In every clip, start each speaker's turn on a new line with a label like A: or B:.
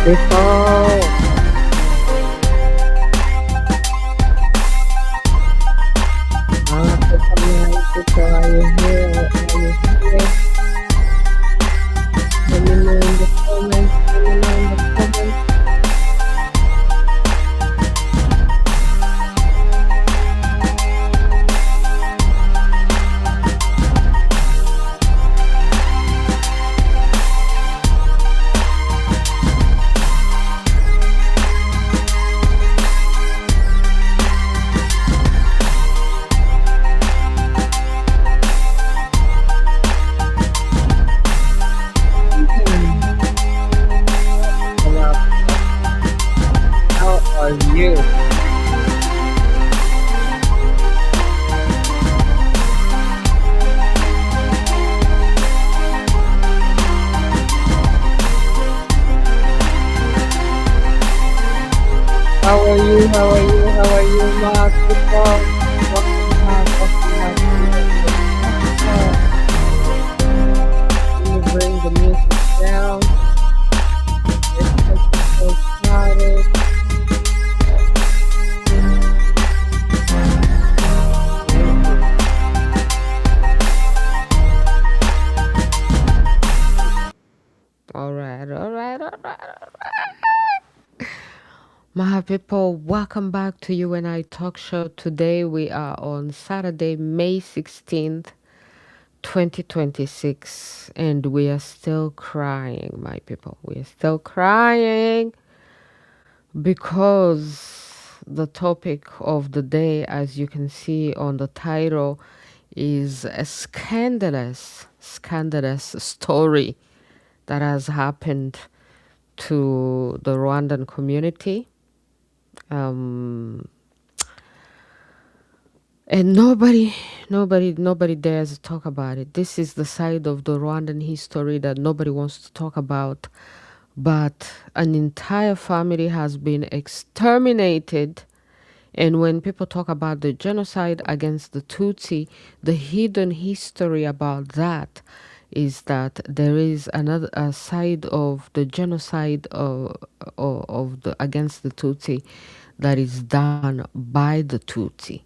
A: Before people, are you here? Are you here? Let me know in the comments. Let me know in the comments. How are you? How are you? How are you? How are you, my people? Welcome back. Welcome back. Let me bring the music down. Let's get the show started. All right. My people, welcome back to You and I Talk Show. Today we are on Saturday, May 16th, 2026, and we are still crying, my people. We are still crying because the topic of the day, as you can see on the title, is a scandalous story that has happened to the Rwandan community. And nobody dares to talk about it. This is the side of the Rwandan history that nobody wants to talk about. But an entire family has been exterminated. And when people talk about the genocide against the Tutsi, the hidden history about that is that there is another side of the genocide against the Tutsi that is done by the Tutsi.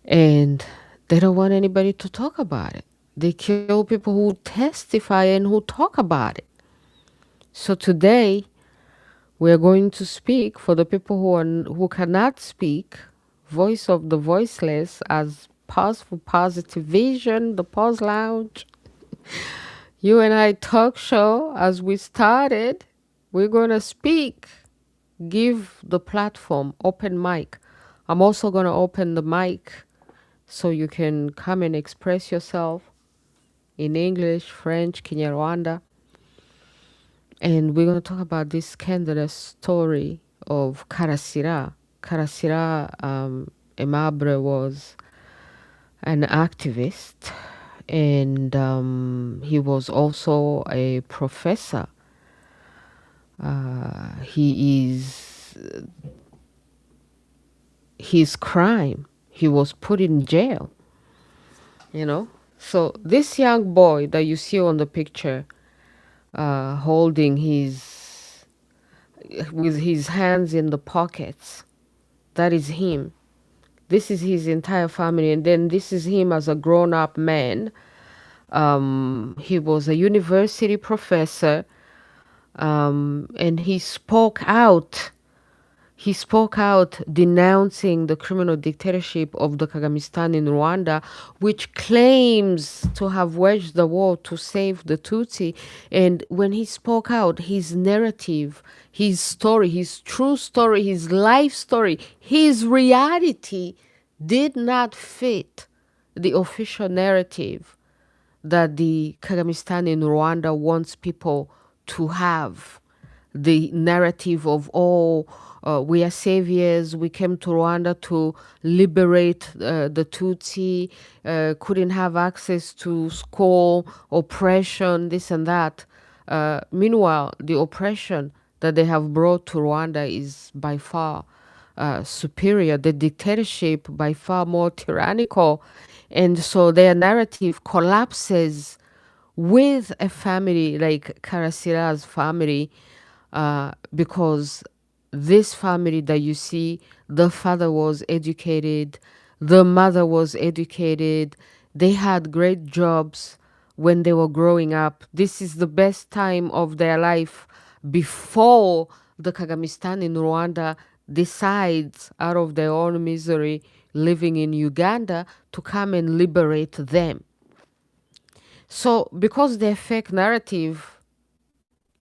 A: And they don't want anybody to talk about it. They kill people who testify and who talk about it. So today, we're going to speak for the people who cannot speak, voice of the voiceless, as Pause for Positive Vision, the Pause Lounge. You and I Talk Show, as we started, we're going to speak, give the platform, open mic. I'm also going to open the mic so you can come and express yourself in English, French, KinyaRwanda. And we're going to talk about this scandalous story of KARASIRA. KARASIRA Aimable was an activist, and he was also a professor. His crime, he was put in jail, So this young boy that you see on the picture, holding with his hands in the pockets, that is him. This is his entire family. And then this is him as a grown-up man. He was a university professor, and he spoke out. He spoke out denouncing the criminal dictatorship of the Kagamistan in Rwanda, which claims to have waged the war to save the Tutsi. And when he spoke out, his narrative, his story, his true story, his life story, his reality did not fit the official narrative that the Kagamistan in Rwanda wants people to have. The narrative of, we are saviors, we came to Rwanda to liberate the Tutsi, couldn't have access to school, oppression, this and that. Meanwhile, the oppression that they have brought to Rwanda is by far superior. The dictatorship by far more tyrannical. And so their narrative collapses with a family like KARASIRA's family, because this family that you see, the father was educated, the mother was educated, they had great jobs when they were growing up. This is the best time of their life before the Kagamistan in Rwanda decides, out of their own misery, living in Uganda, to come and liberate them. So because their fake narrative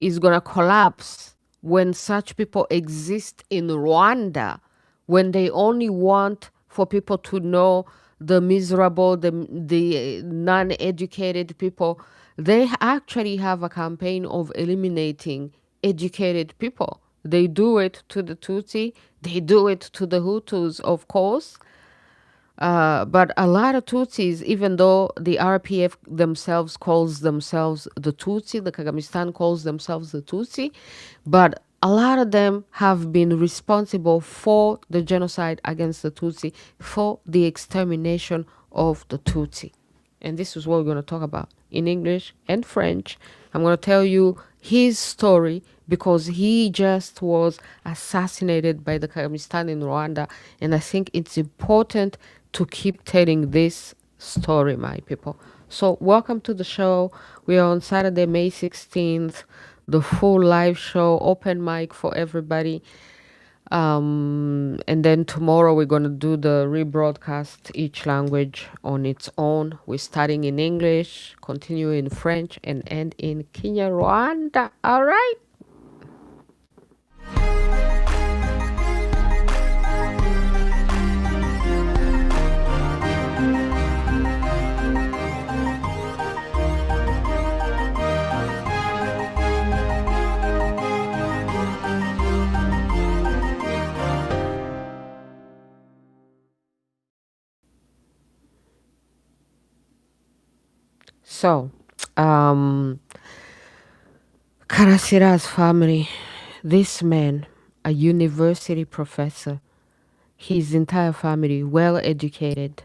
A: is going to collapse when such people exist in Rwanda, when they only want for people to know the miserable, the non-educated people, they actually have a campaign of eliminating educated people. They do it to the Tutsi, they do it to the Hutus, of course. But a lot of Tutsis, even though the RPF themselves calls themselves the Tutsi, the Kagamistan calls themselves the Tutsi, but a lot of them have been responsible for the genocide against the Tutsi, for the extermination of the Tutsi. And this is what we're going to talk about in English and French. I'm going to tell you his story because he just was assassinated by the Kagamistan in Rwanda. And I think it's important to keep telling this story, my people. So welcome to the show. We are on Saturday, May 16th, the full live show, open mic for everybody. And then tomorrow we're going to do the rebroadcast, each language on its own. We're starting in English, continue in French, and end in KinyaRwanda. All right. So, KARASIRA's family, this man, a university professor, his entire family, well educated.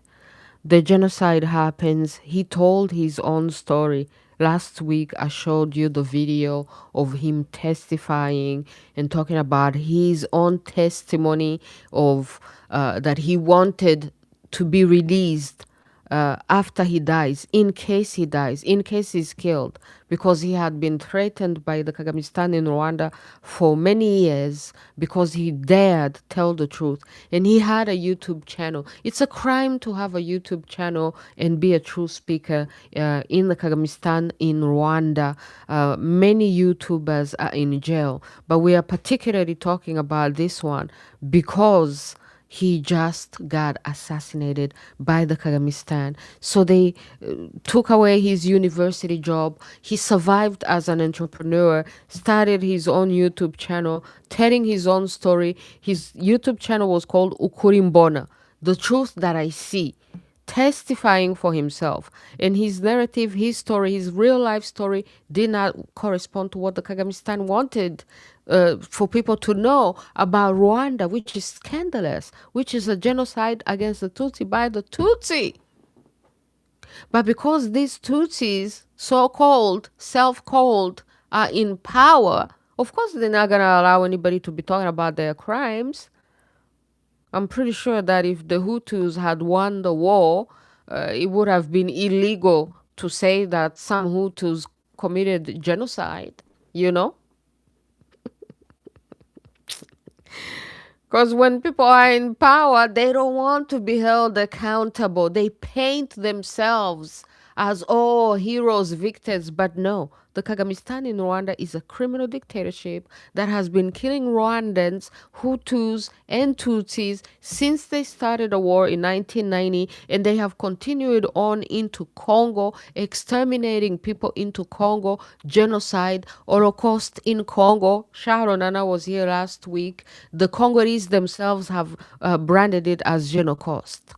A: The genocide happens. He told his own story. Last week, I showed you the video of him testifying and talking about his own testimony of that he wanted to be released after he dies, in case he dies, in case he's killed, because he had been threatened by the Kagamistan in Rwanda for many years because he dared tell the truth. And he had a YouTube channel. It's a crime to have a YouTube channel and be a true speaker in the Kagamistan in Rwanda. Many YouTubers are in jail, but we are particularly talking about this one because he just got assassinated by the Kagamistan. So they took away his university job. He survived as an entrepreneur, started his own YouTube channel, telling his own story. His YouTube channel was called Ukuri, the truth that I see, testifying for himself. And his narrative, his story, his real life story did not correspond to what the Kagamistan wanted for people to know about Rwanda, which is scandalous, which is a genocide against the Tutsi by the Tutsi. But because these Tutsis, so-called, self-called, are in power, of course they're not going to allow anybody to be talking about their crimes. I'm pretty sure that if the Hutus had won the war, it would have been illegal to say that some Hutus committed genocide, you know? Because when people are in power, they don't want to be held accountable. They paint themselves as, oh, heroes, victors. But no, the Kagamistan in Rwanda is a criminal dictatorship that has been killing Rwandans, Hutus, and Tutsis since they started the war in 1990. And they have continued on into Congo, exterminating people into Congo, genocide, Holocaust in Congo. Sharon Nana was here last week. The Congolese themselves have branded it as Genocost.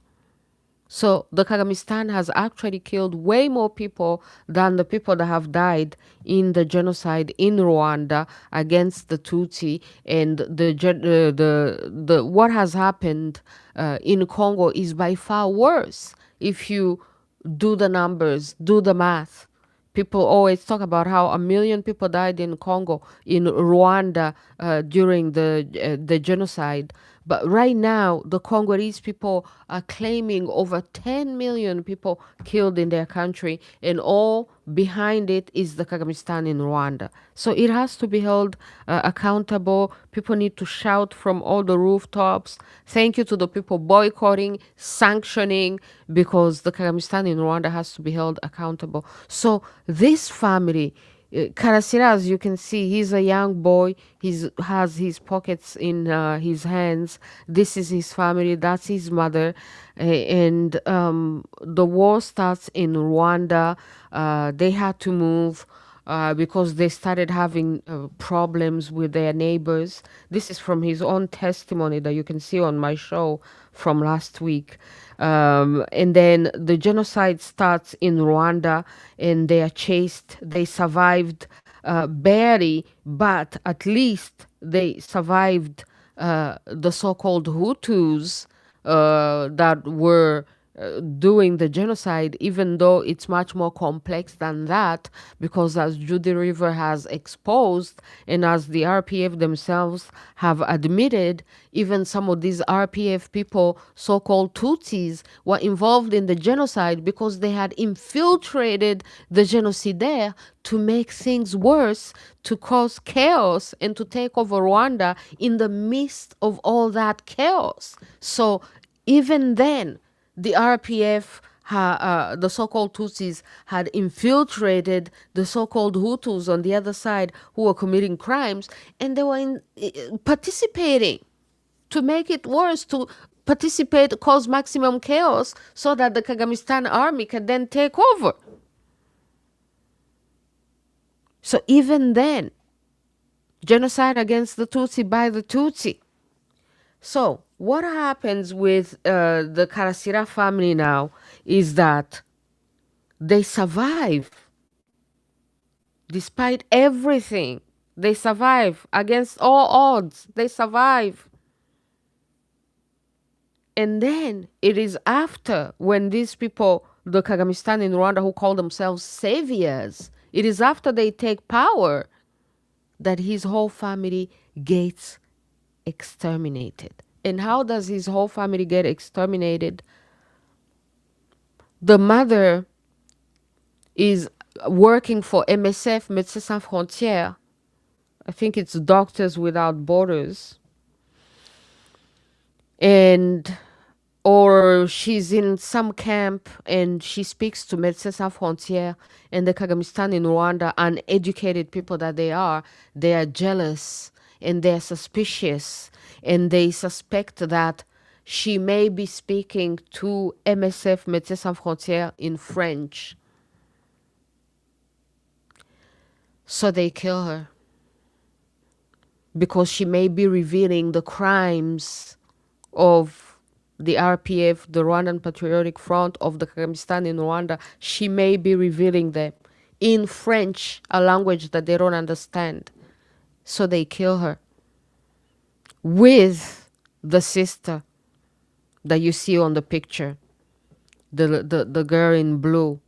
A: So the Kagamistan has actually killed way more people than the people that have died in the genocide in Rwanda against the Tutsi. And the what has happened in Congo is by far worse. If you do the numbers, do the math, People always talk about how 1 million people died in Congo, in Rwanda, during the genocide. But right now, the Congolese people are claiming over 10 million people killed in their country, and all behind it is the Kagamistan in Rwanda. So it has to be held accountable. People need to shout from all the rooftops. Thank you to the people boycotting, sanctioning, because the Kagamistan in Rwanda has to be held accountable. So this family, Karasira, as you can see, he's a young boy. He has his pockets in his hands. This is his family. That's his mother. And the war starts in Rwanda. They had to move because they started having problems with their neighbors. This is from his own testimony that you can see on my show from last week. And then the genocide starts in Rwanda, and they are chased. They survived barely, but at least they survived the so-called Hutus that were doing the genocide, even though it's much more complex than that, because as Judy River has exposed, and as the RPF themselves have admitted, even some of these RPF people, so-called Tutsis, were involved in the genocide because they had infiltrated the genocidaire to make things worse, to cause chaos, and to take over Rwanda in the midst of all that chaos. So even then, the RPF, the so-called Tutsis, had infiltrated the so-called Hutus on the other side who were committing crimes, and they were participating to make it worse, to participate, cause maximum chaos, so that the Kagamistan army can then take over. So even then, genocide against the Tutsi by the Tutsi. So what happens with the Karasira family now is that they survive. Despite everything, they survive. Against all odds, they survive. And then it is after, when these people, the Kagamistan in Rwanda, who call themselves saviors, it is after they take power that his whole family gets exterminated. And how does his whole family get exterminated? The mother is working for MSF, Médecins Sans Frontières. I think it's Doctors Without Borders. And or she's in some camp and she speaks to Médecins Sans Frontières, and the Kagamistan in Rwanda, uneducated people that they are jealous and they're suspicious, and they suspect that she may be speaking to MSF, Médecins Sans Frontières, in French. So they kill her because she may be revealing the crimes of the RPF, the Rwandan Patriotic Front, of the Kagamistan in Rwanda. She may be revealing them in French, a language that they don't understand. So they kill her with the sister that you see on the picture, the girl in blue,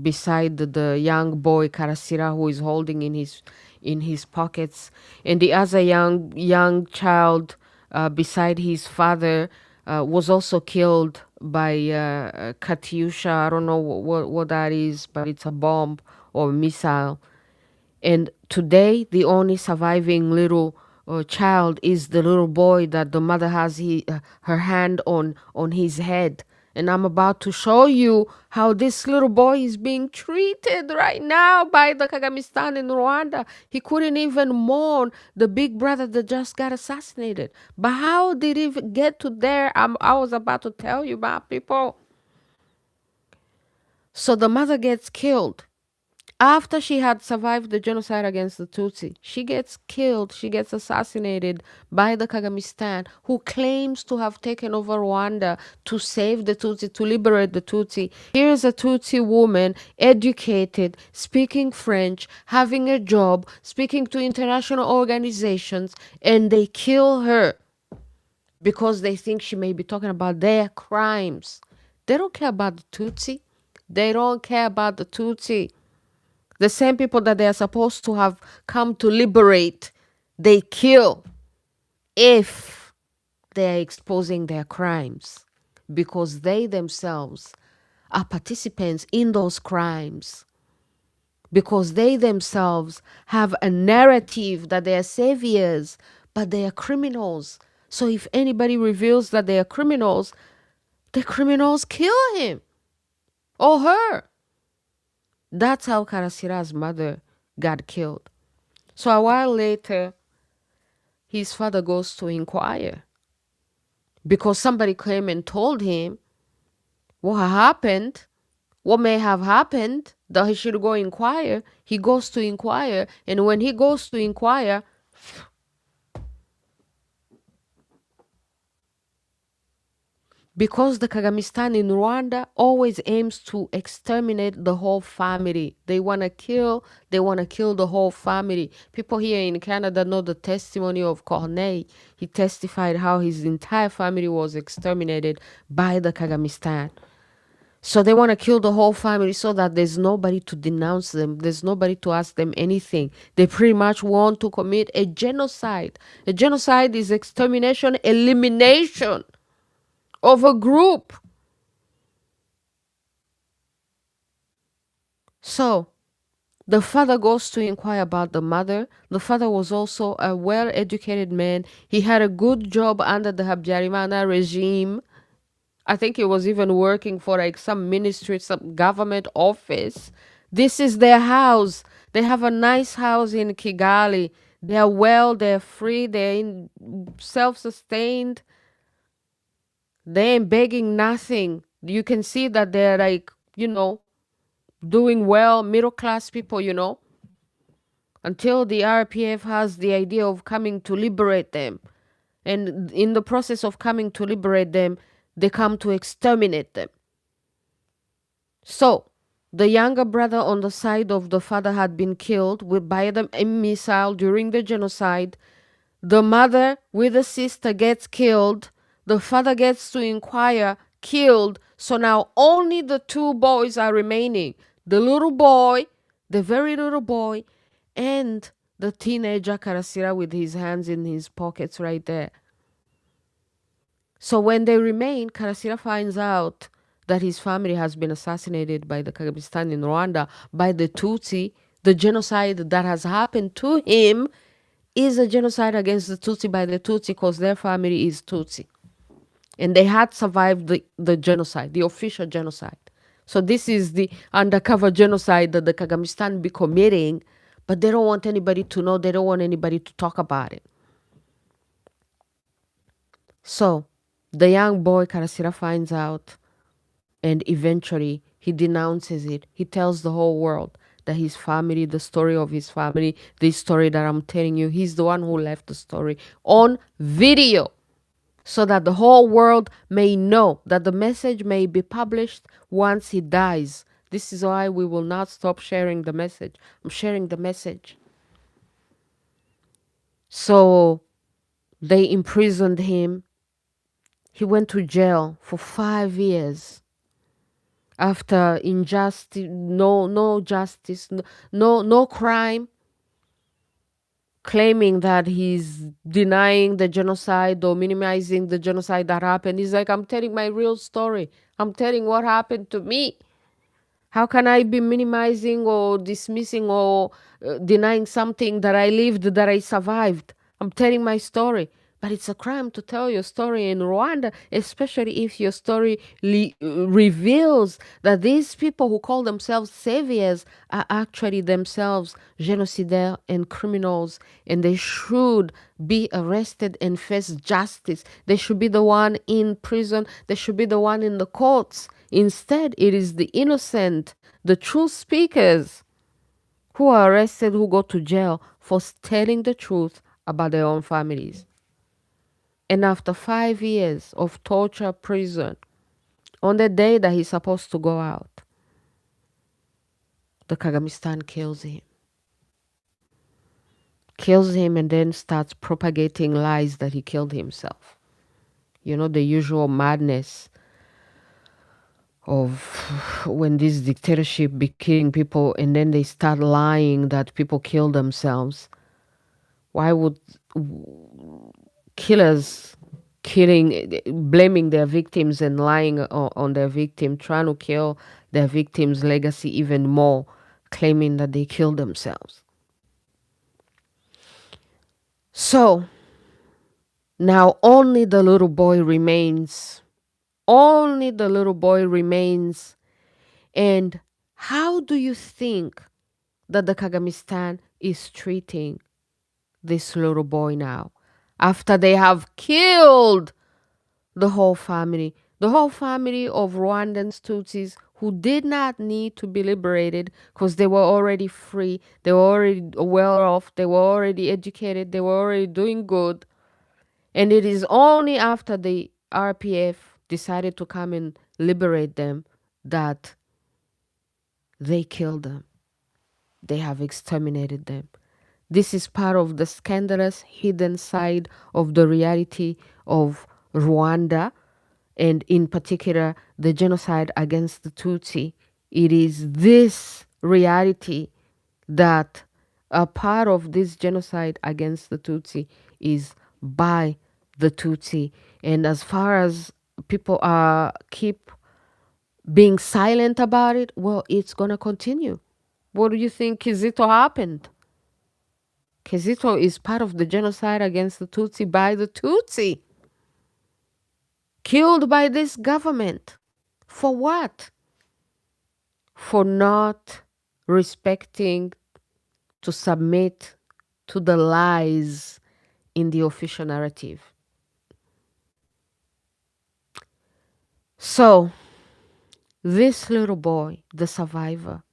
A: beside the young boy Karasira, who is holding in his pockets, and the other young child beside his father was also killed by Katyusha. I don't know what that is, but it's a bomb or missile. And today, the only surviving little child is the little boy that the mother has her hand on his head. And I'm about to show you how this little boy is being treated right now by the Kagamistan in Rwanda. He couldn't even mourn the big brother that just got assassinated. But how did he get to there? I was about to tell you about, people. So the mother gets killed. After she had survived the genocide against the Tutsi, she gets killed, she gets assassinated by the Kagamistan, who claims to have taken over Rwanda to save the Tutsi, to liberate the Tutsi. Here's a Tutsi woman, educated, speaking French, having a job, speaking to international organizations, and they kill her because they think she may be talking about their crimes. They don't care about the Tutsi. They don't care about the Tutsi. The same people that they are supposed to have come to liberate, they kill if they are exposing their crimes, because they themselves are participants in those crimes, because they themselves have a narrative that they are saviors, but they are criminals. So if anybody reveals that they are criminals, the criminals kill him or her. That's how Karasira's mother got killed. So a while later, his father goes to inquire because somebody came and told him what happened, what may have happened, that he should go inquire. He goes to inquire, and when he goes to inquire, because the Kagamistan in Rwanda always aims to exterminate the whole family. They want to kill the whole family. People here in Canada know the testimony of Corneille. He testified how his entire family was exterminated by the Kagamistan. So they want to kill the whole family so that there's nobody to denounce them. There's nobody to ask them anything. They pretty much want to commit a genocide. A genocide is extermination, elimination of a group. So the father goes to inquire about the mother. The father was also a well-educated man. He had a good job under the Habyarimana regime. I think he was even working for like some ministry, some government office. This is their house. They have a nice house in Kigali. They're well, they're free, they're self-sustained. They ain't begging nothing. You can see that they're like, doing well, middle class people, until the RPF has the idea of coming to liberate them. And in the process of coming to liberate them, they come to exterminate them. So the younger brother on the side of the father had been killed by a missile during the genocide. The mother with the sister gets killed. The father gets to inquire, killed. So now only the two boys are remaining. The little boy, the very little boy, and the teenager Karasira with his hands in his pockets right there. So when they remain, Karasira finds out that his family has been assassinated by the Kagamistan in Rwanda, by the Tutsi. The genocide that has happened to him is a genocide against the Tutsi by the Tutsi because their family is Tutsi. And they had survived the genocide, the official genocide. So this is the undercover genocide that the Kagamistan be committing, but they don't want anybody to know. They don't want anybody to talk about it. So the young boy Karasira finds out, and eventually he denounces it. He tells the whole world that his family, the story of his family, this story that I'm telling you, he's the one who left the story on video, so that the whole world may know, that the message may be published once he dies. This is why we will not stop sharing the message. I'm sharing the message. So they imprisoned him. He went to jail for 5 years. After injustice, no justice, no crime, claiming that he's denying the genocide or minimizing the genocide that happened. He's like, I'm telling my real story. I'm telling what happened to me. How can I be minimizing or dismissing or denying something that I lived, that I survived? I'm telling my story. But it's a crime to tell your story in Rwanda, especially if your story reveals that these people who call themselves saviors are actually themselves genocidaires and criminals, and they should be arrested and face justice. They should be the one in prison. They should be the one in the courts. Instead, it is the innocent, the true speakers who are arrested, who go to jail for telling the truth about their own families. And after 5 years of torture, prison, on the day that he's supposed to go out, the Kagamistan kills him. Kills him and then starts propagating lies that he killed himself. The usual madness. of when this dictatorship be killing people and then they start lying that people kill themselves. Why would killers blaming their victims and lying on their victim, trying to kill their victim's legacy even more, claiming that they killed themselves? So now only the little boy remains. Only the little boy remains. And how do you think that the Kagamistan is treating this little boy now? After they have killed the whole family of Rwandans, Tutsis, who did not need to be liberated because they were already free, they were already well off, they were already educated, they were already doing good. And it is only after the RPF decided to come and liberate them that they killed them. They have exterminated them. This is part of the scandalous hidden side of the reality of Rwanda, and in particular, the genocide against the Tutsi. It is this reality that a part of this genocide against the Tutsi is by the Tutsi. And as far as people keep being silent about it, well, it's going to continue. What do you think Kizito happened? Kizito is part of the genocide against the Tutsi by the Tutsi. Killed by this government. For what? For not respecting to submit to the lies in the official narrative. So, this little boy, the survivor,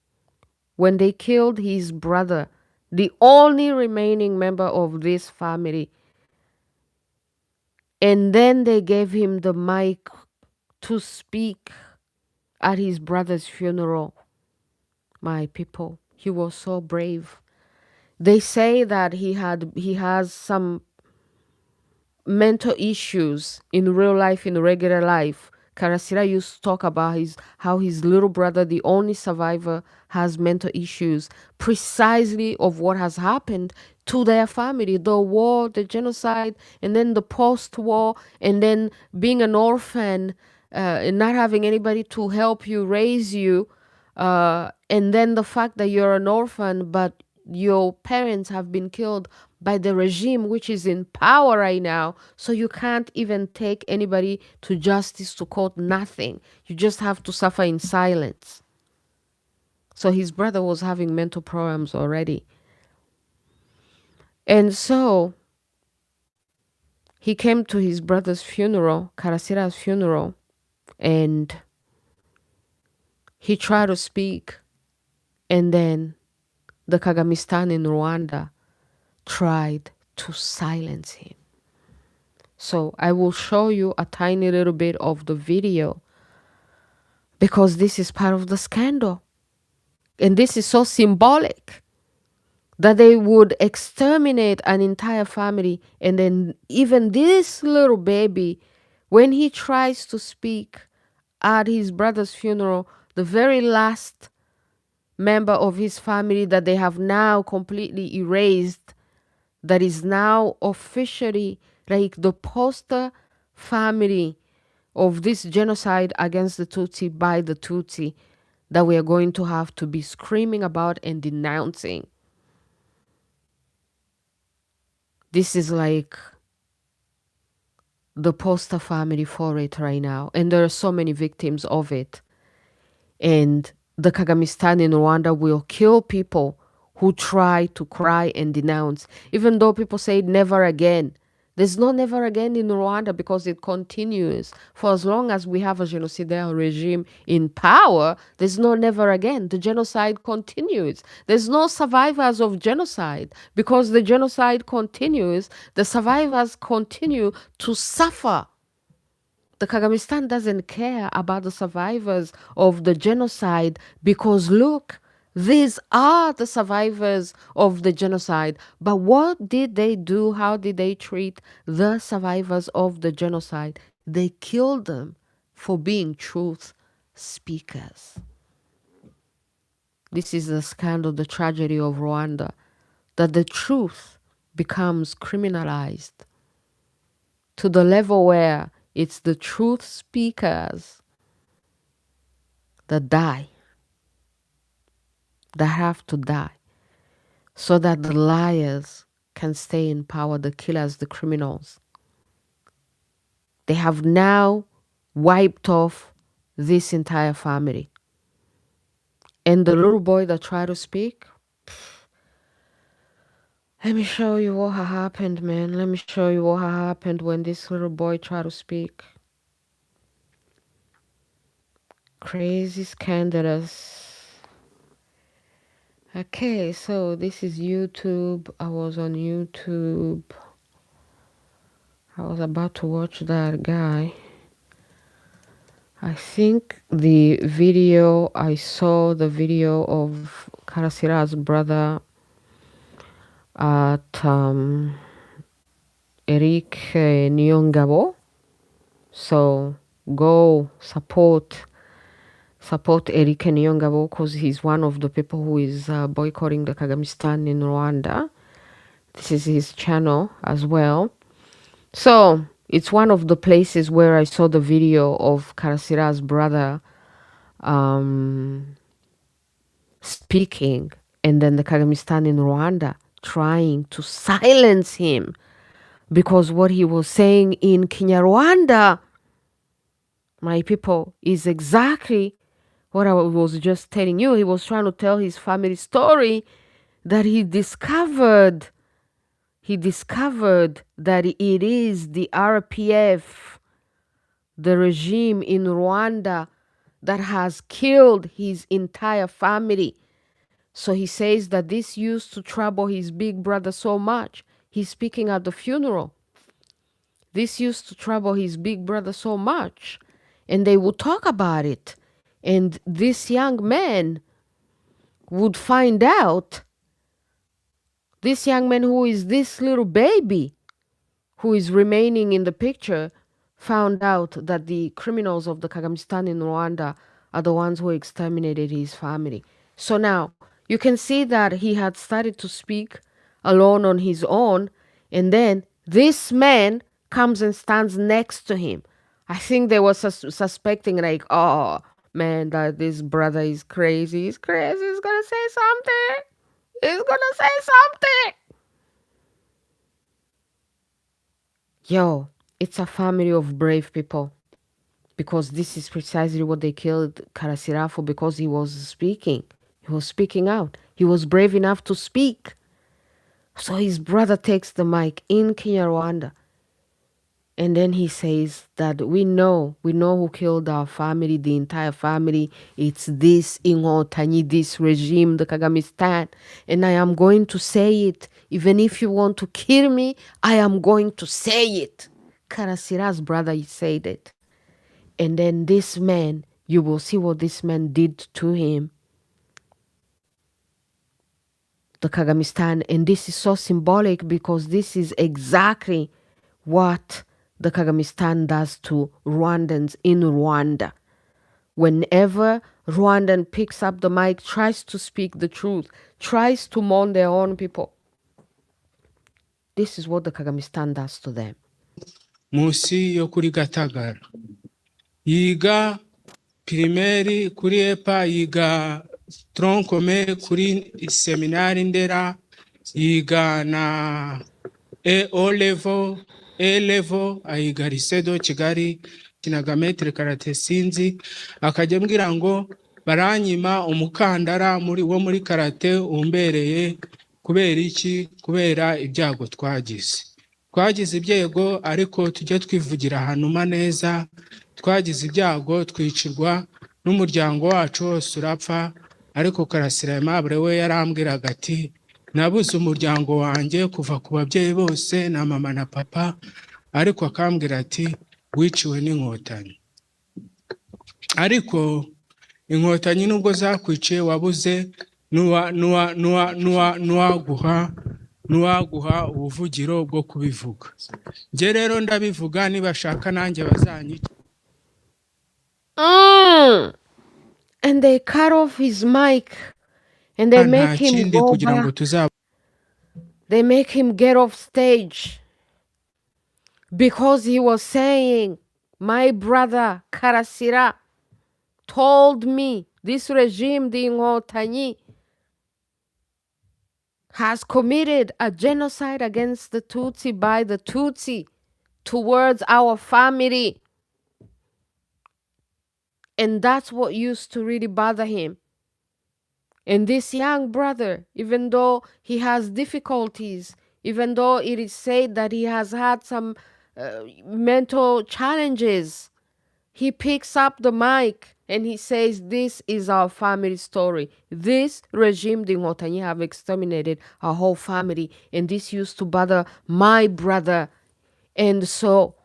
A: when they killed his brother, the only remaining member of this family, and then they gave him the mic to speak at his brother's funeral. My people, he was so brave. They say that he has some mental issues in real life, in regular life. KARASIRA used to talk about how his little brother, the only survivor, has mental issues precisely of what has happened to their family, the war, the genocide, and then the post-war, and then being an orphan and not having anybody to help you, raise you, and then the fact that you're an orphan, but your parents have been killed by the regime which is in power right now, so you can't even take anybody to justice, to court, nothing. You just have to suffer in silence. So his brother was having mental problems already. And so he came to his brother's funeral, KARASIRA's funeral, and he tried to speak, and then the Kagamistan in Rwanda tried to silence him. So I will show you a tiny little bit of the video because this is part of the scandal. And this is so symbolic that they would exterminate an entire family. And then even this little baby, when he tries to speak at his brother's funeral, the very last member of his family that they have now completely erased, that is now officially like the poster family of this genocide against the Tutsi by the Tutsi, that we are going to have to be screaming about and denouncing. This is like the poster family for it right now. And there are so many victims of it. And the Kagamistan in Rwanda will kill people who try to cry and denounce, even though people say never again. There's no never again in Rwanda because it continues. For as long as we have a genocidal regime in power, there's no never again. The genocide continues. There's no survivors of genocide because the genocide continues. The survivors continue to suffer. The Kagamistan doesn't care about the survivors of the genocide because look, these are the survivors of the genocide. But what did they do? How did they treat the survivors of the genocide? They killed them for being truth speakers. This is the scandal, the tragedy of Rwanda, that the truth becomes criminalized to the level where it's the truth speakers that die, that have to die, so that the liars can stay in power, the killers, the criminals. They have now wiped off this entire family. And the little boy that tried to speak, let me show you what happened, man. Let me show you what happened when this little boy tried to speak. Crazy, scandalous. Okay, so this is YouTube. I was on YouTube. I was about to watch that guy. I think the video, I saw the video of KARASIRA's brother at Eric Nyongabo. So go support Eric Nyongabo, because he's one of the people who is boycotting the Kagamistan in Rwanda. This is his channel as well. So it's one of the places where I saw the video of KARASIRA's brother speaking, and then the Kagamistan in Rwanda trying to silence him, because what he was saying in KinyaRwanda, my people, is exactly what I was just telling you. He was trying to tell his family story that he discovered that it is the RPF, the regime in Rwanda, that has killed his entire family. So he says that this used to trouble his big brother so much. He's speaking at the funeral. This used to trouble his big brother so much. And they would talk about it. And this young man would find out, this young man who is this little baby who is remaining in the picture, found out that the criminals of the Kagamistan in Rwanda are the ones who exterminated his family. So now you can see that he had started to speak alone on his own, and then this man comes and stands next to him. I think they were suspecting, like, oh man, that this brother is crazy. He's crazy. He's gonna say something. He's gonna say something. Yo, it's a family of brave people, because this is precisely what they killed KARASIRA for, because he was speaking. He was speaking out. He was brave enough to speak. So his brother takes the mic in KinyaRwanda, and then he says that we know who killed our family, the entire family. It's this Inkotanyi, this regime, the Kagamistan. And I am going to say it. Even if you want to kill me, I am going to say it. KARASIRA's brother, he said it. And then this man, you will see what this man did to him. The Kagamistan. And this is so symbolic, because this is exactly what the Kagamistan does to Rwandans in Rwanda. Whenever Rwandan picks up the mic, tries to speak the truth, tries to mourn their own people, this is what the Kagamistan does to them.
B: Musi yo kuri Gatagara yiga primaire kuri EPA, yiga troncome kuri seminari Ndera, yiga na O level, A level, ayiga Lisedo Kigali kinagametre karate sinzi, akajya mbwira ngo baranyima umukandara muri karate umbereye. Kubera iki? Kubera ibyago twagize ibyego, ariko tujye twivugira ahantu neza. Twagize ibyago, twicirwa n'umuryango wacu wose urapfa, ariko KARASIRA Aimable we yarambwiraga ati nabuze umuryango wanjye kuva ku babyeyi bose na mama na papa, ariko akambwira ati wiciwe n'inkotanyi. Ariko inkotanyi nubwo zakwiciye, wabuze nuwaguha ubuvugiro bwo kubivuga. Nje rero ndabivuga, nibashaka nanjye bazanyica.
A: And they cut off his mic and they make
B: nta
A: him
B: kindi
A: go
B: kugira ngo
A: back. They make him get off stage because he was saying, my brother Karasira told me this regime, the Inkotanyi, has committed a genocide against the Tutsi by the Tutsi towards our family. And that's what used to really bother him. And this young brother, even though he has difficulties, even though it is said that he has had some mental challenges, he picks up the mic and he says, this is our family story. This regime, the Inkotanyi, have exterminated our whole family. And this used to bother my brother. And so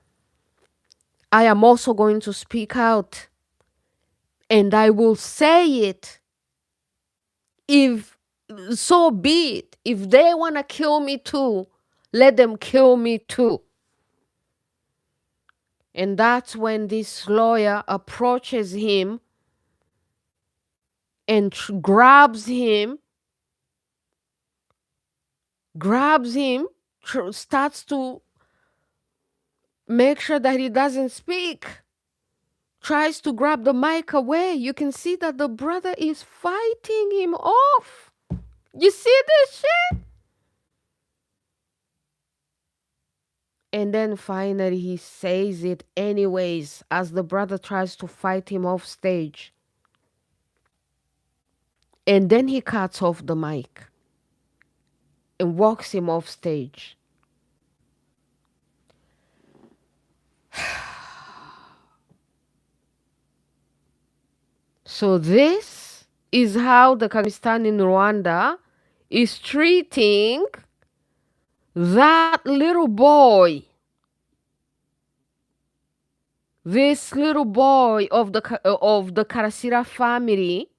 A: I am also going to speak out. And I will say it. If so be it. If they want to kill me too, let them kill me too. And that's when this lawyer approaches him and grabs him, starts to make sure that he doesn't speak, tries to grab the mic away. You can see that the brother is fighting him off. You see this shit? And then finally he says it anyways as the brother tries to fight him off stage. And then he cuts off the mic and walks him off stage. So this is how the Kagamistan in Rwanda is treating that little boy. This little boy of the Karasira family,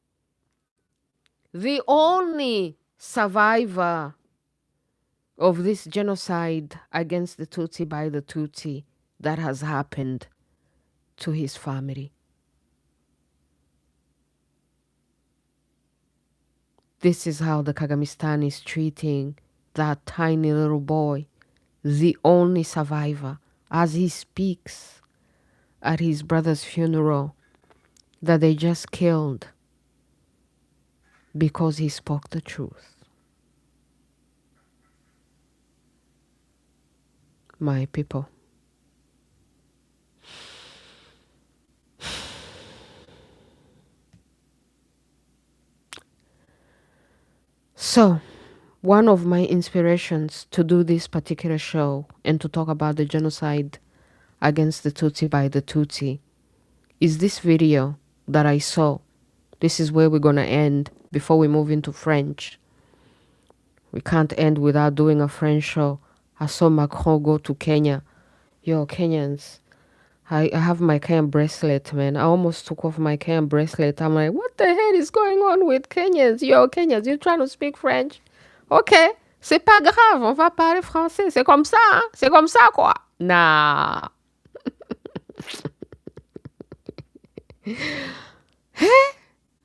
A: the only survivor of this genocide against the Tutsi by the Tutsi that has happened to his family. This is how the Kagamistan is treating that tiny little boy, the only survivor, as he speaks at his brother's funeral that they just killed because he spoke the truth. My people. So, one of my inspirations to do this particular show and to talk about the genocide against the Tutsi by the Tutsi is this video that I saw. This is where we're going to end before we move into French. We can't end without doing a French show. I saw Macron go to Kenya. Yo, Kenyans, I have my Kenyan bracelet, man. I almost took off my Kenyan bracelet. I'm like, what the hell is going on with Kenyans? Yo, Kenyans, you trying to speak French? Ok, c'est pas grave, on va parler français. C'est comme ça, hein? C'est comme ça, quoi. Nah.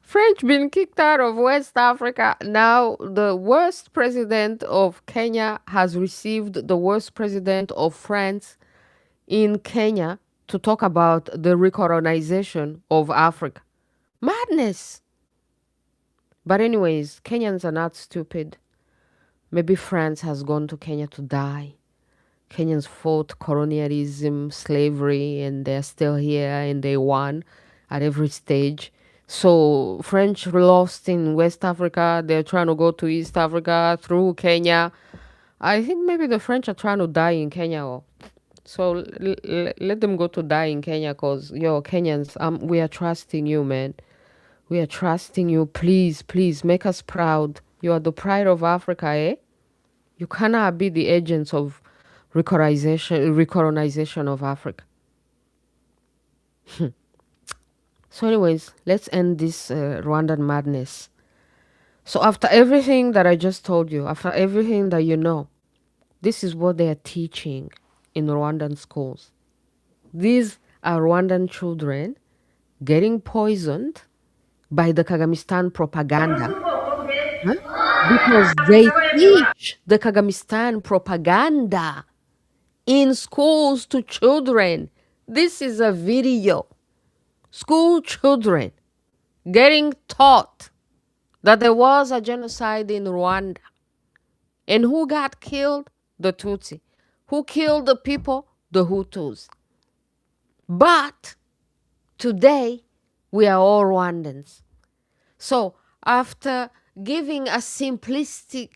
A: French been kicked out of West Africa. Now the worst president of Kenya has received the worst president of France in Kenya to talk about the recolonization of Africa. Madness. But anyways, Kenyans are not stupid. Maybe France has gone to Kenya to die. Kenyans fought colonialism, slavery, and they're still here and they won at every stage. So French lost in West Africa. They're trying to go to East Africa through Kenya. I think maybe the French are trying to die in Kenya. So let them go to die in Kenya because, yo, Kenyans, we are trusting you, man. We are trusting you. Please, please make us proud. You are the pride of Africa, eh? You cannot be the agents of recolonization of Africa. So anyways, let's end this Rwandan madness. So after everything that I just told you, after everything that you know, this is what they are teaching in Rwandan schools. These are Rwandan children getting poisoned by the Kagamistan propaganda. Huh? Because they teach the Kagamistan propaganda in schools to children. This is a video. School children getting taught that there was a genocide in Rwanda. And who got killed? The Tutsi. Who killed the people? The Hutus. But today, we are all Rwandans. So after giving a simplistic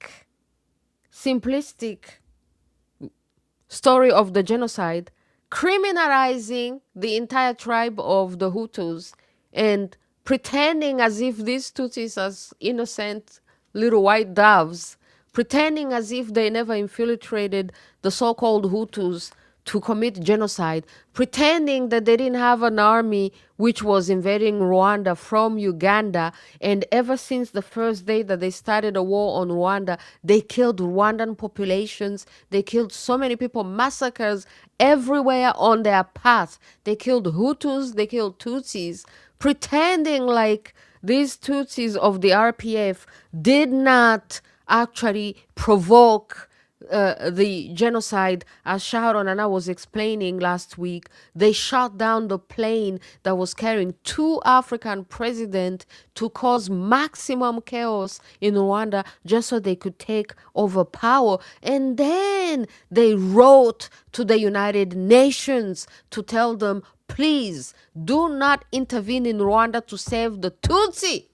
A: story of the genocide, criminalizing the entire tribe of the Hutus and pretending as if these Tutsis are innocent little white doves, pretending as if they never infiltrated the so-called Hutus to commit genocide, pretending that they didn't have an army which was invading Rwanda from Uganda. And ever since the first day that they started a war on Rwanda, they killed Rwandan populations. They killed so many people, massacres everywhere on their path. They killed Hutus, they killed Tutsis, pretending like these Tutsis of the RPF did not actually provoke the genocide, as Sharon and I was explaining last week. They shot down the plane that was carrying 2 African presidents to cause maximum chaos in Rwanda just so they could take over power. And then they wrote to the United Nations to tell them, please do not intervene in Rwanda to save the Tutsi.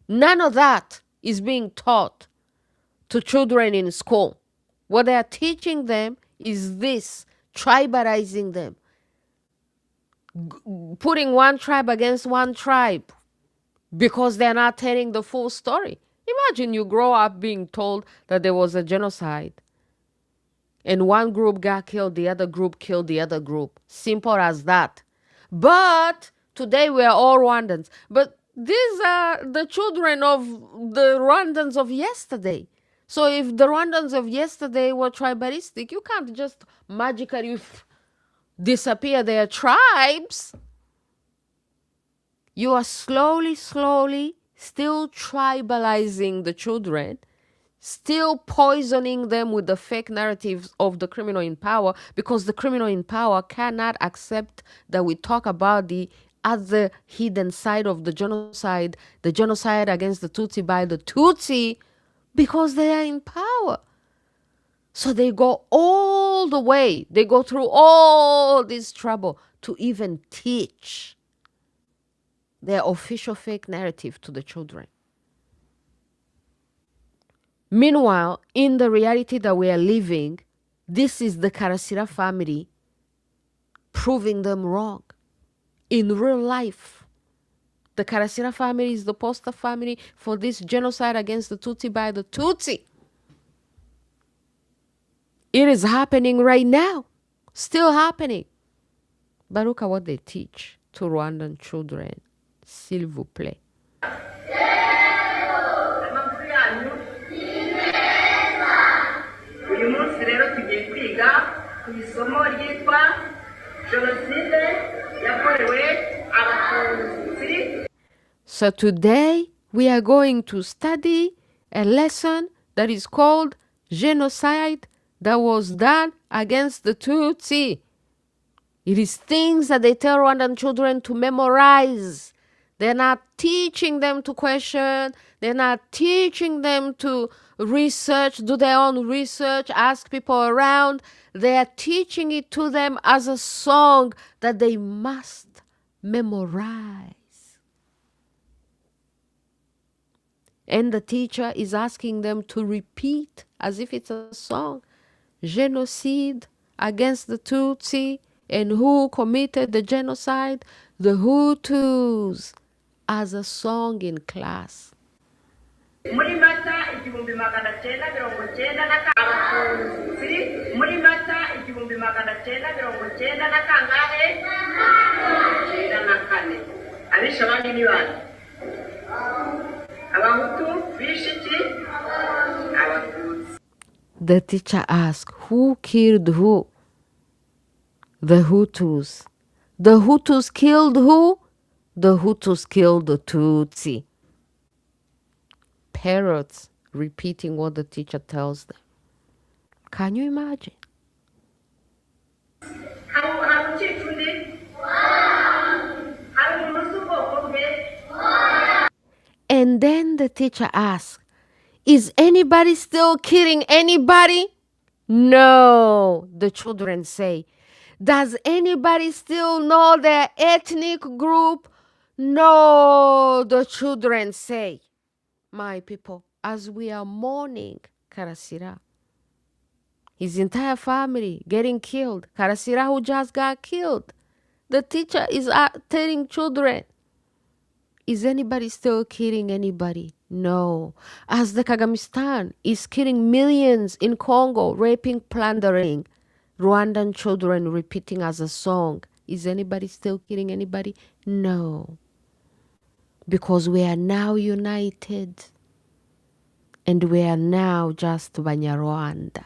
A: None of that is being taught to children in school. What they are teaching them is this, tribalizing them, putting one tribe against one tribe because they're not telling the full story. Imagine you grow up being told that there was a genocide and one group got killed, the other group killed the other group. Simple as that. But today we are all Rwandans. But these are the children of the Rwandans of yesterday. So if the Rwandans of yesterday were tribalistic, you can't just magically disappear their tribes. You are slowly, still tribalizing the children, still poisoning them with the fake narratives of the criminal in power, because the criminal in power cannot accept that we talk about the other hidden side of the genocide against the Tutsi by the Tutsi, because they are in power. So they go all the way, they go through all this trouble to even teach their official fake narrative to the children. Meanwhile, in the reality that we are living, this is the KARASIRA family proving them wrong. In real life, the KARASIRA family is the poster family for this genocide against the Tutsi by the Tutsi. It is happening right now, still happening. But look at what they teach to Rwandan children. S'il vous plaît.
C: uyu munsi rero tugiye kwiga ku isomo ryitwa Genocide yakorewe abatutsi.
A: So today we are going to study a lesson that is called Genocide that was done against the Tutsi. It is things that they tell Rwandan children to memorize. They're not teaching them to question. They're not teaching them to research, do their own research, ask people around. They are teaching it to them as a song that they must memorize. And the teacher is asking them to repeat as if it's a song. Genocide against the Tutsi. And who committed the genocide? The Hutus. As a song in class.
C: Muri Mata 1990 abatutsi muri Mata 1990 na kangahe 94 abisha abandi ni bande abahutu bishiki abatutsi.
A: The teacher asked, who killed who? The Hutus. The Hutus killed who? the Hutus killed the Tutsi. Parrots repeating what the teacher tells them. Can you imagine? And then the teacher asks, is anybody still killing anybody? No, the children say. Does anybody still know their ethnic group? No, the children say. My people, as we are mourning Karasira, his entire family getting killed, Karasira who just got killed, the teacher is telling children, is anybody still killing anybody? No. As the Kagamistan is killing millions in Congo, raping, plundering, Rwandan children repeating as a song, is anybody still killing anybody? No. Because we are now united. And we are now just Banyarwanda.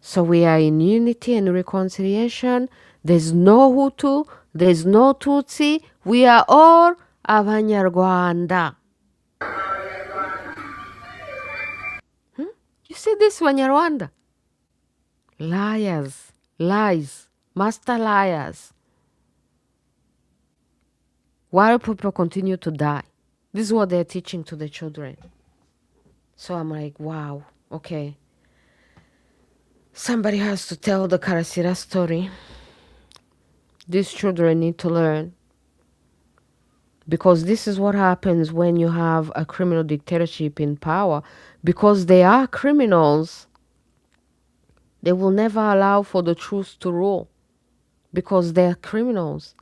A: So we are in unity and reconciliation. There's no Hutu, there's no Tutsi. We are all Abanyarwanda. You see this Banyarwanda? Liars, lies, master liars. While people continue to die. This is what they're teaching to the children. So I'm like, wow, okay. Somebody has to tell the Karasira story. These children need to learn. Because this is what happens when you have a criminal dictatorship in power. Because they are criminals, they will never allow for the truth to rule. Because they are criminals.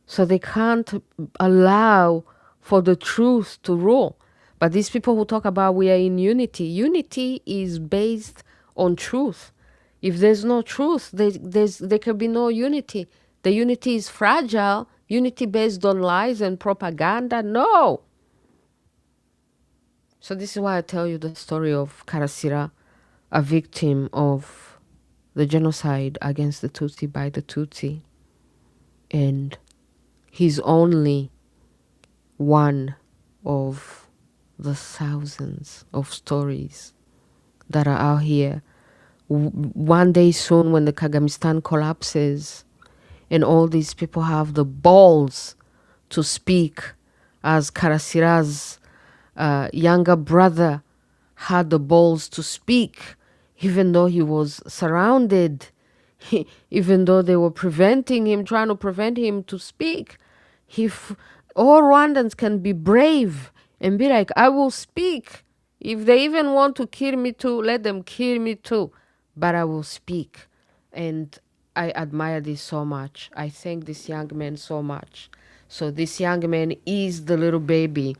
A: So they can't allow for the truth to rule. But these people who talk about we are in unity, unity is based on truth. If there's no truth, there can be no unity. The unity is fragile. Unity based on lies and propaganda, no. So this is why I tell you the story of Karasira, a victim of the genocide against the Tutsi by the Tutsi. And he's only one of the thousands of stories that are out here. One day soon when the Kagamistan collapses and all these people have the balls to speak, as Karasira's younger brother had the balls to speak, even though he was surrounded, even though they were preventing him, trying to prevent him to speak. All Rwandans can be brave and be like, I will speak. If they even want to kill me too, let them kill me too. But I will speak. And I admire this so much. I thank this young man so much. So this young man is the little baby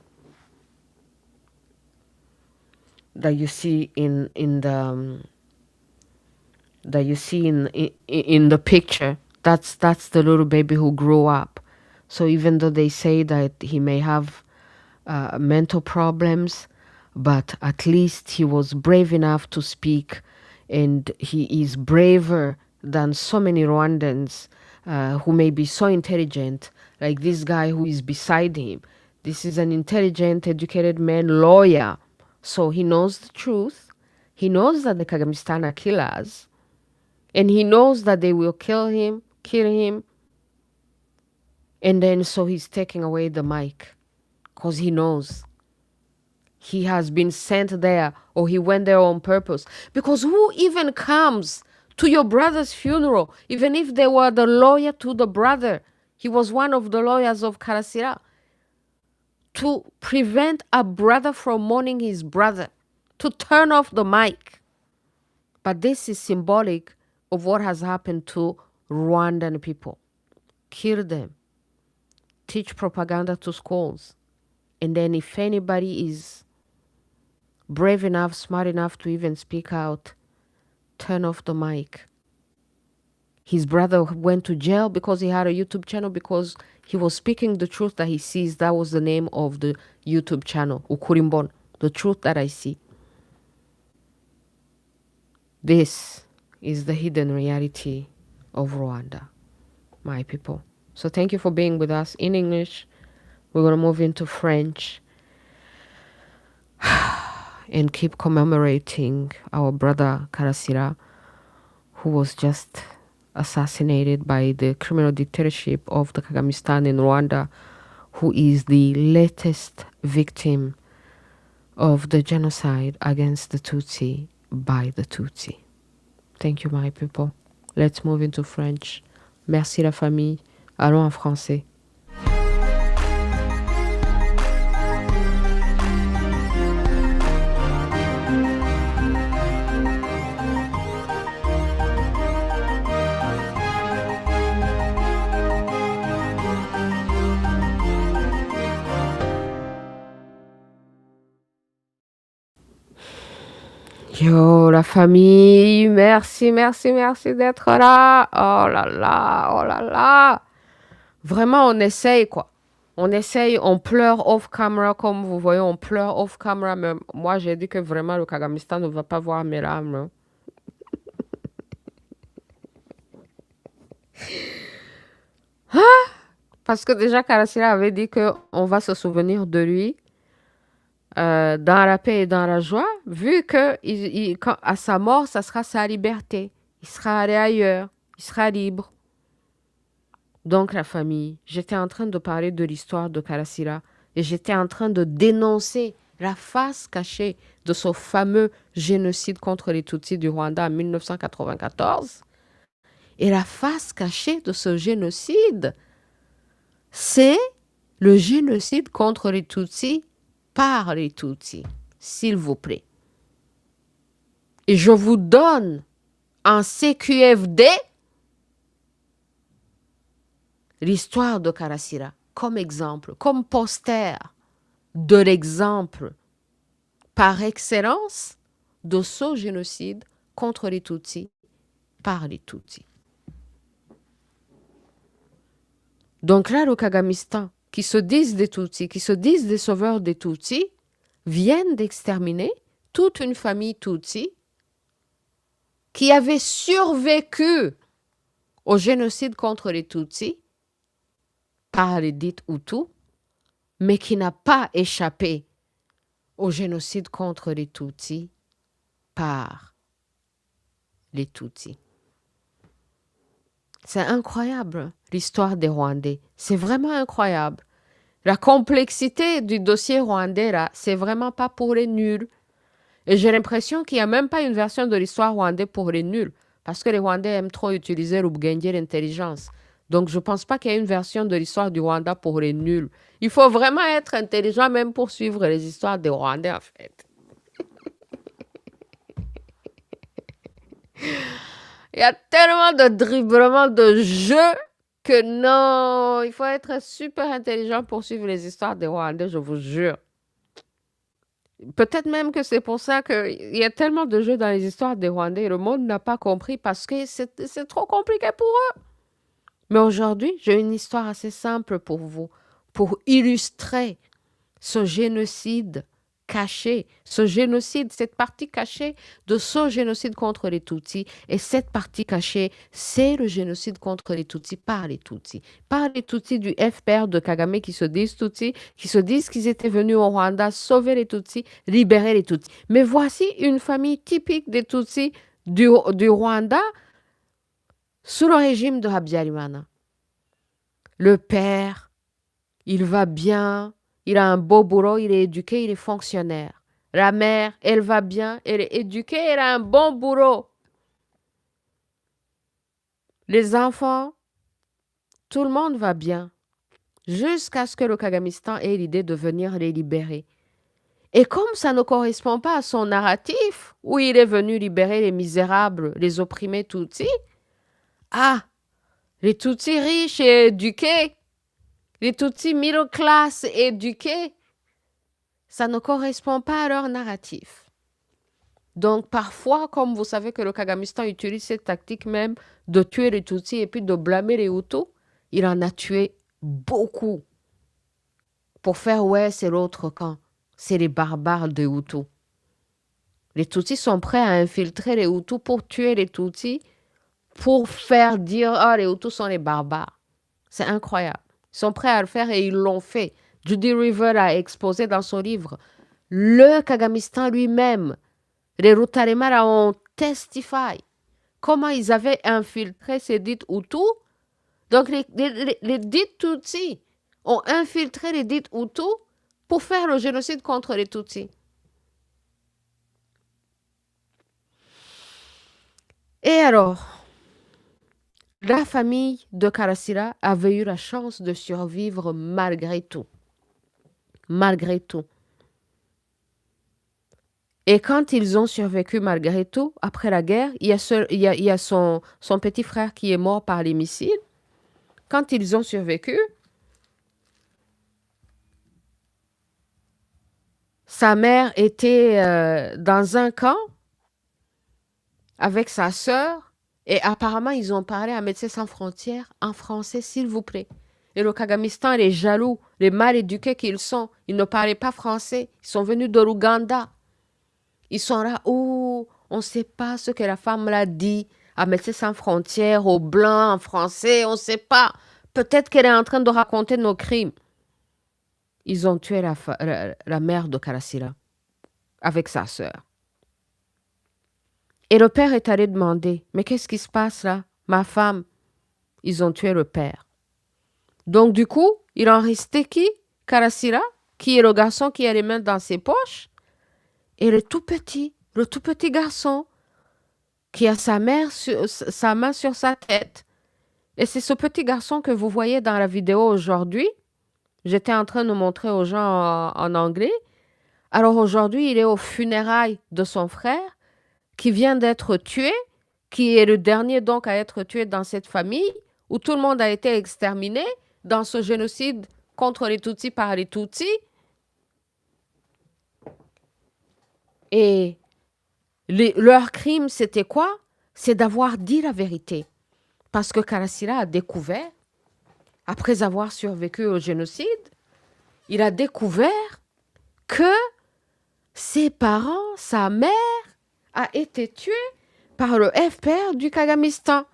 A: that you see in the picture. That's the little baby who grew up. So even though they say that he may have mental problems, but at least he was brave enough to speak, and he is braver than so many Rwandans who may be so intelligent, like this guy who is beside him. This is an intelligent, educated man, lawyer. So he knows the truth. He knows that the Kagamistan are killers. And he knows that they will kill him. And then so he's taking away the mic. Because he knows. He has been sent there, or he went there on purpose. Because who even comes to your brother's funeral, even if they were the lawyer to the brother? He was one of the lawyers of Karasira. To prevent a brother from mourning his brother. To turn off the mic. But this is symbolic of what has happened to Rwandan people. Kill them. Teach propaganda to schools. And then if anybody is brave enough, smart enough to even speak out, turn off the mic. His brother went to jail because he had a YouTube channel, because he was speaking the truth that he sees. That was the name of the YouTube channel, Ukurimbon, the truth that I see. This is the hidden reality of Rwanda, my people. So thank you for being with us in English. We're going to move into French and keep commemorating our brother KARASIRA, who was just assassinated by the criminal dictatorship of the Kagamistan in Rwanda, who is the latest victim of the genocide against the Tutsi by the Tutsi. Thank you, my people. Let's move into French. Merci la famille. Allons en français. Yo, la famille, merci, merci, merci d'être là. Oh là là, oh là là. Vraiment, on essaye, quoi. On essaye, on pleure off-camera, comme vous voyez, on pleure off-camera. Mais moi, j'ai dit que vraiment, le Kagamistan ne va pas voir mes larmes. Parce que déjà, KARASIRA avait dit qu'on va se souvenir de lui dans la paix et dans la joie, vu que à sa mort, ça sera sa liberté. Il sera allé ailleurs, il sera libre. Donc la famille, j'étais en train de parler de l'histoire de KARASIRA et j'étais en train de dénoncer la face cachée de ce fameux génocide contre les Tutsis du Rwanda en 1994. Et la face cachée de ce génocide, c'est le génocide contre les Tutsis par les Tutsis, s'il vous plaît. Et je vous donne en CQFD l'histoire de KARASIRA comme exemple, comme poster de l'exemple par excellence de ce génocide contre les Tutsis par les Tutsis. Donc là, le Kagamistan, qui se disent des Tutsis, qui se disent des sauveurs des Tutsis, viennent d'exterminer toute une famille Tutsi qui avait survécu au génocide contre les Tutsis par les dites Hutus, mais qui n'a pas échappé au génocide contre les Tutsis par les Tutsis. C'est incroyable, l'histoire des Rwandais. C'est vraiment incroyable. La complexité du dossier rwandais, là, c'est vraiment pas pour les nuls. Et j'ai l'impression qu'il n'y a même pas une version de l'histoire rwandaise pour les nuls. Parce que les Rwandais aiment trop utiliser l'ubwenge, l'intelligence. Donc, je ne pense pas qu'il y ait une version de l'histoire du Rwanda pour les nuls. Il faut vraiment être intelligent même pour suivre les histoires des Rwandais, en fait. Il y a tellement de dribblements de jeux que non, il faut être super intelligent pour suivre les histoires des Rwandais, je vous jure. Peut-être même que c'est pour ça qu'il y a tellement de jeux dans les histoires des Rwandais et le monde n'a pas compris parce que c'est trop compliqué pour eux. Mais aujourd'hui, j'ai une histoire assez simple pour vous, pour illustrer ce génocide caché, ce génocide, cette partie cachée de ce génocide contre les Tutsis. Et cette partie cachée, c'est le génocide contre les Tutsis par les Tutsis. Par les Tutsis du FPR de Kagame qui se disent Tutsis, qui se disent qu'ils étaient venus au Rwanda sauver les Tutsis, libérer les Tutsis. Mais voici une famille typique des Tutsis du Rwanda sous le régime de Habyarimana. Le père, il va bien, il a un beau boulot, il est éduqué, il est fonctionnaire. La mère, elle va bien, elle est éduquée, elle a un bon boulot. Les enfants, tout le monde va bien. Jusqu'à ce que le Kagamistan ait l'idée de venir les libérer. Et comme ça ne correspond pas à son narratif, où il est venu libérer les misérables, les opprimés Tutsis, les Tutsis riches et éduqués, les Tutsis middle class éduqués, ça ne correspond pas à leur narratif. Donc, parfois, comme vous savez que le Kagamistan utilise cette tactique même de tuer les Tutsis et puis de blâmer les Hutus, il en a tué beaucoup pour faire, ouais, c'est l'autre camp. C'est les barbares des Hutus. Les Tutsis sont prêts à infiltrer les Hutus pour tuer les Tutsis, pour faire dire, ah, les Hutus sont les barbares. C'est incroyable. Ils sont prêts à le faire et ils l'ont fait. Judy River a exposé dans son livre. Le Kagamistan lui-même, les Rutarimara ont testifié comment ils avaient infiltré ces dites Hutus. Donc, les dites Tutsis ont infiltré les dites Hutus pour faire le génocide contre les Tutsis. Et alors, la famille de KARASIRA avait eu la chance de survivre malgré tout. Malgré tout. Et quand ils ont survécu malgré tout, après la guerre, il y a son petit frère qui est mort par les missiles. Quand ils ont survécu, sa mère était dans un camp avec sa sœur et apparemment, ils ont parlé à Médecins sans frontières en français, s'il vous plaît. Et le Kagamistan, les jaloux, les mal éduqués qu'ils sont, ils ne parlaient pas français. Ils sont venus de l'Ouganda. Ils sont là, oh, on ne sait pas ce que la femme l'a dit à Médecins sans frontières, aux Blancs, en français, on ne sait pas. Peut-être qu'elle est en train de raconter nos crimes. Ils ont tué la mère de KARASIRA avec sa sœur. Et le père est allé demander, mais qu'est-ce qui se passe là? Ma femme, ils ont tué le père. Donc du coup, il en restait qui? KARASIRA, qui est le garçon qui a les mains dans ses poches, et le tout petit garçon qui a sa main sur sa tête. Et c'est ce petit garçon que vous voyez dans la vidéo aujourd'hui. J'étais en train de montrer aux gens en anglais. Alors aujourd'hui, il est aux funérailles de son frère qui vient d'être tué, qui est le dernier donc à être tué dans cette famille où tout le monde a été exterminé dans ce génocide contre les Tutsis par les Tutsis. Et leur crime, c'était quoi? C'est d'avoir dit la vérité. Parce que KARASIRA a découvert, après avoir survécu au génocide, il a découvert que ses parents, sa mère, a été tuée par le FPR du Kagamistan.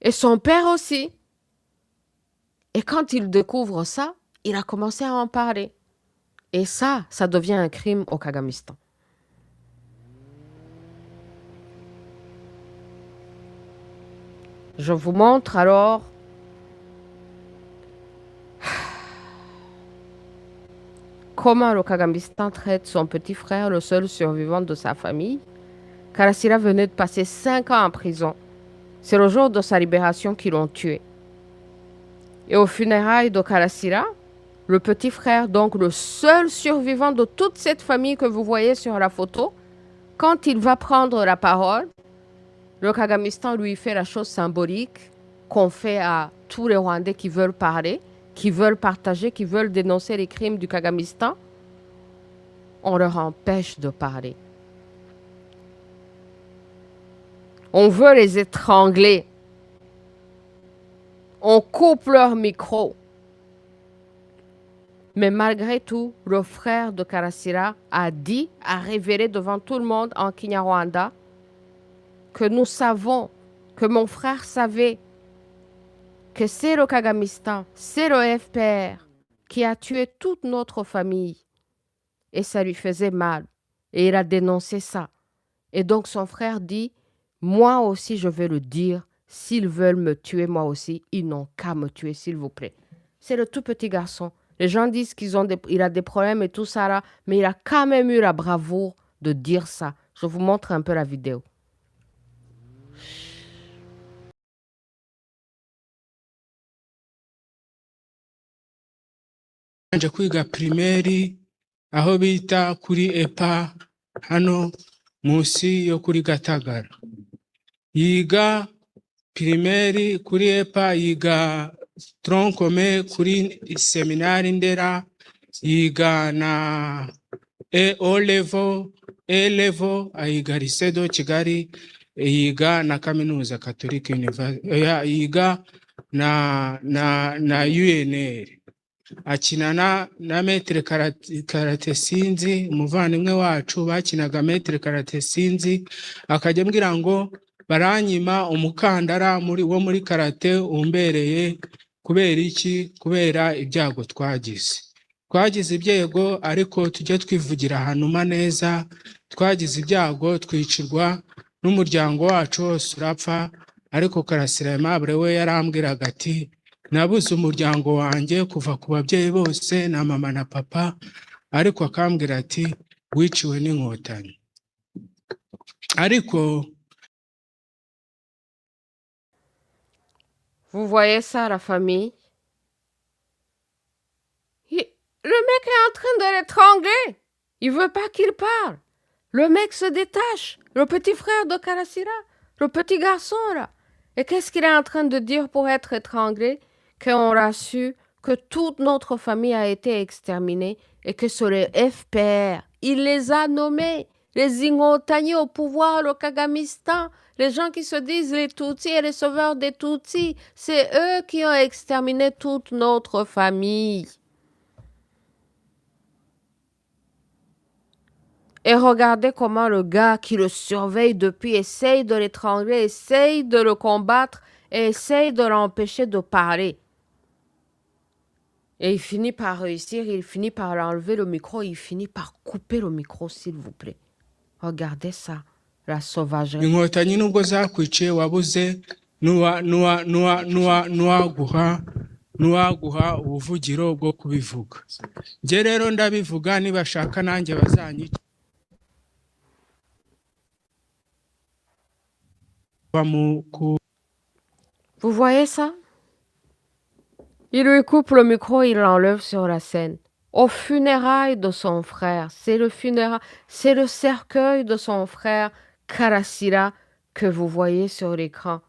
A: Et son père aussi. Et quand il découvre ça, il a commencé à en parler. Et ça devient un crime au Kagamistan. Je vous montre alors comment le Kagamistan traite son petit frère, le seul survivant de sa famille. KARASIRA venait de passer 5 ans en prison. C'est le jour de sa libération qu'ils l'ont tué. Et aux funérailles de KARASIRA, le petit frère, donc le seul survivant de toute cette famille que vous voyez sur la photo, quand il va prendre la parole, le Kagamistan lui fait la chose symbolique qu'on fait à tous les Rwandais qui veulent parler, qui veulent partager, qui veulent dénoncer les crimes du Kagamistan. On leur empêche de parler. On veut les étrangler. On coupe leur micro. Mais malgré tout, le frère de KARASIRA a révélé devant tout le monde en KinyaRwanda que nous savons, que mon frère savait que c'est le Kagamistan, c'est le FPR qui a tué toute notre famille. Et ça lui faisait mal. Et il a dénoncé ça. Et donc son frère dit, moi aussi je vais le dire, s'ils veulent me tuer, moi aussi, ils n'ont qu'à me tuer, s'il vous plaît. C'est le tout petit garçon. Les gens disent qu'il a des problèmes et tout ça là, mais il a quand même eu la bravoure de dire ça. Je vous montre un peu la vidéo.
B: nje kwiga primaire aho bita kuri EPA hano munsi yo kuri Gatagara. Yiga primaire kuri EPA, yiga tronc commun kuri seminari Ndera, yiga na O level A-level ayiga lycée de Kigali, yiga na kaminuza Catholic yiga na UNR. Akinana na metre karate sinzi, umuvandimwe wacu bakinaga metre karate sinzi, akajya mbwira ngo baranyima umukandara wo muri karate umbereye. Kubera iki? Kubera ibyago twagize ibyego, ariko tujye twivugira ahantu neza. Twagize ibyago twicirwa n'umuryango wacu wose urapfa, ariko Karasira Aimable we yarambwiraga ati nabuze umuryango wanjye kuva ku babyeyi bose na mama na papa, ariko akambwira ati wiciwe n'inkotanyi. Ariko
A: vous voyez ça, la famille? Le mec est en train de l'étrangler. Il veut pas qu'il parle. Le mec se détache. Le petit frère de KARASIRA, le petit garçon là. Et qu'est-ce qu'il est en train de dire pour être étranglé? Qu'on a su que toute notre famille a été exterminée et que sur les FPR, il les a nommés. Les Ingotanyi au pouvoir, le Kagamistan, les gens qui se disent les Tutsi et les sauveurs des Tutsi, c'est eux qui ont exterminé toute notre famille. Et regardez comment le gars qui le surveille depuis essaye de l'étrangler, essaye de le combattre et essaye de l'empêcher de parler. Et il finit par réussir, il finit par enlever le micro, il finit par couper le micro, s'il vous plaît. Regardez ça, la sauvagerie.
B: Inkotanyi nubwo zakwiciye wabuze nuwaguha ubuvugiro bwo kubivuga. Nje rero ndabivuga, nibashaka nanjye bazanyica.
A: Vous voyez ça? Il lui coupe le micro, il l'enlève sur la scène. Aux funérailles de son frère, c'est le cercueil de son frère KARASIRA que vous voyez sur l'écran,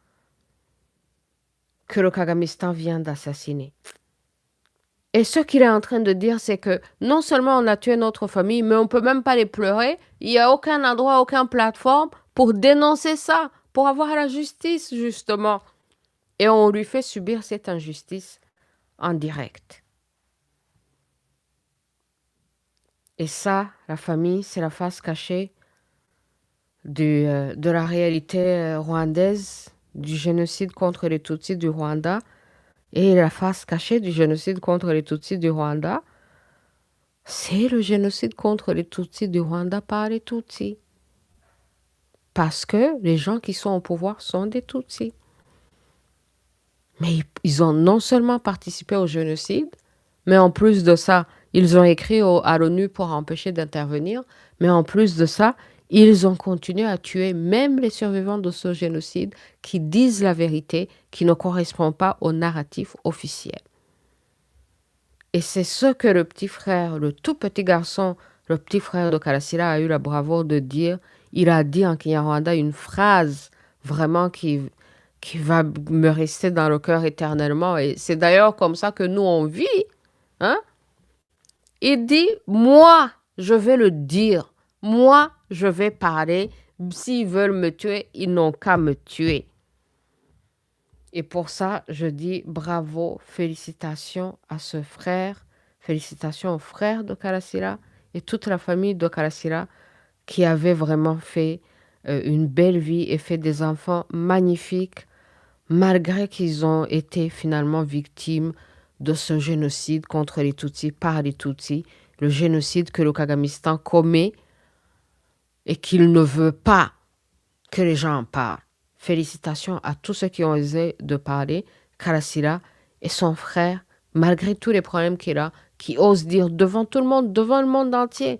A: que le Kagamistan vient d'assassiner. Et ce qu'il est en train de dire, c'est que non seulement on a tué notre famille, mais on ne peut même pas les pleurer. Il n'y a aucun endroit, aucune plateforme pour dénoncer ça, pour avoir la justice, justement. Et on lui fait subir cette injustice en direct. Et ça, la famille, c'est la face cachée de la réalité rwandaise, du génocide contre les Tutsis du Rwanda. Et la face cachée du génocide contre les Tutsis du Rwanda, c'est le génocide contre les Tutsis du Rwanda par les Tutsis. Parce que les gens qui sont au pouvoir sont des Tutsis. Mais ils ont non seulement participé au génocide, mais en plus de ça, ils ont écrit à l'ONU pour empêcher d'intervenir, mais en plus de ça, ils ont continué à tuer même les survivants de ce génocide qui disent la vérité, qui ne correspond pas au narratif officiel. Et c'est ce que le petit frère, le tout petit garçon, le petit frère de KARASIRA a eu la bravoure de dire. Il a dit en KinyaRwanda une phrase vraiment qui va me rester dans le cœur éternellement. Et c'est d'ailleurs comme ça que nous, on vit. Hein? Il dit, moi, je vais le dire. Moi, je vais parler. S'ils veulent me tuer, ils n'ont qu'à me tuer. Et pour ça, je dis bravo, félicitations à ce frère. Félicitations au frère de KARASIRA et toute la famille de KARASIRA qui avait vraiment fait une belle vie et fait des enfants magnifiques, malgré qu'ils ont été finalement victimes de ce génocide contre les Tutsis par les Tutsis, le génocide que le Kagamistan commet et qu'il ne veut pas que les gens en parlent. Félicitations à tous ceux qui ont osé de parler, KARASIRA et son frère, malgré tous les problèmes qu'il a, qui ose dire devant tout le monde, devant le monde entier,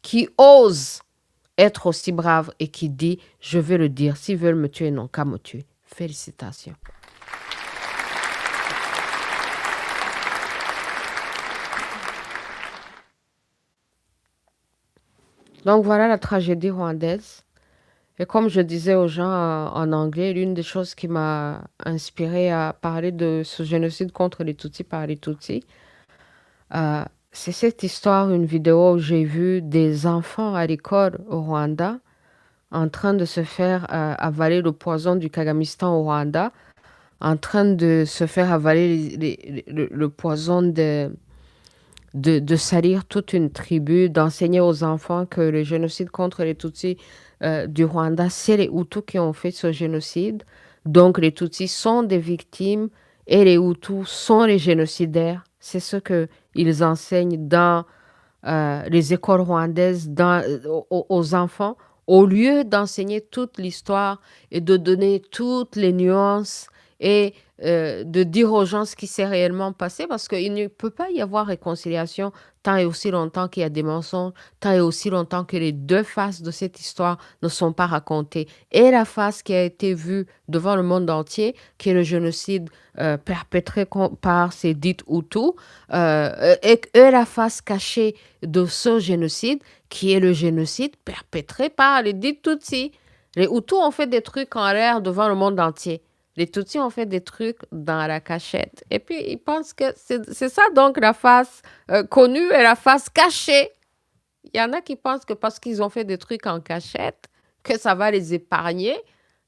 A: qui ose être aussi brave et qui dit « je vais le dire, s'ils veulent me tuer, ils n'ont qu'à me tuer ». Félicitations. Donc voilà la tragédie rwandaise. Et comme je disais aux gens en anglais, l'une des choses qui m'a inspirée à parler de ce génocide contre les Tutsis par les Tutsis, C'est cette histoire, une vidéo où j'ai vu des enfants à l'école au Rwanda en train de se faire avaler le poison du Kagamistan au Rwanda, en train de se faire avaler le poison de salir toute une tribu, d'enseigner aux enfants que le génocide contre les Tutsis du Rwanda, c'est les Hutus qui ont fait ce génocide. Donc les Tutsis sont des victimes et les Hutus sont les génocidaires. C'est ce qu'ils enseignent dans les écoles rwandaises aux enfants, au lieu d'enseigner toute l'histoire et de donner toutes les nuances et de dire aux gens ce qui s'est réellement passé, parce qu'il ne peut pas y avoir réconciliation tant et aussi longtemps qu'il y a des mensonges, tant et aussi longtemps que les deux faces de cette histoire ne sont pas racontées. Et la face qui a été vue devant le monde entier, qui est le génocide perpétré par ces dites Hutus, et la face cachée de ce génocide, qui est le génocide perpétré par les dites Tutsis. Les Hutus ont fait des trucs en l'air devant le monde entier. Les Tutsis ont fait des trucs dans la cachette. Et puis, ils pensent que c'est ça, donc, la face connue et la face cachée. Il y en a qui pensent que parce qu'ils ont fait des trucs en cachette, que ça va les épargner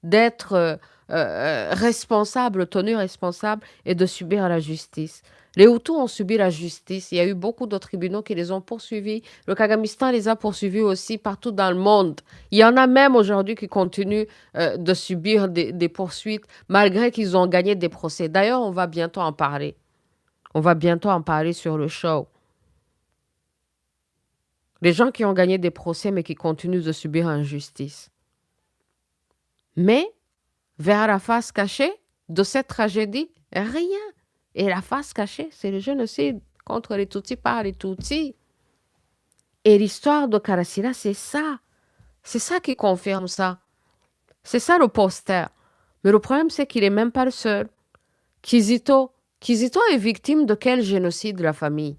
A: d'être responsables, tenus responsables et de subir la justice. Les Hutus ont subi la justice. Il y a eu beaucoup de tribunaux qui les ont poursuivis. Le Kagamistan les a poursuivis aussi partout dans le monde. Il y en a même aujourd'hui qui continuent de subir des poursuites malgré qu'ils ont gagné des procès. D'ailleurs, on va bientôt en parler. On va bientôt en parler sur le show. Les gens qui ont gagné des procès mais qui continuent de subir injustice. Mais, vers la face cachée de cette tragédie, rien. Et la face cachée, c'est le génocide contre les Tutsis par les Tutsis. Et l'histoire de KARASIRA, c'est ça. C'est ça qui confirme ça. C'est ça le poster. Mais le problème, c'est qu'il n'est même pas le seul. Kizito est victime de quel génocide, la famille?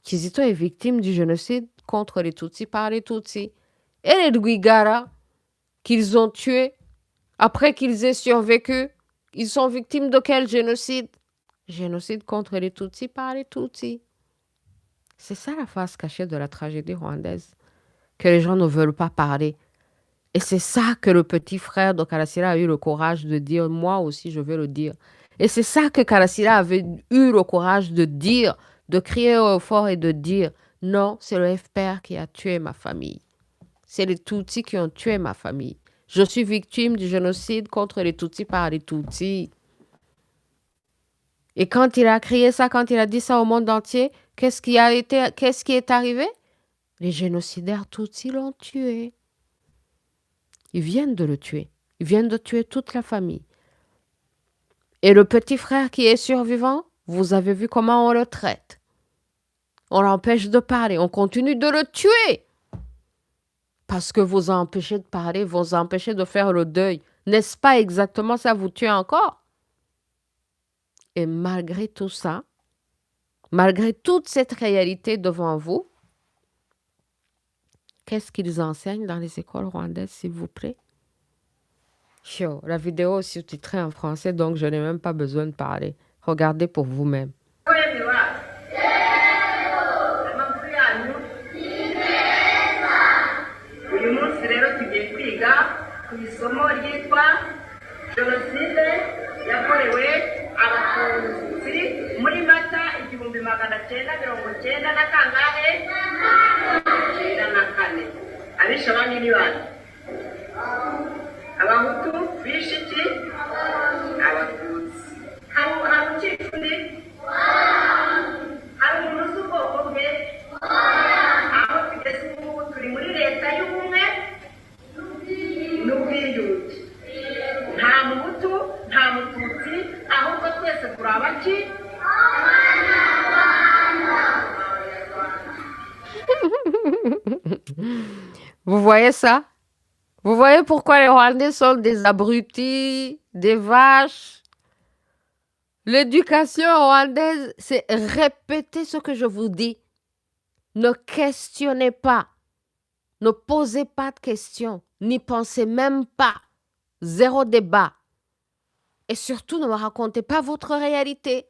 A: Kizito est victime du génocide contre les Tutsis par les Tutsis. Et les Rwigara, qu'ils ont tués, après qu'ils aient survécu, ils sont victimes de quel génocide? Génocide contre les Tutsis par les Tutsis. C'est ça la face cachée de la tragédie rwandaise, que les gens ne veulent pas parler. Et c'est ça que le petit frère de KARASIRA a eu le courage de dire, moi aussi je veux le dire. Et c'est ça que KARASIRA avait eu le courage de dire, de crier au fort et de dire, non, c'est le FPR qui a tué ma famille. C'est les Tutsis qui ont tué ma famille. Je suis victime du génocide contre les Tutsis par les Tutsis. Et quand il a crié ça, quand il a dit ça au monde entier, qu'est-ce qui est arrivé? Les génocidaires Tutsis l'ont tué. Ils viennent de le tuer. Ils viennent de tuer toute la famille. Et le petit frère qui est survivant, vous avez vu comment on le traite. On l'empêche de parler. On continue de le tuer. Parce que vous empêchez de parler, vous empêchez de faire le deuil. N'est-ce pas exactement ça, vous tuez encore? Et malgré tout ça, malgré toute cette réalité devant vous, qu'est-ce qu'ils enseignent dans les écoles rwandaises, s'il vous plaît? Yo, la vidéo est sous-titrée en français, donc je n'ai même pas besoin de parler. Regardez pour vous-même.
C: uyu munsi rero tugiye kwiga ku isomo ryitwa Genocide yakorewe abatutsi muri Mata 1990 na kangahe 94. Abisha bamwe ni bande? Abahutu bishe iki? Abatutsi. Hari ukifundi? Hari umuntu uzi ubwoko bwe? Aho tugeze ubu turi muri leta y'ubumwe n'ubwiyunge. Nta muhutu, nta mututsi, ahubwo twese turi abaki?
A: Vous voyez ça? Vous voyez pourquoi les Rwandais sont des abrutis, des vaches? L'éducation rwandaise, c'est répéter ce que je vous dis. Ne questionnez pas. Ne posez pas de questions. N'y pensez même pas. Zéro débat. Et surtout, ne me racontez pas votre réalité.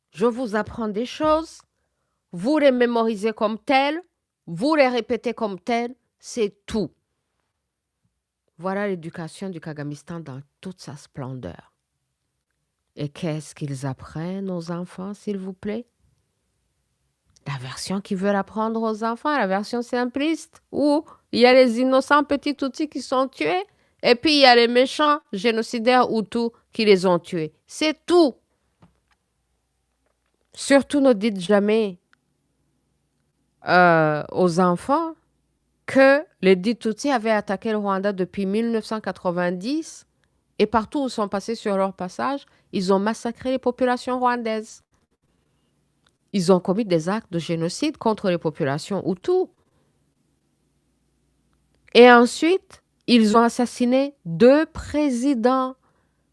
A: Je vous apprends des choses. vous les mémorisez comme tels, vous les répétez comme tels, c'est tout. Voilà l'éducation du Kagamistan dans toute sa splendeur. Et qu'est-ce qu'ils apprennent aux enfants, s'il vous plaît? La version qu'ils veulent apprendre aux enfants, la version simpliste, où il y a les innocents petits Tutsi qui sont tués, et puis il y a les méchants génocidaires Hutus qui les ont tués. C'est tout. Surtout ne dites jamais aux enfants que les dits Tutsi avaient attaqué le Rwanda depuis 1990 et partout où ils sont passés sur leur passage, ils ont massacré les populations rwandaises. Ils ont commis des actes de génocide contre les populations Hutus. Et ensuite, ils ont assassiné 2 présidents.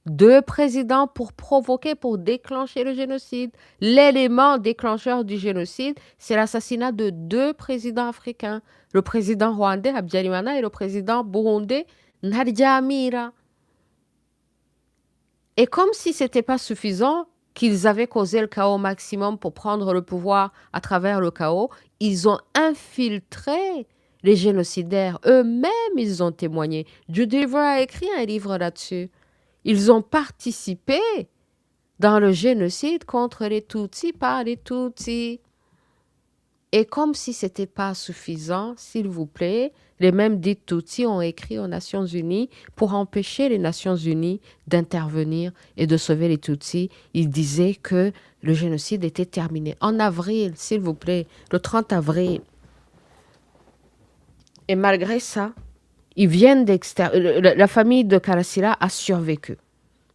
A: 2 présidents pour provoquer, pour déclencher le génocide. L'élément déclencheur du génocide, c'est l'assassinat de 2 présidents africains. Le président rwandais, Habyarimana, et le président burundais, Ntaryamira. Et comme si ce n'était pas suffisant, qu'ils avaient causé le chaos maximum pour prendre le pouvoir à travers le chaos, ils ont infiltré les génocidaires. Eux-mêmes, ils ont témoigné. Ndabivuga a écrit un livre là-dessus. Ils ont participé dans le génocide contre les Tutsis par les Tutsis. Et comme si ce n'était pas suffisant, s'il vous plaît, les mêmes dits Tutsis ont écrit aux Nations Unies pour empêcher les Nations Unies d'intervenir et de sauver les Tutsis. Ils disaient que le génocide était terminé. En avril, s'il vous plaît, le 30 avril. Et malgré ça, ils viennent la famille de KARASIRA a survécu.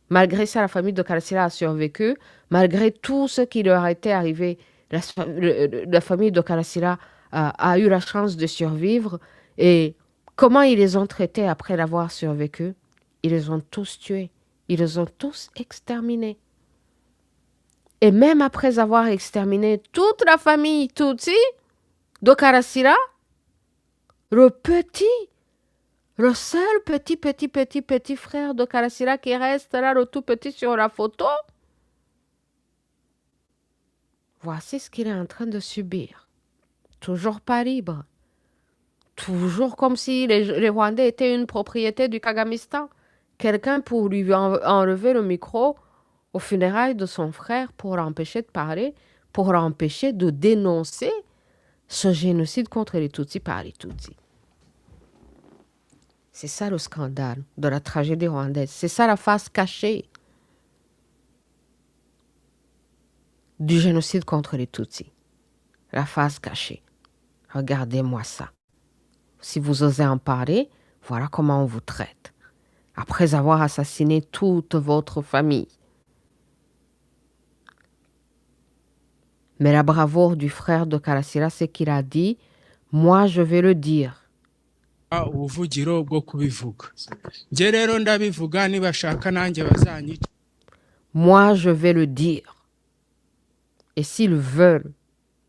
A: Malgré ça, la famille de KARASIRA a survécu. Malgré tout ce qui leur était arrivé, la famille de KARASIRA a eu la chance de survivre. Et comment ils les ont traités après l'avoir survécu? Ils les ont tous tués. Ils les ont tous exterminés. Et même après avoir exterminé toute la famille Tutsi de KARASIRA, le seul petit frère de KARASIRA qui reste là, le tout petit sur la photo, voici ce qu'il est en train de subir. Toujours pas libre. Toujours comme si les Rwandais étaient une propriété du Kagamistan. Quelqu'un pour lui enlever le micro aux funérailles de son frère pour l'empêcher de parler, pour l'empêcher de dénoncer ce génocide contre les Tutsis par les Tutsis. C'est ça le scandale de la tragédie rwandaise. C'est ça la face cachée du génocide contre les Tutsis. La face cachée. Regardez-moi ça. Si vous osez en parler, voilà comment on vous traite. Après avoir assassiné toute votre famille. Mais la bravoure du frère de KARASIRA, c'est qu'il a dit « Moi, je vais le dire ».
B: ubuvugiro bwo kubivuga nge rero ndabivuga nibashaka nanjye bazanyica.
A: Moi, je vais le dire. Et s'ils veulent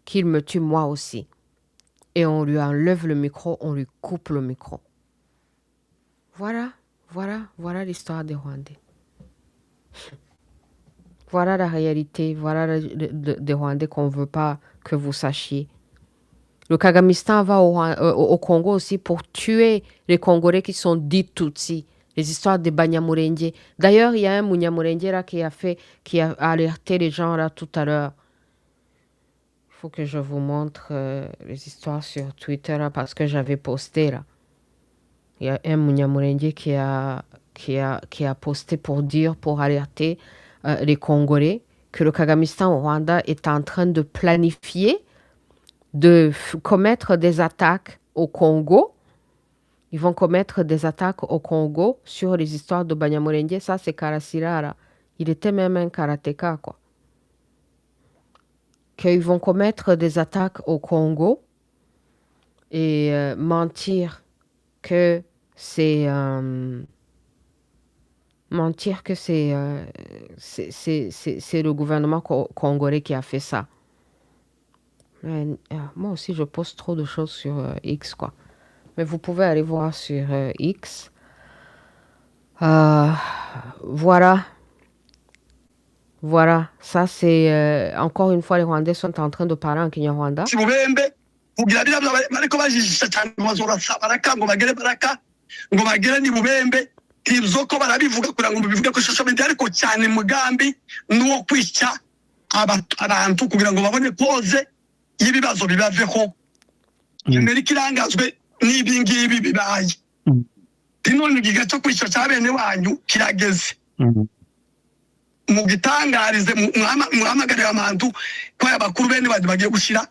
A: qu'ils me tuent moi aussi. Et on lui enlève le micro, on lui coupe le micro. Voilà l'histoire des Rwandais. Voilà la réalité, voilà des Rwandais qu'on ne veut pas que vous sachiez. Le Kagamistan va au Congo aussi pour tuer les Congolais qui sont dits Tutsi. Les histoires des Banyamulenge. D'ailleurs, il y a un Munyamulenge là qui a alerté les gens là tout à l'heure. Il faut que je vous montre les histoires sur Twitter là, parce que j'avais posté là. Il y a un Munyamulenge qui a posté pour alerter les Congolais que le Kagamistan au Rwanda est en train de planifier de commettre des attaques au Congo. Ils vont commettre des attaques au Congo sur les histoires de Banyamulenge. Ça, c'est KARASIRA, là. Il était même un karatéka, quoi. Qu'ils vont commettre des attaques au Congo et mentir que c'est le gouvernement congolais qui a fait ça. Moi aussi, je poste trop de choses sur X, quoi. Mais vous pouvez aller voir sur X. Voilà. Voilà, ça c'est encore une fois les Rwandais sont en train de parler en KinyaRwanda.
D: kugira bira bariko bajijisha cyane bazorasa baraka ngo bagere baraka ngo bagere ni bubembe ibyo ko barabivuga kugira ngo bivuge ko social media ariko cyane mugambi nuwo kwica abantu kugira ngo babone pose y'ibibazo bibaveho Amerika irangazwe n'ibi ngibi bibaye none igihe cyo kwica cyabene wanyu kirageze mugitangarize muhamagare abantu ko abakuru bene bagiye gushira.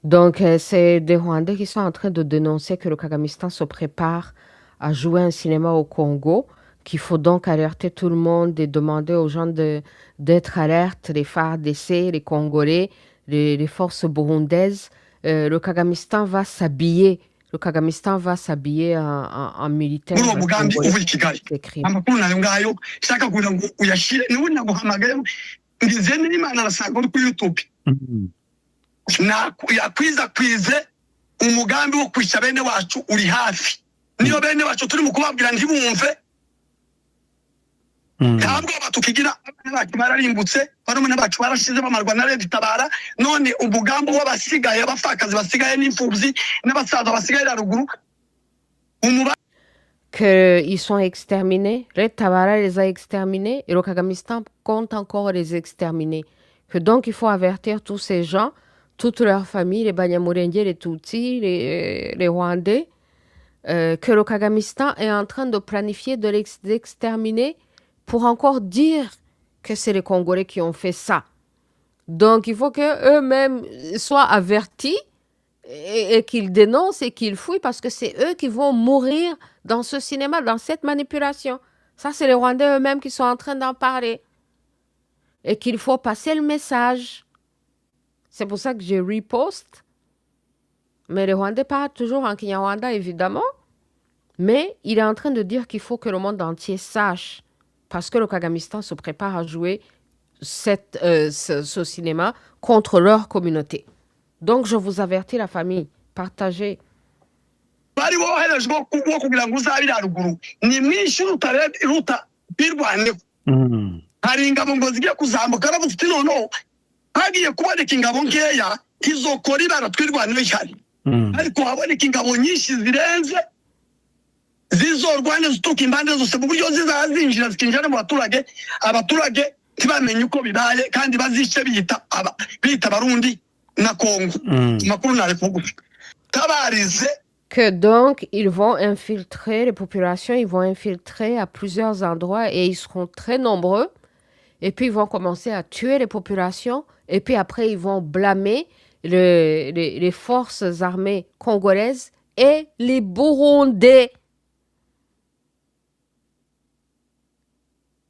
A: Donc, c'est des Rwandais qui sont en train de dénoncer que le Kagamistan se prépare à jouer un cinéma au Congo, qu'il faut donc alerter tout le monde et demander aux gens d'être alertes, les FARDC, les Congolais, les forces burundaises. Le Kagamistan va s'habiller. Le Kagamistan va s'habiller en militaire.
D: Yakwize umugambi wo kwica bene wacu uri hafi niyo bene wacu turi mu kubabwira ntibumve ntabwo batukigira abantu bararimbutse barumuna bacu barashize bamarwa na leta itabara none umugambi w'abasigaye abafakazi basigaye n'imfubyi n'abasaza basigaye ruguru
A: qu'ils sont exterminés, Red Tabara les a exterminés et le Kagamistan compte encore les exterminer. Que donc il faut avertir tous ces gens, toute leur famille, les Banyamulenge, les Tutsi, les Rwandais, que le Kagamistan est en train de planifier de les exterminer pour encore dire que c'est les Congolais qui ont fait ça. Donc il faut qu'eux-mêmes soient avertis et qu'ils dénoncent et qu'ils fouillent parce que c'est eux qui vont mourir dans ce cinéma, dans cette manipulation. Ça, c'est les Rwandais eux-mêmes qui sont en train d'en parler. Et qu'il faut passer le message. C'est pour ça que je reposte. Mais les Rwandais parlent toujours en KinyaRwanda, évidemment. Mais il est en train de dire qu'il faut que le monde entier sache. Parce que le Kagamistan se prépare à jouer ce cinéma contre leur communauté. Donc, je vous avertis, la famille. Partagez.
D: Hari ingabo ngo zigiye kuzamuka aravuze noneho hagiye kuboneka ingabo nkeya izokora ibara twirwanire cyane ariko haboneka ingabo nyinshi zirenze zizorwane zituka impande zose mu buryo zizazinjira zikinjira mu baturage ntibamenye uko bibaye kandi bazice bita Barundi na Kongo makuru na Repubulika tabarize.
A: Que donc, ils vont infiltrer les populations, ils vont infiltrer à plusieurs endroits et ils seront très nombreux. Et puis, ils vont commencer à tuer les populations. Et puis après, ils vont blâmer les forces armées congolaises et les Burundais.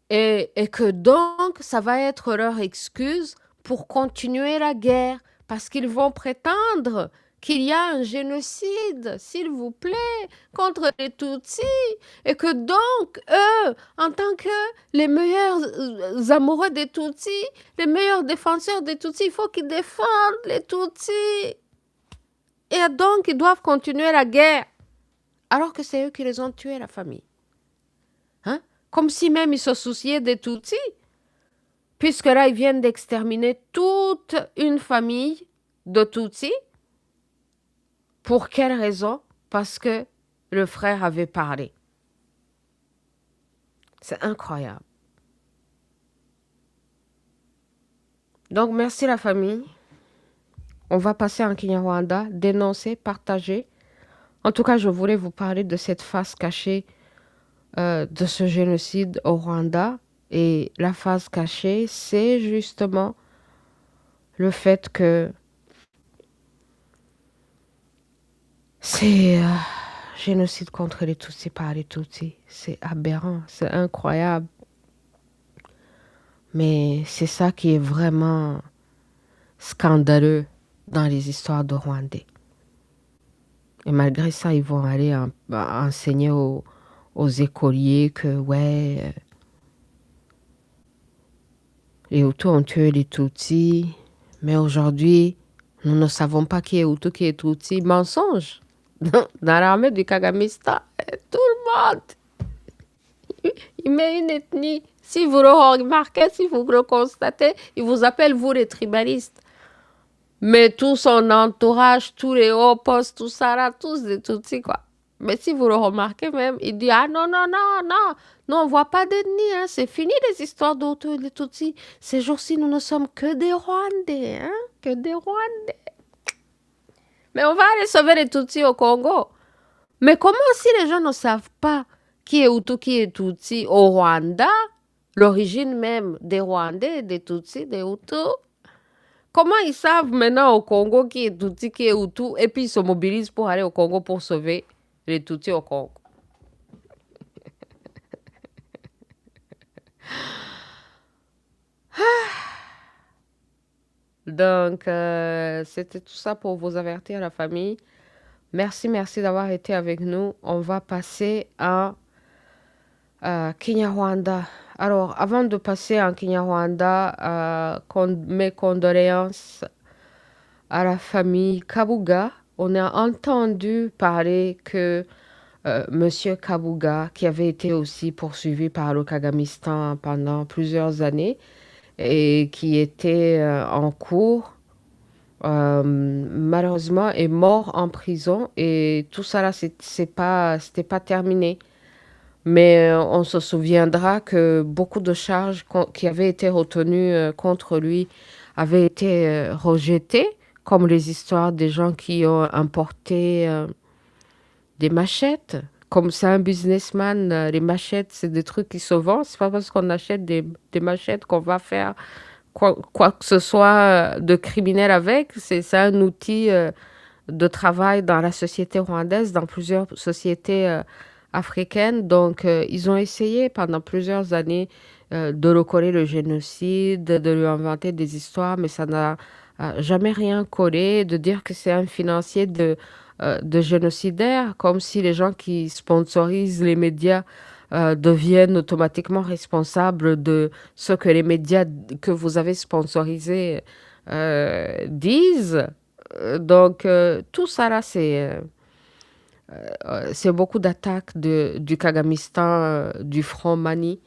A: Et que donc, ça va être leur excuse pour continuer la guerre. Parce qu'ils vont prétendre qu'il y a un génocide, s'il vous plaît, contre les Tutsi. Et que donc, eux, en tant que les meilleurs amoureux des Tutsi, les meilleurs défenseurs des Tutsi, il faut qu'ils défendent les Tutsi. Et donc, ils doivent continuer la guerre. Alors que c'est eux qui les ont tués, la famille. Hein? Comme si même ils se souciaient des Tutsi. Puisque là, ils viennent d'exterminer toute une famille de Tutsi. Pour quelle raison? Parce que le frère avait parlé. C'est incroyable. Donc, merci la famille. On va passer en KinyaRwanda, dénoncer, partager. En tout cas, je voulais vous parler de cette face cachée de ce génocide au Rwanda. Et la face cachée, c'est justement le fait que c'est génocide contre les Tutsis par les Tutsis. C'est aberrant, c'est incroyable. Mais c'est ça qui est vraiment scandaleux dans les histoires de Rwandais. Et malgré ça, ils vont aller enseigner aux écoliers que, ouais, les Hutus ont tué les Tutsis. Mais aujourd'hui, nous ne savons pas qui est Hutu, qui est Tutsi. Mensonge. Dans l'armée du Kagamistan, tout le monde. Il met une ethnie. Si vous le remarquez, si vous le constatez, il vous appelle, vous, les tribalistes. Mais tout son entourage, tous les hauts postes, tout ça là, tous des Tutsis, quoi. Mais si vous le remarquez même, il dit, ah non, non, non, non, non, on ne voit pas d'ethnie, hein. C'est fini les histoires d'Hutus et les Tutsis. Ces jours-ci, nous ne sommes que des Rwandais, hein, que des Rwandais. Mais on va aller sauver les Tutsis au Congo. Mais comment si les gens ne savent pas qui est Hutu, qui est Tutsi au Rwanda, l'origine même des Rwandais, des Tutsis, des Hutus? Comment ils savent maintenant au Congo qui est Tutsi, qui est Hutu, et puis ils se mobilisent pour aller au Congo pour sauver les Tutsis au Congo? Donc, c'était tout ça pour vous avertir, la famille. Merci, merci d'avoir été avec nous. On va passer à KinyaRwanda. Alors, avant de passer en KinyaRwanda, mes condoléances à la famille Kabuga. On a entendu parler que Monsieur Kabuga, qui avait été aussi poursuivi par le Kagamistan pendant plusieurs années et qui était en cours, malheureusement est mort en prison, et tout ça là, c'était pas terminé. Mais on se souviendra que beaucoup de charges qui avaient été retenues contre lui avaient été rejetées, comme les histoires des gens qui ont importé des machettes. Comme c'est un businessman, les machettes, c'est des trucs qui se vendent. C'est pas parce qu'on achète des machettes qu'on va faire quoi que ce soit de criminel avec. C'est un outil de travail dans la société rwandaise, dans plusieurs sociétés africaines. Donc, ils ont essayé pendant plusieurs années de recoller le génocide, de lui inventer des histoires, mais ça n'a jamais rien collé, de dire que c'est un financier de génocidaires, comme si les gens qui sponsorisent les médias deviennent automatiquement responsables de ce que les médias que vous avez sponsorisés disent. Donc, tout ça là, c'est beaucoup d'attaques du Kagamistan, du Front Mani.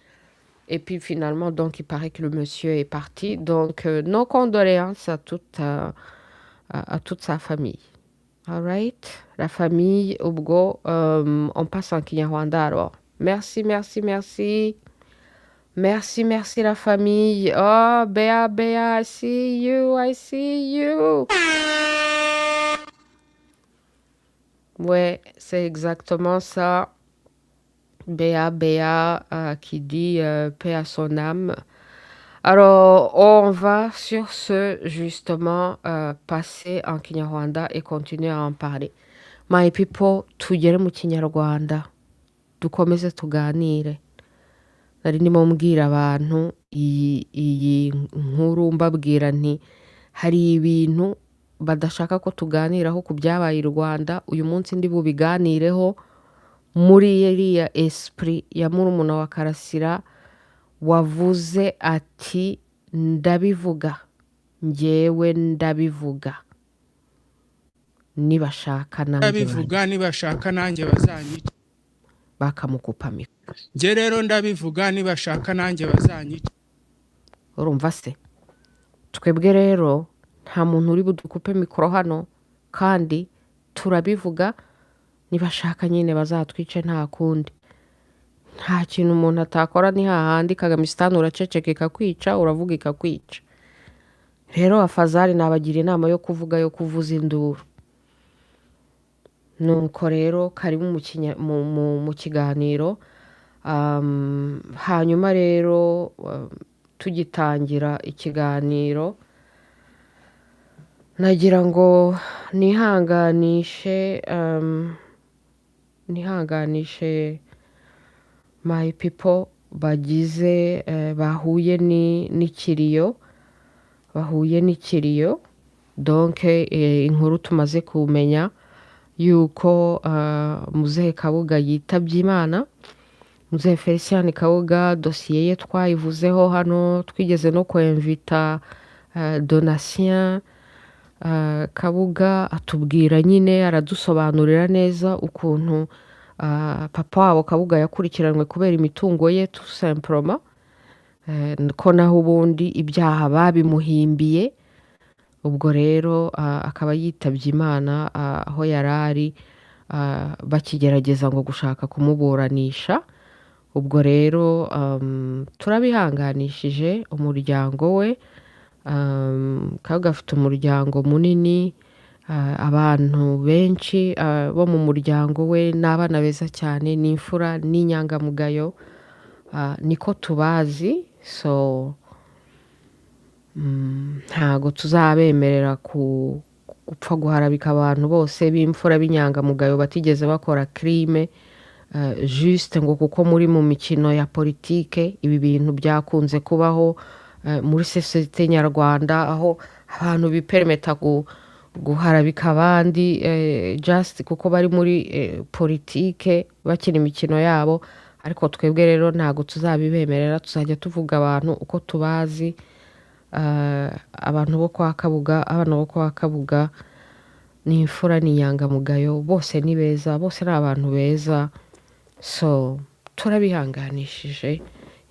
A: Et puis finalement, donc, il paraît que le monsieur est parti. Donc, nos condoléances à toute sa famille. All right, la famille Ubgo, on passe en KinyaRwanda alors. Merci, merci, merci. Merci, merci la famille. Oh, Béa, I see you, I see you. Ouais, c'est exactement ça. Béa, qui dit paix à son âme. Alors, on va sur ce, justement, passer en KinyaRwanda et continuer à en parler. My people, tugere mu KinyaRwanda. Dukomeze tuganire. Nari ndimo mbwira abantu iyi nkuru mbabwira nti hari ibintu badashaka ko tuganiraho ku byabaye i Rwanda. Uyu munsi ndi bubiganireho muri iriya esprit ya murumuna wa Karasira wavuze ati ndabivuga, njyewe ndabivuga, nibashaka
B: nanjye bazanyica.
A: Bakamukupa mikoro.
B: Njye rero ndabivuga, nibashaka nanjye bazanyica.
A: Urumva se? Twebwe rero nta muntu uri budukupe mikoro hano, kandi turabivuga, nibashaka nyine bazatwice, nta kundi. Nta kintu umuntu atakora, ni hahandi Kagamistan uraceceka ikakwica, uravuga ikakwica. Rero afazari nabagira inama yo kuvuza induru. Nuko rero Karibu mu kiganiro. Hanyuma rero tugitangira ikiganiro, nagira ngo nihanganishe my people bagize bahuye n'ikiriyo. Donc inkuru tumaze kumenya yuko muzehe Kabuga yitabye Imana. Muzehe Felicien Kabuga, dosiye ye twayivuzeho hano, twigeze no kwemvita Donatien Kabuga atubwira nyine, aradusobanurira neza ukuntu papa wabo Kabuga yakurikiranwe kubera imitungo ye tout simplement, ko naho ubundi ibyaha babimuhimbiye. Ubwo rero akaba yitabye Imana aho yarari bakigerageza ngo gushaka kumuburanisha. Ubwo rero turabihanganishije umuryango we. Kabuga afite umuryango munini, abantu benshi bo mu muryango we n'abana beza cyane, n'imfura n'inyangamugayo, niko tubazi. So ntago tuzabemerera gupfa guharabika abantu bose b'imfura b'inyangamugayo batigeze bakora crime juste ngo kuko muri mu mikino ya politike. Ibi bintu byakunze kubaho muri societe nyarwanda, aho abantu bipermeta guharabika abandi just kuko bari muri politike bakina imikino yabo. Ariko twebwe rero ntago tuzabibemerera, tuzajya tuvuga abantu uko tubazi. Abantu bo kwa Kabuga, abana bo kwa Kabuga ni imfura n'inyangamugayo, bose ni beza, bose ari abantu beza. So turabihanganishije,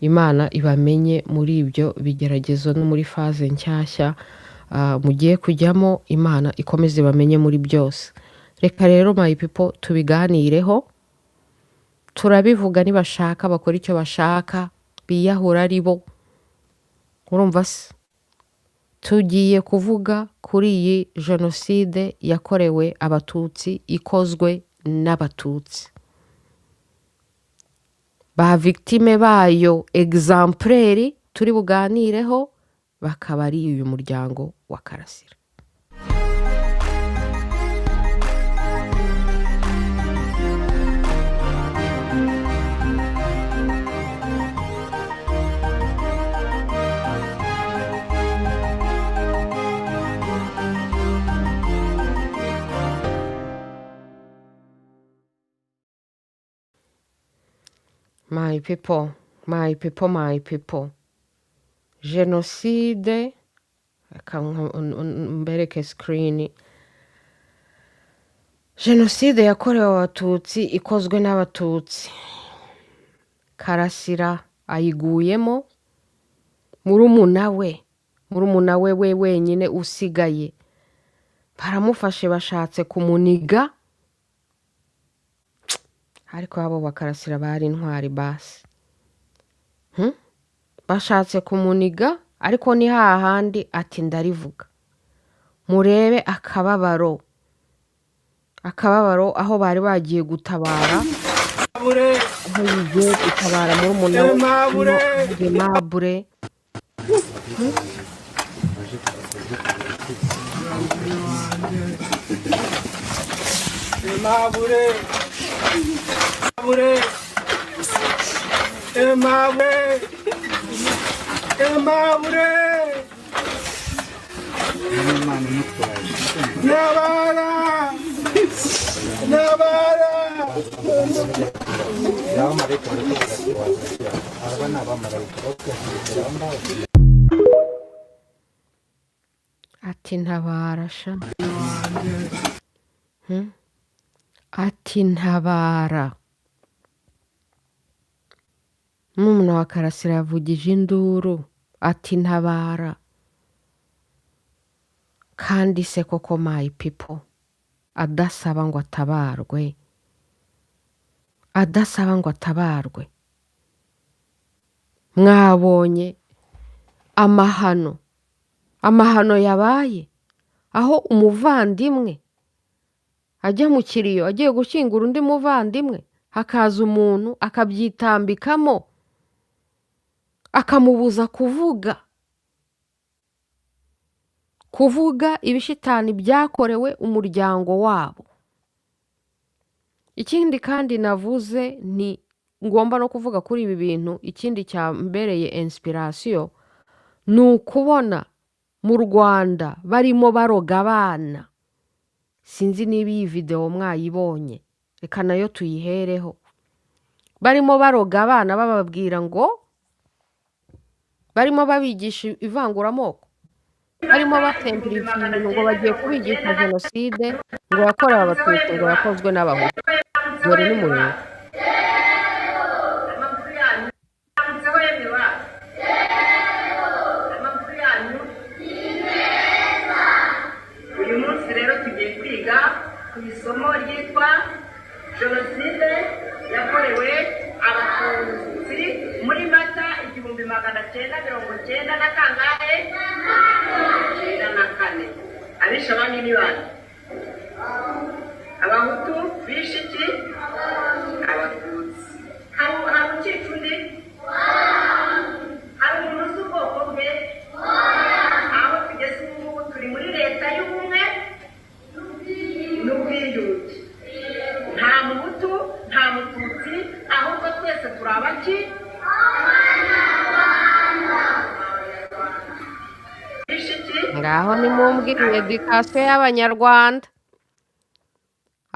A: Imana ibamenye muri ibyo bigeragezo no muri faze nshyashya mugiye kujyamo. Imana ikomeze ibamenye muri byose. Reka rero my people tubiganireho, turabivuga, nibashaka bakora icyo bashaka, biyahura ari bo. Urumva se, tugiye kuvuga kuri iyi jenoside yakorewe abatutsi, ikozwe n'abatutsi. Ba victime bayo exemplaire turi buganireho bakaba ari uyu muryango wa Karasira. My people, my people, my people. Genocide, mbereke screen. Genocide yakorewe abatutsi, ikozwe n'abatutsi. Karasira ayiguyemo, murumuna we wenyine usigaye. Baramufashe bashatse kumuniga. Ariko abo bakarasira bari intwari basi. Bashatse kumuniga, ariko ni hahandi ati ndarivuga. Murebe akababaro aho bari bagiye gutabara, aho yigiye gutabara murumuna we Mabure. Ati ntabara sha, ati ntabara. Murumuna wa Karasira yavugije induru ati ntabara. Kandi se koko my people, adasaba ngo atabarwe, adasaba ngo atabarwe. Mwabonye amahano yabaye, aho umuvandimwe ajya mu kiriyo agiye gushyingura undi muvandimwe, hakaza umuntu akabyitambikamo akamubuza kuvuga ibishitani byakorewe umuryango wabo. Ikindi kandi navuze ni ngomba no kuvuga kuri ibi bintu, ikindi cyambereye inspiration ni ukubona mu Rwanda barimo baroga abana. Sinzi niba iyi video mwayibonye, reka nayo tuyihereho. Barimo baroga abana bababwira ngo, barimo babigisha ivanguramoko, barimo batemplifira ngo bagiye kubigisha genocide ngo yakorewe abatutsi ngo yakozwe n'abahutu. dore nimurebe
C: amakuru yanyu aramutseho yemewa amakuru yanyu uyu munsi rero tugiye kwiga ku isomo ryitwa Genocide yakorewe abatutsi muri Mata 1990 na kangahe na kane. Abisha banyu ni bande? Abahutu bishe iki? Abatutsi. Hari ukicundi? Hari umuntu uzi ubwoko bwe? Aho tugeze ubu turi muri leta y'ubumwe n'ubwiyunge. Nta muhutu nta mututsi ahubwo twese turi abaki?
A: ngaho nimumbwire edikasiyo y'abanyarwanda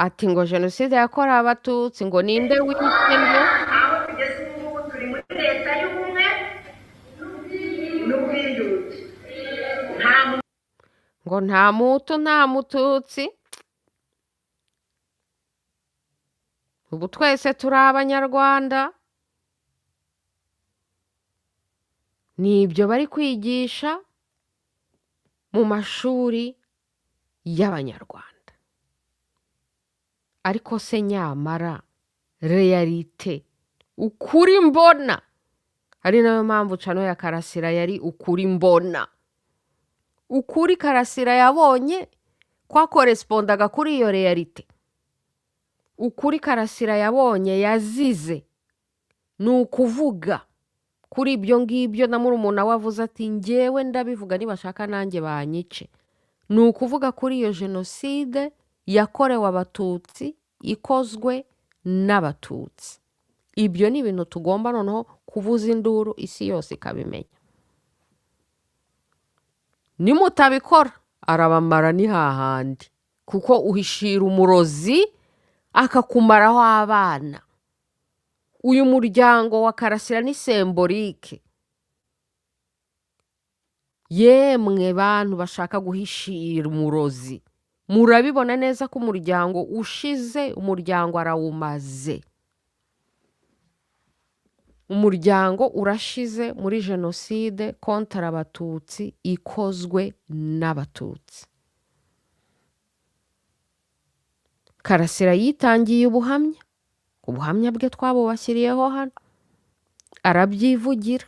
A: ati ngo jenoside yakorewe abatutsi ngo ninde w'ikindi
C: aho tugeze ubu turi muri leta y'ubumwe n'ubwiyunge.
A: ngo nta muhutu nta mututsi ubu twese turi abanyarwanda. ni ibyo bari kwigisha mu mashuri y'abanyarwanda. ariko se nyamara realite ukuri mbona, ari nayo mpamvu cano ya Karasira yari ukuri mbona. ukuri Karasira yabonye kwakorespondaga kuri iyo realite. ukuri Karasira yabonye yazize ni ukuvuga kuri ibyo ngibyo na murumuna wavuze ati njyewe ndabivuga nibashaka nanjye banyice. ni ukuvuga kuri iyo jenoside yakorewe abatutsi ikozwe n'abatutsi. ibyo ni ibintu tugomba noneho kuvuza induru isi yose ikabimenya. nimutabikora arabamara ni hahandi, kuko uhishira umurozi akakumaraho abana. uyu muryango wa Karasira ni sembolike. yemwe bantu bashaka guhishira umurozi, murabibona neza ko umuryango ushize, umuryango arawumaze. umuryango urashize muri jenoside kontra abatutsi ikozwe n'abatutsi. Karasira yitangiye ubuhamya bwe twabubashyiriyeho hano, arabyivugira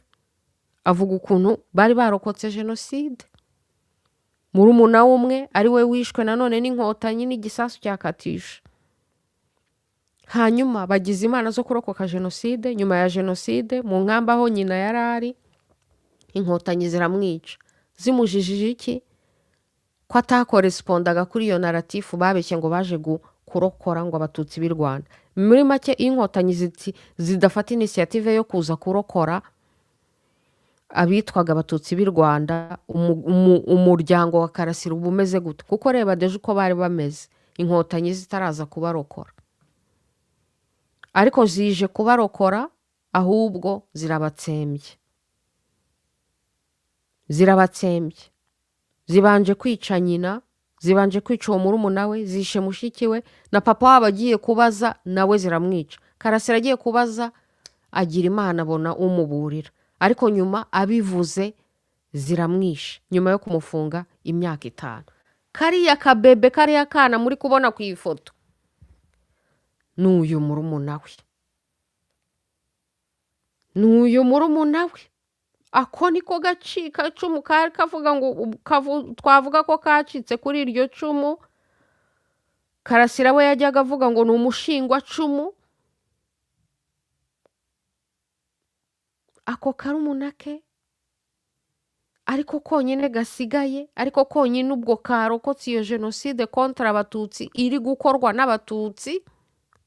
A: avuga ukuntu bari barokotse jenoside. murumuna w'umwe ari we wishwe nanone n'inkotanyi n'igisasu cyakatisha. hanyuma bagize imana zo kurokoka jenoside. nyuma ya jenoside mu nkamba aho nyina yari ari, inkotanyi ziramwica. zimujijije iki? ko atakorespondaga kuri iyo naratifu babeshye ngo baje kurokora ngo abatutsi b'i Rwanda. muri make inkotanyi zidafata inisiyative yo kuza kurokora abitwaga abatutsi b'i Rwanda, umuryango wa Karasira uba umeze gute? kuko reba deje uko bari bameze, inkotanyi zitaraza kubarokora. ariko zije kubarokora, ahubwo zirabatsembye. zibanje kwica nyina, zibanje kwica uwo murumuna we, zishe mushiki we, na papa wabo agiye kubaza nawe ziramwica. Karasira agiye kubaza agira imana abona umuburira, ariko nyuma abivuze ziramwisha nyuma yo kumufunga imyaka 5. kariya kabebe, kariya kana muri kubona ku ifoto n'uyu murumuna we. ako niko gacika cumu kari kavuga ngo twavuga ko kacitse kuri iryo cumu. Karasira we yajyaga avuga ngo ni umushingwa cumu. ako karumuna ke ariko konyine gasigaye, ariko konyine ubwo karokotse iyo jenoside kontra abatutsi iri gukorwa n'abatutsi.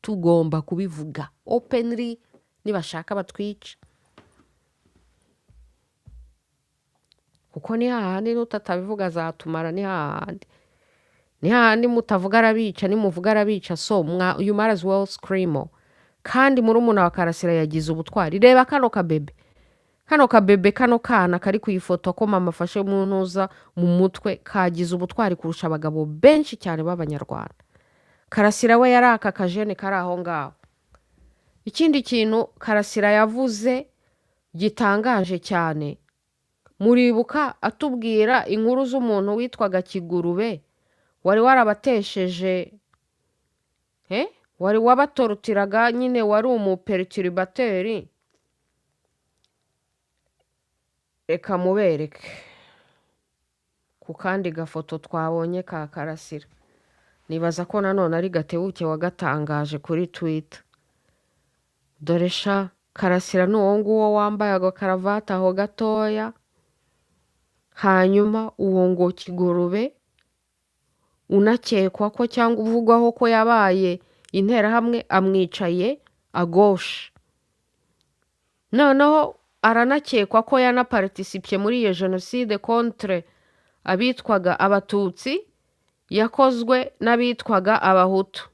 A: tugomba kubivuga openly, nibashaka batwica. kuko ni hahandi n'utatabivuga azatumara. ni hahandi mutavuga arabica, nimuvuga arabica. so you might as well scream. kandi murumuna wa Karasira yagize ubutwari. reba kano kabebe, kano kana kari ku ifoto ko mama afashe mu ntuza mu mutwe, kagize ubutwari kurusha abagabo benshi cyane b'abanyarwanda. Karasira we yari aka kajene kari aho ngaho. Ikindi kintu Karasira yavuze gitangaje cyane, muribuka atubwira inkuru z'umuntu witwaga Kigurube wari warabatesheje, wari wabatorutiraga nyine, wari umuperturbateri. Reka mubereke ku kandi gafoto twabonye ka Karasira. Nibaza ko nanone ari Gatebuke wagatangaje kuri Twitter. Dore sha Karasira n'uwo nguwo wambaye agakaravati aho gatoya, hanyuma uwo ngo Kigurube unakekwa ko cyangwa uvugwaho ko yabaye interahamwe amwicaye agoshe. Noneho aranakekwa ko yanaparticipye muri iyo Genocide contre abitwaga Abatutsi yakozwe n'abitwaga Abahutu.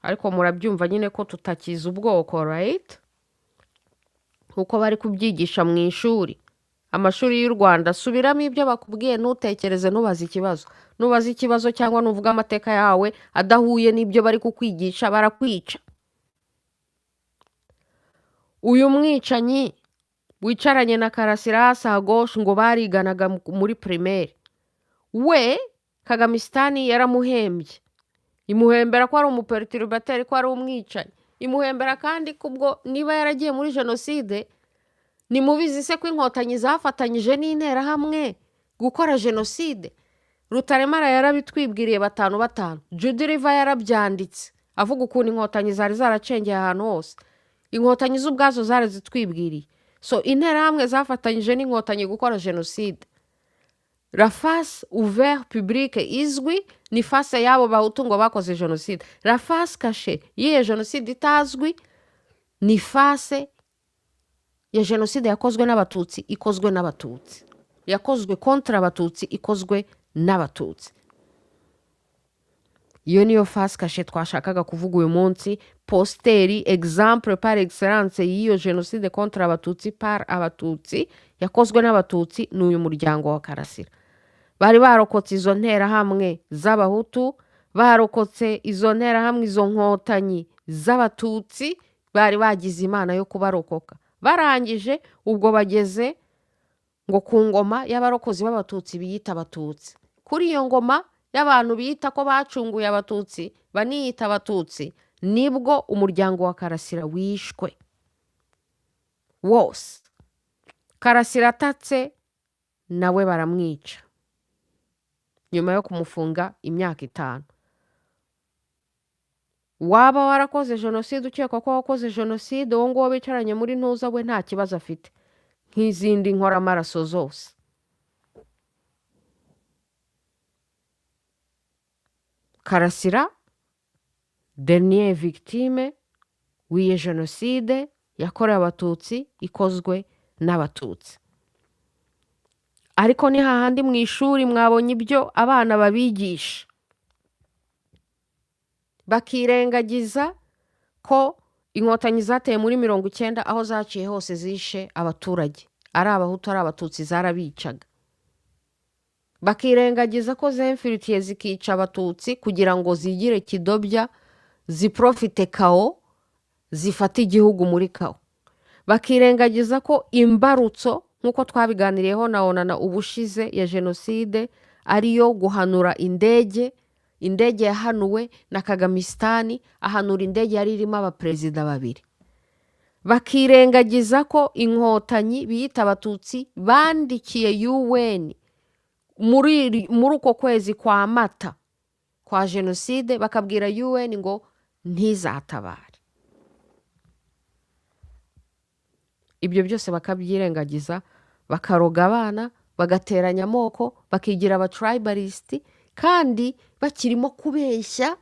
A: Ariko murabyumva nyine ko tutakiza ubwoko, right? Kuko bari kubyigisha mu ishuri. Amashuri y'u Rwanda, subiramo ibyo bakubwiye, ntutekereze, ntubaze ikibazo. Nubaze ikibazo cyangwa nuvuga amateka yawe adahuye n'ibyo bari kukwigisha, barakwica. Uyu mwicanyi wicaranye na Karasira hasa gauche ngo bariganaga muri primaire, we Kagamistan yaramuhembye. Imuhembera ko ari umuperturbateri, ko ari umwicanyi. Imuhembera kandi kubwo niba yaragiye muri Genocide, ni mubizi se ko inkotanyi zafatanyije n'interahamwe gukora Genocide. Rutaremara yarabitwibwiriye 5-5. Judy River yarabyanditse avuga ukuntu inkotanyi zari zaracengeye ahantu hose. Inkotanyi z'ubwazo zari zitwibwiriye. So interahamwe zafatanyije n'inkotanyi gukora Genocide. La face ouverte publique izwi ni face yabo Bahutu ngo bakoze Genocide. La face cachée y'iyo Genocide itazwi ni face ya Genocide yakozwe n'Abatutsi, ikozwe n'Abatutsi. Yakozwe contre Abatutsi, ikozwe n'Abatutsi. Iyo niyo face cachée twashakaga kuvuga uyu munsi. Posteri exemple par excellence y'iyo Genocide contre Abatutsi par Abatutsi yakozwe n'Abatutsi n'uyu muryango wa Karasira. Bari barokotse izo nterahamwe z'Abahutu, barokotse izo nterahamwe, izo nkotanyi z'Abatutsi, bari bagize Imana yo kubarokoka. Barangije ubwo bageze ngo ku ngoma y'abarokozi b'Abatutsi biyita Abatutsi. Kuri iyo ngoma y'abantu biyita ko bacunguye Abatutsi, baniyita Abatutsi, nibwo umuryango wa Karasira wishwe wose. Karasira atatse nawe baramwica nyuma yo kumufunga imyaka 5. Waba warakoze Genocide ukeka ko wakoze Genocide, uwo nguwo bicaranye muri ntuza we nta kibazo afite nk'izindi nkoramaraso zose. Karasira dernier victime w'iyo Genocide yakorewe Abatutsi, ikozwe n'Abatutsi. Ariko ni hahandi mu ishuri mwabonye ibyo abana babigisha, bakirengagiza ko inkotanyi zateye muri 90 aho zaciye hose zishe abaturage, ari Abahutu ari Abatutsi zarabicaga. Bakirengagiza ko zemfiritiye zikica Abatutsi kugira ngo zigire kidobya, ziprofite kao, zifata igihugu muri kao. Bakirengagiza ko imbarutso nkuko twabiganiriyeho na onana ubushize ya Genocide ariyo guhanura indege yahanuwe na Kagamistan, ahanura indege yari irimo abaperezida 2. Bakirengagiza ko inkotanyi biyita Abatutsi bandikiye UN muri uko kwezi kwa Mata kwa Genocide, bakabwira UN ngo ntizatabare. Ibyo byose bakabyirengagiza, bakaroga abana, bagateranya amoko, bakigira abatribalist, kandi bakirimo kubeshya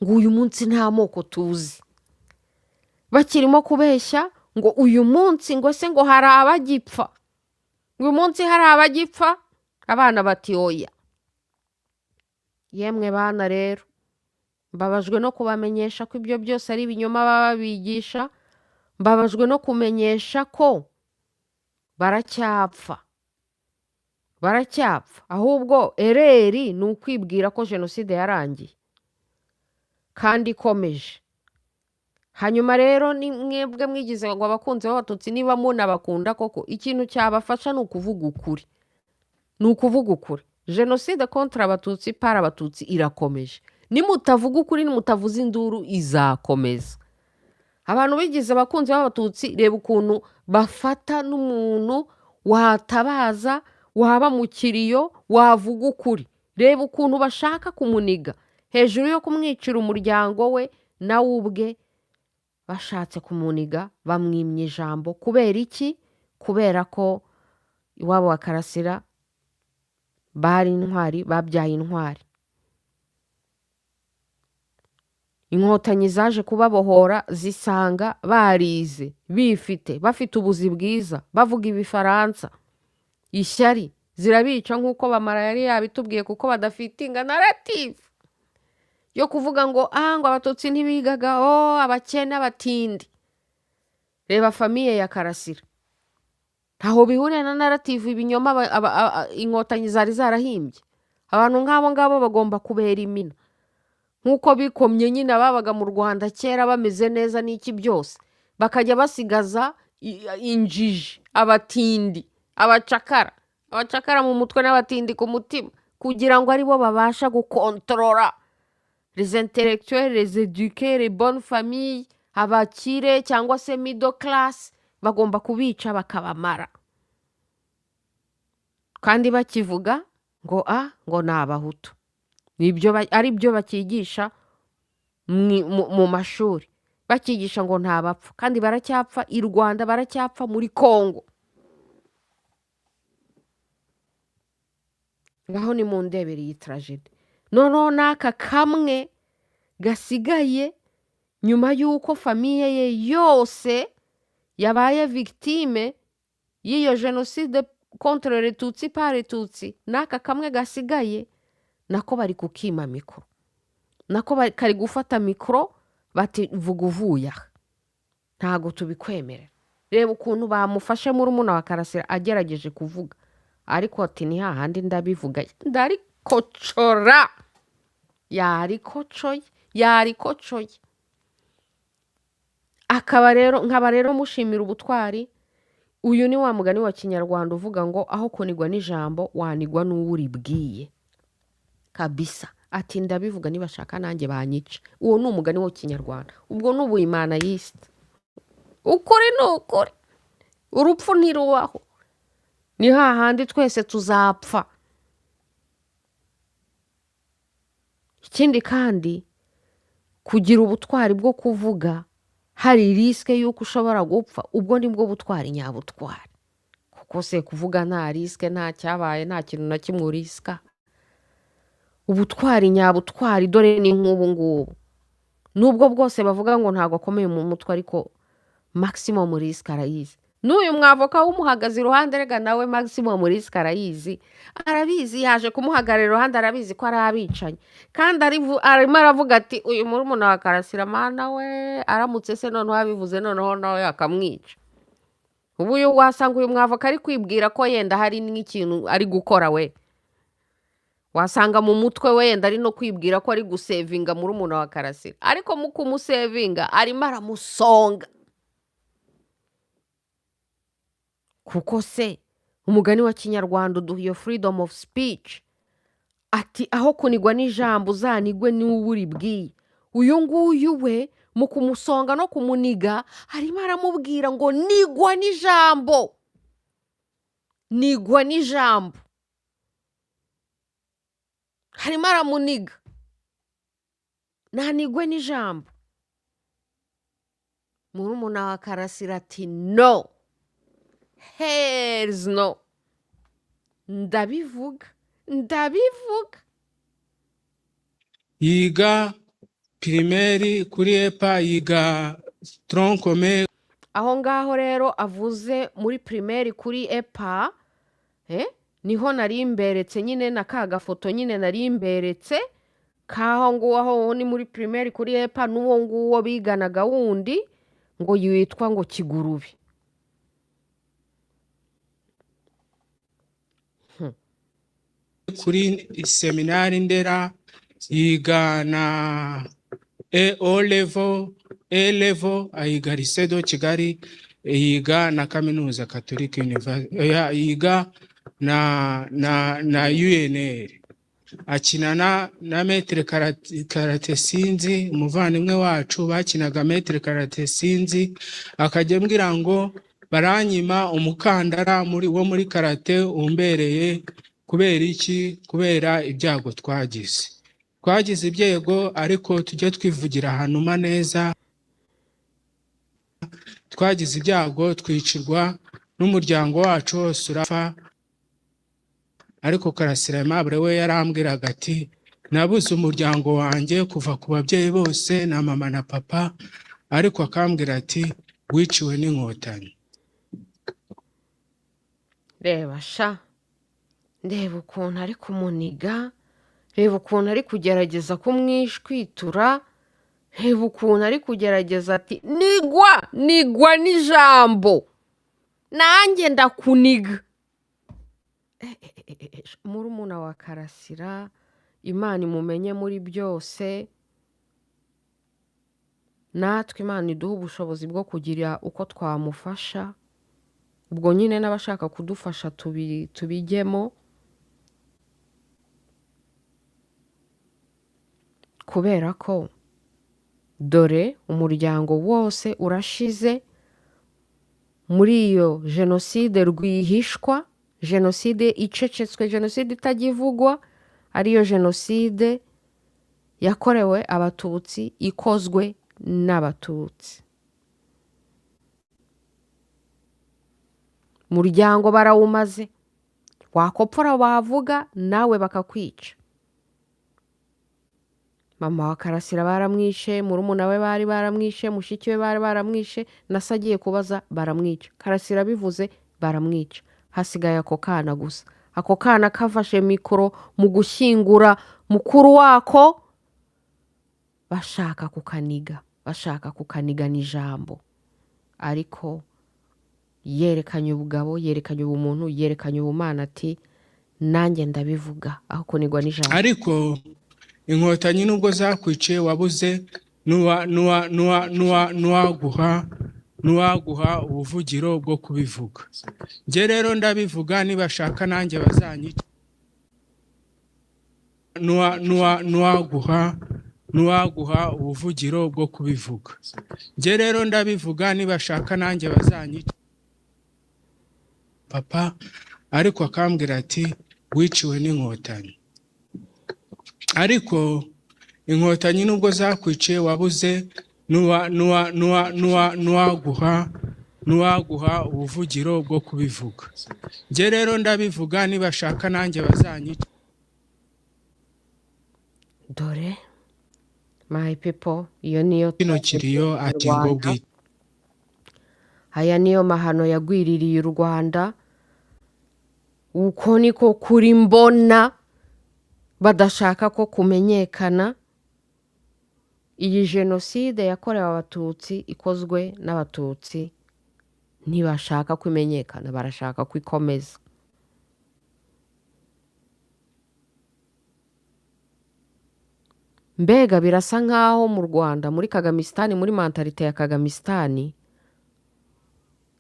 A: ngo uyu munsi nta moko tuzi. Bakirimo kubeshya ngo uyu munsi ngo se ngo hari abagipfa, uyu munsi hari abagipfa. Abana bati oya. Yemwe bana rero, mbabajwe no kubamenyesha ko ibyo byose ari ibinyoma baba bigisha. Mbabajwe no kumenyesha ko baracyapfa. Ahubwo ereri ni ukwibwira ko Genocide yarangiye. kandi ikomeje. Hanyuma rero ni mwebwe mwigize ngo abakunzi b'abatutsi niba munabakunda koko ikintu cyabafasha ni ukuvuga ukuri. Ni ukuvuga ukuri. Genocide contre abatutsi par abatutsi irakomeje. Nimutavuga ukuri, nimutavuza induru, izakomeza. Abantu bigize abakunzi b'abatutsi, reba ukuntu bafata n'umuntu watabaza, waba mu kiriyo, wavuga ukuri. Reba ukuntu bashaka kumuniga hejuru yo kumwicira umuryango we nawe ubwe, bashatse kumuniga bamwimye ijambo. Kubera iki? Kubera ko iwabo wa Karasira bari intwari, babyaye intwari. Inkotanyi zaje kubabohora zisanga barize, bafite ubuzi bwiza, bavuga ibifaransa. Ishyari zirabica nk'uko bamara yari yabitubwiye, kuko badafitinga narrative yo kuvuga ngo ngo abatutsi ntibigaga, abakene, abatindi. Reba famiye ya Karasira, ntaho bihuriye na narrative ibinyoma inkotanyi zari zarahimbye. Abantu nk'abo ngabo bagomba kubera imina, nk'uko bikomye nyine babaga mu Rwanda kera bameze neza n'iki byose, bakajya basigaza injiji, abatindi, abacakara mu mutwe n'abatindi ku mutima, kugira ngo aribo babasha gukontorora les intellectuels, les éduqués, les bonnes familles, abakire cyangwa se middle class. Bagomba kubica bakabamara, kandi bakivuga ngo ngo ni abahutu. Nibyo ari byo bakigisha mu mashuri, bakigisha ngo nta bapfa, kandi baracyapfa i Rwanda, baracyapfa muri Kongo. Ngaho ni mu ndebere iyi tragedy. Noneho n'aka kamwe gasigaye nyuma y'uko famiye ye yose yabaye victime y'iyo genocide contre les Tutsi par les Tutsi, n'aka kamwe gasigaye nako bari kukima mikoro, nako kari gufata mikoro bati vuga uvuye aha, ntago tubikwemerera. Reba ukuntu bamufashe murumuna wa Karasira agerageje kuvuga, ariko ati ni hahandi ndabivuga, ndarikocora, yarikocoye. Nkaba rero mushimira ubutwari. Uyu ni wa mugani wa kinyarwanda uvuga ngo aho kunigwa n'ijambo wanigwa n'uwo uribwiye. Kabisa. Ati ndabivuga nibashaka nanjye banyice. Uwo ni umugani wa kinyarwanda. Ubwo ni ubuyimana yisite. Ukuri ni ukuri. Urupfu ntirubaho. Ni hahandi twese tuzapfa. Ikindi kandi kugira ubutwari bwo kuvuga hari riske yuko ushobora gupfa, ubwo nibwo butwari nyabutwari. Kuko se kuvuga nta riske, nta cyabaye, nta kintu na kimwe uriska. Ubutwari nyabutwari dore ni nk'ubu ngubu. Nubwo bwose bavuga ngo ntago akomeye mu mutwe, ariko maximum risk arayizi. N'uyu mwavoka w'umuhagaze iruhande, rega nawe maximum risk arayizi. Arabizi, yaje kumuhagarira iruhande, arabizi ko ari abicanye. Kandi arimo aravuga ati uyu murumuna wa Karasira mana we aramutse se noneho abivuze noneho nawe akamwica. Ubu uyu wasanga uyu mwavoka ari kwibwira ko yenda hari n'ikintu ari gukora we. Wasanga mu mutwe wenda ari no kwibwira ko ari gusevinga murumuna wa Karasira, ariko mu kumusevinga arimo aramusonga. Kuko se umugani wa kinyarwanda uduha iyo freedom of speech. Ati aho kunigwa n'ijambo uzanigwe n'uwo uribwiye. Uyu nguyu we mu kumusonga no kumuniga arimo aramubwira ngo nigwa n'ijambo, nigwa n'ijambo. Harimo aramuniga, ntanigwe n'ijambo. Murumuna wa Karasira ati no, hells no. Ndabivuga.
B: Yiga primaire kuri EPA, yiga tronc commun.
A: Aho ngaho rero avuze muri primaire kuri EPA, niho nari imberetse nyine na ka gafoto nyine nari imberetse kaho nguho ni muri primaire kuri EPA, n'uwo nguwo biganaga wundi ngo yitwa ngo Kigurubi.
B: Kuri seminari Ndera yiga na O level ayiga lycée de Kigali, yiga na kaminuza Catholic University, yiga na UNL. Akinana na metre karate sinzi, umuvandimwe wacu bakinaga metre karate sinzi, akajya mbwira ngo baranyima umukandara wo muri karate umbereye. Kubera iki? Kubera ibyago twagize ibyego, ariko tujye twivugira ahantu neza. Twagize ibyago twicirwa n'umuryango wacu wose urapfa, ariko Karasira Aimable we yarambwiraga ati nabuze umuryango wanjye kuva ku babyeyi bose na mama na papa, ariko akambwira ati wiciwe n'inkotanyi.
A: Reba sha, ndeba ukuntu ari kumuniga, reba ukuntu ari kugerageza kumwishwitura, reba ukuntu ari kugerageza ati nigwa n'ijambo, nanjye ndakuniga. Murumuna wa Karasira, Imana imumenye muri byose, natwe Imana iduha ubushobozi bwo kugira uko twamufasha, ubwo nyine n'abashaka kudufasha tubijyemo, kubera ko dore umuryango wose urashize muri iyo jenoside rwihishwa, jenoside icecetswe, jenoside itagivugwa, ariyo jenoside yakorewe abatutsi, ikozwe n'abatutsi. Umuryango barawumaze, wakopfora wavuga nawe bakakwica. Mama wa Karasira baramwishe, murumuna we bari baramwishe, mushiki we bari baramwishe, nasa agiye kubaza baramwica. Karasira bivuze baramwica. Hasigaye ako kana gusa. Ako kana kafashe mikoro mu gushyingura mukuru wako, bashaka kukaniga n'ijambo, ariko yerekanye ubugabo, yerekanye ubumuntu, yerekanye ubumana, ati nanjye ndabivuga aho kunigwa n'ijambo.
B: Ariko inkotanyi nubwo zakwiciye wabuze nuwaguha ubuvugiro bwo kubivuga. Nge rero ndabivuga, nibashaka nanjye bazanyica. Nuwaguha ubuvugiro bwo kubivuga. Nge rero ndabivuga, nibashaka nanjye bazanyica. Papa ariko akambwira ati wiciwe n'inkotanyi. Ariko inkotanyi nubwo zakwiciye wabuze nuwaguha ubuvugiro bwo kubivuga. Nge rero ndabivuga, nibashaka nanjye bazanyica.
A: Dore my people, iyo niyo
B: kiriyo ati ngo bwite.
A: Aya niyo mahano yagwiririye u Rwanda, uko niko kuri mbona badashaka ko kumenyekana. Iyi jenoside yakorewe abatutsi, ikozwe n'abatutsi, ntibashaka kumenyekana, barashaka kwikomeza. Mbega birasa nkaho mu Rwanda, muri Kagamistan, muri mentalite ya Kagamistan,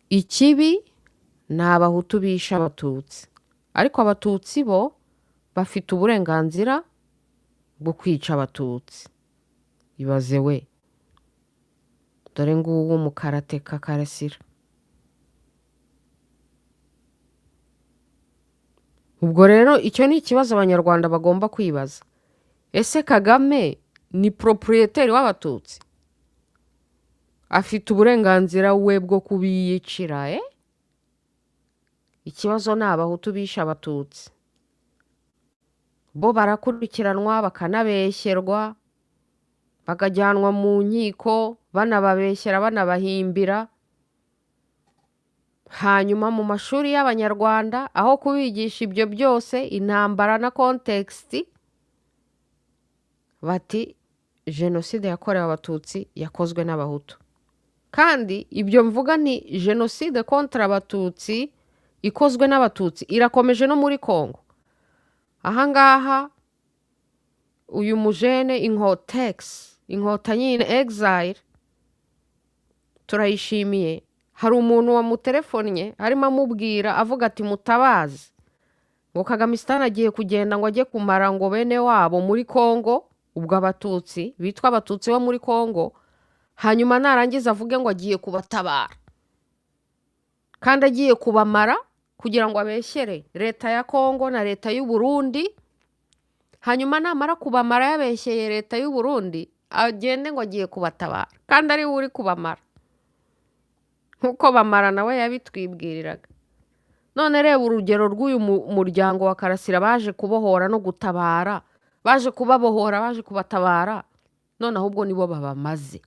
A: ikibi ni abahutu bisha abatutsi, ariko abatutsi bo bafite uburenganzira bwo kwica abatutsi. Ibaze we, dore nguwo mu karateka Karasira. Ubwo rero icyo ni ikibazo abanyarwanda bagomba kwibaza. Ese Kagame ni proprietaire w'abatutsi? Afite uburenganzira we bwo kubiyicira, Ikibazo ni abahutu bisha abatutsi. Bo barakurikiranwa, bakanabeshyerwa, bakajyanwa mu nkiko, banababeshyera, banabahimbira. Hanyuma mu mashuri y'abanyarwanda, aho kubigisha ibyo byose, intambara na context, bati jenoside yakorewe abatutsi yakozwe n'abahutu. Kandi ibyo mvuga ni jenoside kontra abatutsi ikozwe n'abatutsi irakomeje no muri Kongo. Ahangaha uyu mujene Inkotex inkotanyi in exile turayishimiye. Hari umuntu wamutelefonnye arimo amubwira avuga ati mutabazi ngo Kagamistan agiye kugenda ngo ajye kumara ngo bene wabo muri Kongo, ubwo abatutsi bitwa abatutsi bo muri Kongo, hanyuma narangiza avuge ngo agiye kubatabara kandi agiye kubamara kugira ngo abeshyere leta ya Kongo na leta y'u Burundi, hanyuma namara kubamara yabeshyeye leta y'u Burundi agende ngo agiye kubatabara kandi ari we uri kubamara nkuko bamara nawe yabitwibwiriraga. None reba urugero rw'uyu muryango wa Karasira baje kubohora no gutabara, baje kubabohora, baje kubatabara, none ahubwo nibo babamaze.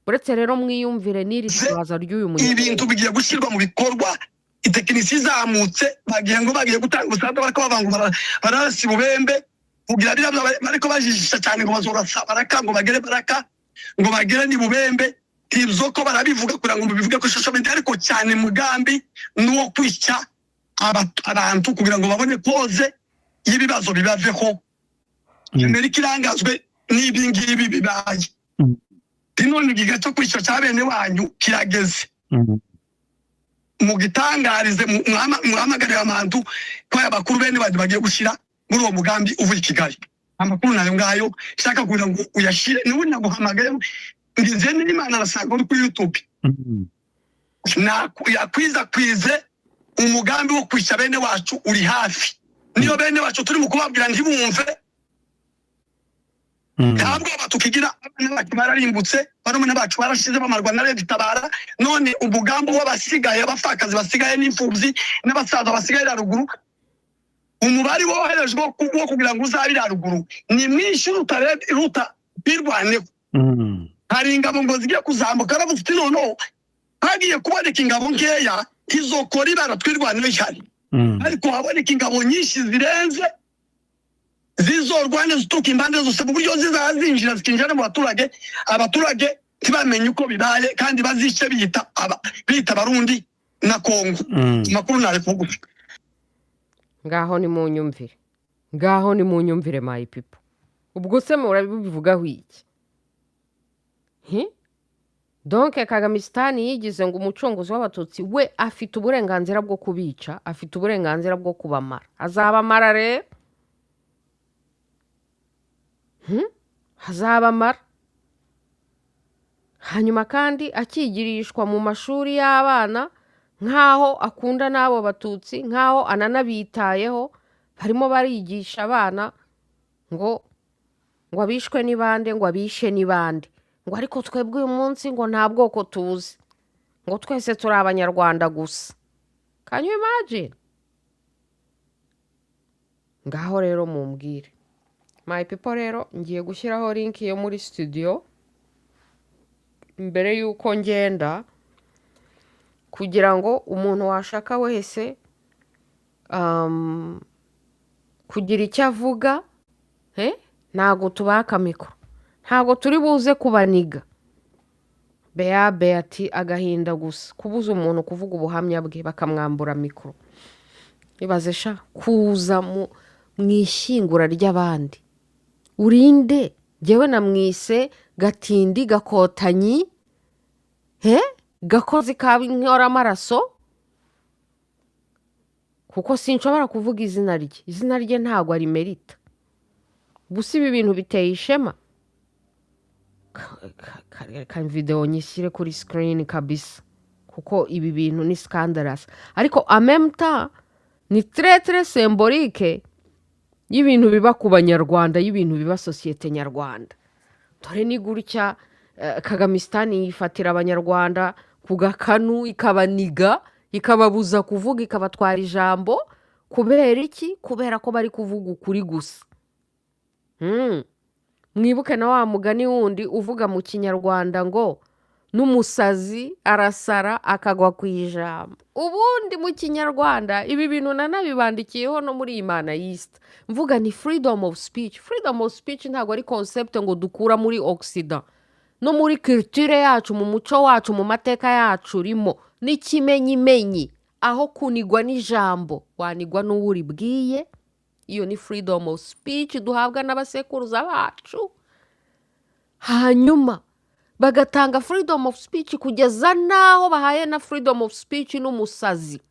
A: Uretse rero mwiyumvire n'iri twaza ry'uyu muryango,
D: ibintu bigiye gushyirwa mu bikorwa, itekinisi izamutse, bagiye gutanga ubusabe bakabavanga barasi bubembe kugira bariko bajijisha cyane ngo bazorasa baraka ngo bagere baraka ngo bagere ni bubembe. Ibyo ko barabivuga kugira ngo bivuge ko social media, ariko cyane mugambi nuwo kwica abantu kugira ngo babone pose y'ibibazo bibaveho. Amerika irangazwe n'ibingibi bibaye. None igihe cyo kwica cya bene wanyu kirageze. Mugitangarize muhamagare abantu ko abakuru bene wanyu bagiye gushira muri uwo mugambi uvuye i Kigali. Amakuru nayo ngayo shaka kugira ngo uyashire niwe naguhamagaye ngizene n'Imana arasanga uri kuri YouTube. Yakwize umugambi wo kwica bene wacu uri hafi. Niyo bene wacu turi mu kubabwira ntibumve. Ntabwo batukigira abana bacu bararimbutse, barumuna bacu barashize bamarwa na leta itabara. None umugambi w'abasigaye abafakazi basigaye n'imfubyi n'abasaza basigaye ruguru, umubari woherejwe wo kugira ngo uzabira ruguru ni mwinshi ruta birwaneho. Hari ingabo ngo zigiye kuzamuka bafite noneho hagiye kuboneka ingabo nkeya izokora ibara twirwanira cyane, ariko haboneka ingabo nyinshi zirenze zizorwane zituka impande zose mu buryo zizazinjira zikinjira mu abaturage ntibamenye uko bibaye kandi bazice bita Barundi na Kongo. Makuru na Republika
A: ngaho ni mu nyumvire, ngaho ni mu nyumvire my people. Ubwo se murabivugaho iki? Donc Kagamistan yigize ngo umucunguzi w'abatutsi, we afite uburenganzira bwo kubica, afite uburenganzira bwo kubamara. Azabamara rero, hazabamara. Hanyuma kandi akigirishwa mu mashuri y'abana nkaho akunda n'abo batutsi, nkaho ananabitayeho, barimo barigisha abana ngo abishwe n'ibande, ngo abishe n'ibande, ngo ariko twebwe uyu munsi ngo nta bwoko tuzi, ngo twese turi abanyarwanda gusa. Can you imagine? Ngaho rero mumbwire my people. Rero ngiye gushyiraho link yo muri studio mbere yuko ngenda, kugira ngo umuntu washaka wese kugira icyo avuga, ntago tubaka mikoro, ntago turi buze kubaniga. Beati agahinda gusa kubuza umuntu kuvuga ubuhamya bwe bakamwambura mikoro. Ibaze sha kuza mu ishyingura ry'abandi, urinde jewe namwise gatindi gakotanyi, gakozi kabi nkora amaraso, kuko sinshobora kuvuga izina rye ntago ari merita. Gusa ibi bintu biteye ishema. Kan video nyishyire kuri screen kabisa, kuko ibi bintu ni scandalous, ariko en même temps ni très symbolique y'ibintu biba ku banyarwanda, y'ibintu biba societe nyarwanda. Dore ni gutya Kagamistan yifatira abanyarwanda ku gakanu, ikabaniga, ikababuza kuvuga, ikabatwara ijambo. Kubera iki? Kubera ko bari kuvuga ukuri gusa. Mwibuke na wa mugani wundi uvuga mu Kinyarwanda ngo n'umusazi arasara akagwa ku ijambo. Ubundi mu Kinyarwanda ibi bintu nanabibandikiyeho no muri Imana yist. Mvuga ni freedom of speech. Freedom of speech ntago ari concept ngo dukura muri Occident. No muri culture yacu, mu muco wacu, mu mateka yacu rimo ni kimenyimenyi. Aho kunigwa n'ijambo wanigwa n'uwuri bwiye. Iyo ni freedom of speech duhabwa n'abasekuruza bacu. hanyuma bagatanga freedom of speech kugeza naho bahaye na freedom of speech n'umusazi.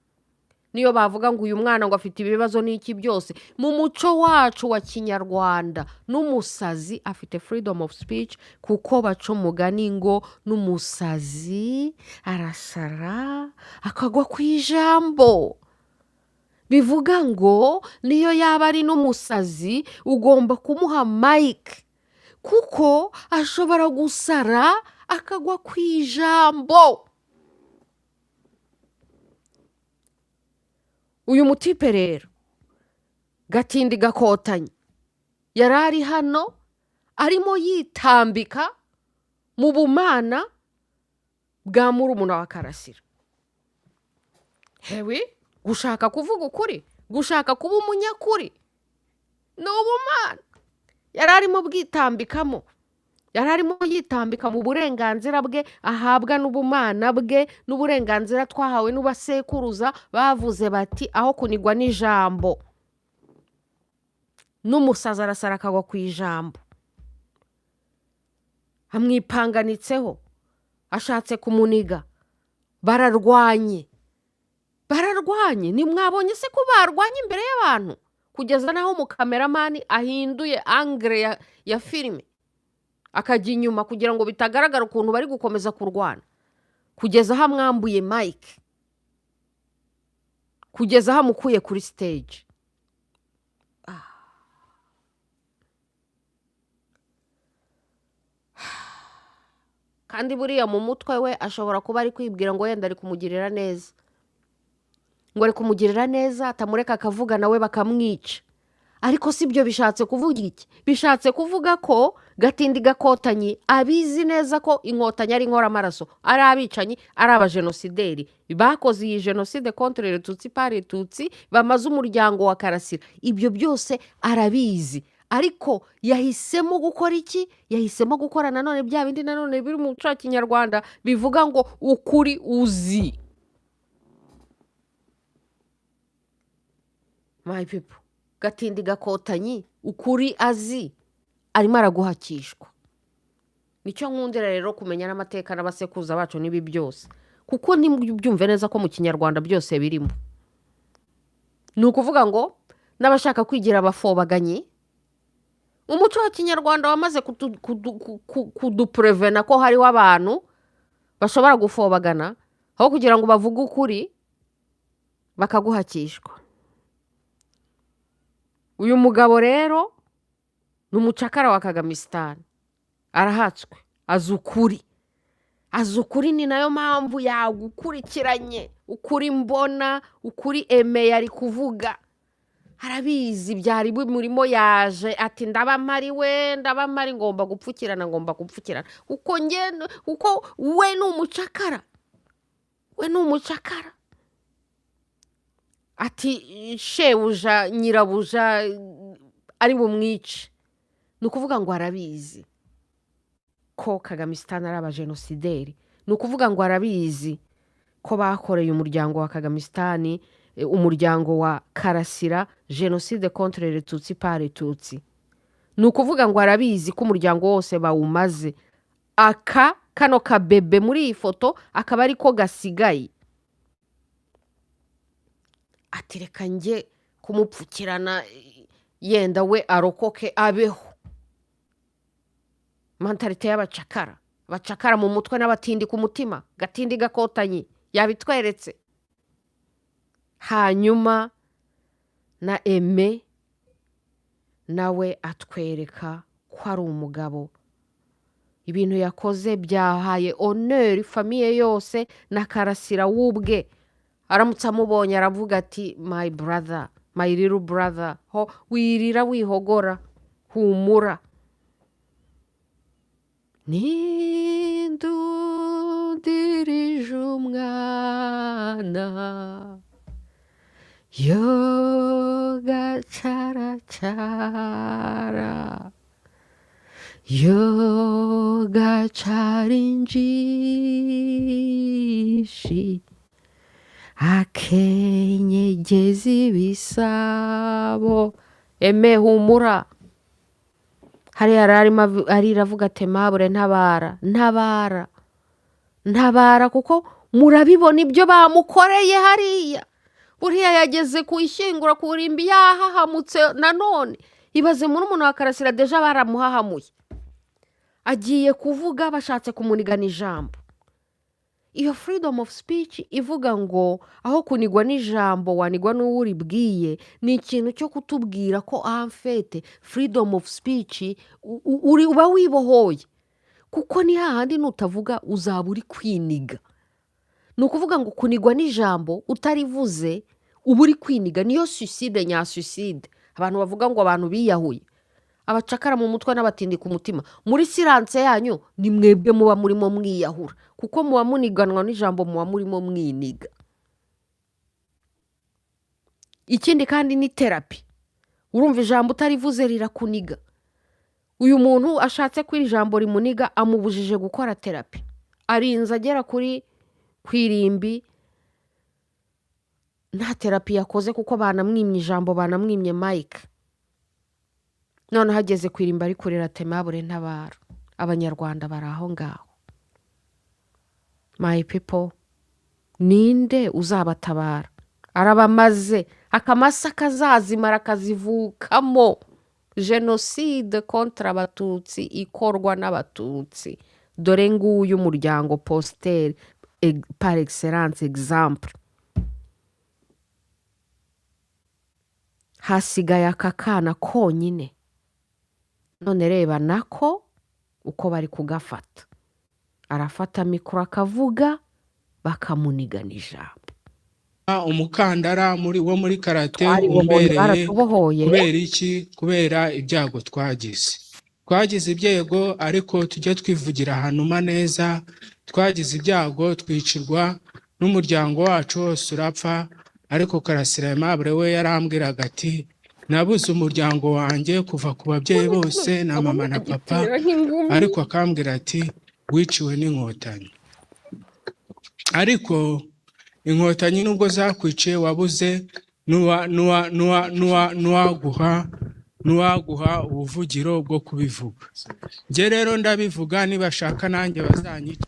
A: Niyo bavuga ngo uyu mwana ngo afite ibibazo n'iki byose, mu muco wacu wa kinyarwanda n'umusazi afite freedom of speech, kuko baca umugani ngo n'umusazi arasara akagwa ku ijambo. Bivuga ngo niyo yaba ari n'umusazi ugomba kumuha mic, kuko ashobora gusara akagwa ku ijambo. Uyu mutipe rero gatindi gakotanye yarari hano arimo yitambika mu bumana bwa murumuna wa Karasira. Hewe gushaka kuvuga ukuri, gushaka kuba umunyakuri n'ubumana yararimo bwitambikamo, yararimo yitambika mu burenganzira bwe ahabwa n'ubumana bwe n'uburenganzira twahawe n'ubasekuruza bavuze bati aho kunigwa n'ijambo. N'umusaza arasara akagwa ku ijambo, amwipanganitseho ashatse kumuniga. Bararwanye, nimwabonye se ko barwanye imbere y'abantu, kugeza naho umukameramani ahinduye angle ya filime akajya inyuma kugira ngo bitagaragara ukuntu bari gukomeza kurwana, kugeza aho amwambuye mic, kugeza aho amukuye kuri stage. Kandi buriya mu mutwe we ashobora kuba ari kwibwira ngo yenda ari kumugirira neza, ngo ari kumugirira neza atamureka akavuga nawe bakamwica. Ariko si byo bishatse kuvuga iki? Bishatse kuvuga ko gatindi gakotanyi abizi neza ko inkotanyi ari inkora amaraso, ari abicanyi, ari abajenosideri bakoze iyi genocide contre les Tutsi par les Tutsi, bamaze umuryango wa Karasira. Ibyo byose arabizi, ariko yahisemo gukora iki? Yahisemo gukora nanone bya bindi nanone biri mu muco wa kinyarwanda bivuga ngo ukuri uzi. My people, gatindi gakotanyi ukuri azi arimo araguhakishwa. Nicyo nkundira rero kumenya n'amateka n'abasekuruza bacu n'ibi byose, kuko byumve neza ko mu kinyarwanda byose birimo. Ni ukuvuga ngo n'abashaka kwigira abafobaganyi, umuco wa kinyarwanda wamaze kuduprevena ko hariho abantu bashobora gufobagana, aho kugira ngo bavuge ukuri bakaguhakishwa. Uyu mugabo rero ni umucakara wa Kagamistan, arahatswe, azi ukuri, ni nayo mpamvu yagukurikiranye, ukuri mbona, ukuri Aime ari kuvuga. Arabizi byari bimurimo, yaje ati ndabamari ngomba gupfukirana, uko we ni umucakara, ati shebuja nyirabuja ari bumwice. Ni ukuvuga ngo arabizi ko Kagamistan ari abajenosideri, ni ukuvuga ngo arabizi ko bakoreye umuryango wa Kagamistan, umuryango wa Karasira, genocide contre les Tutsi par les Tutsi. Ni ukuvuga ngo arabizi ko umuryango wose bawumaze. Kano kabebe muri iyi foto akaba ari ko gasigaye. Ati reka njye kumupfukirana yenda we arokoke abeho. Mentalite y'abacakara mu mutwe n'abatindi ku mutima. Gatindi gakotanyi yabitweretse. Hanyuma na Aime nawe atwereka ko ari umugabo. Ibintu yakoze byahaye honneur famille yose na Karasira wubwe. Aramutse amubonye aravuga ati my brother, my little brother, ho wirira wihogora, humura. Nindudirije umwana yo gacaracara, yo gacara injishi, akenyegeza ibisabo. Aime humura, hariya arimo arira avuga ati mabure ntabara ntabara ntabara kuko murabibona ibyo bamukoreye hariya buriya yageze ku ishyingura ku rimbi yahahamutse nanone ibaze muri umuntu wa Karasira deja baramuhahamuye agiye kuvuga bashatse kumunigana ijambo. Iyo freedom of speech ivuga ngo aho kunigwa n'ijambo wanigwa n'uwo uribwiye ni ikintu cyo kutubwira ko amfete freedom of speech uba wibohoye kuko ni hahandi nutavuga uzaba uri kwiniga. Ni ukuvuga ngo kunigwa n'ijambo utarivuze uba uri kwiniga, niyo suicide nya suicide. Abantu bavuga ngo abantu biyahuye abacakara mu mutwe n'abatindi ku mutima, muri silence yanyu ni mwebwe muba murimo mwiyahura kuko muba muniganwa n'ijambo muba murimo mwiniga. Ikindi kandi ni therapy. Urumva ijambo utarivuze rirakuniga. Uyu muntu ashatse ko ijambo rimuniga amubujije gukora therapy. Arinza agera kuri kwirimbi nta therapy yakoze kuko banamwimye ijambo banamwimye mic. None hageze kwirimba ari kurira temabure ntabara. Abanyarwanda baraho ngaho. My people, ninde uzabatabara? Arabamaze akamasa kazazimara kazivukamo. Genocide contre abatutsi ikorwa n'abatutsi. Dore nguyu umuryango poster par excellence exemple. Hasigaye akakana konyine. None reba nako uko bari kugafata. Arafata mikoro akavuga bakamunigana ijambo.
B: Umukandara wo muri karate umbereye kubera iki? Kubera ibyago twagize ibyego ariko tujye twivugira ahantu neza. Twagize ibyago twicirwa n'umuryango wacu wose urapfa, ariko Karasira Aimable we yarambwiraga ati nabuze umuryango wanjye kuva ku babyeyi bose na mama na papa, ariko akambwira ati wiciwe n'inkotanyi. Ariko inkotanyi nubwo zakwiciye wabuze nuwaguha ubuvugiro bwo kubivuga. Nge rero ndabivuga nibashaka nanjye bazanyica.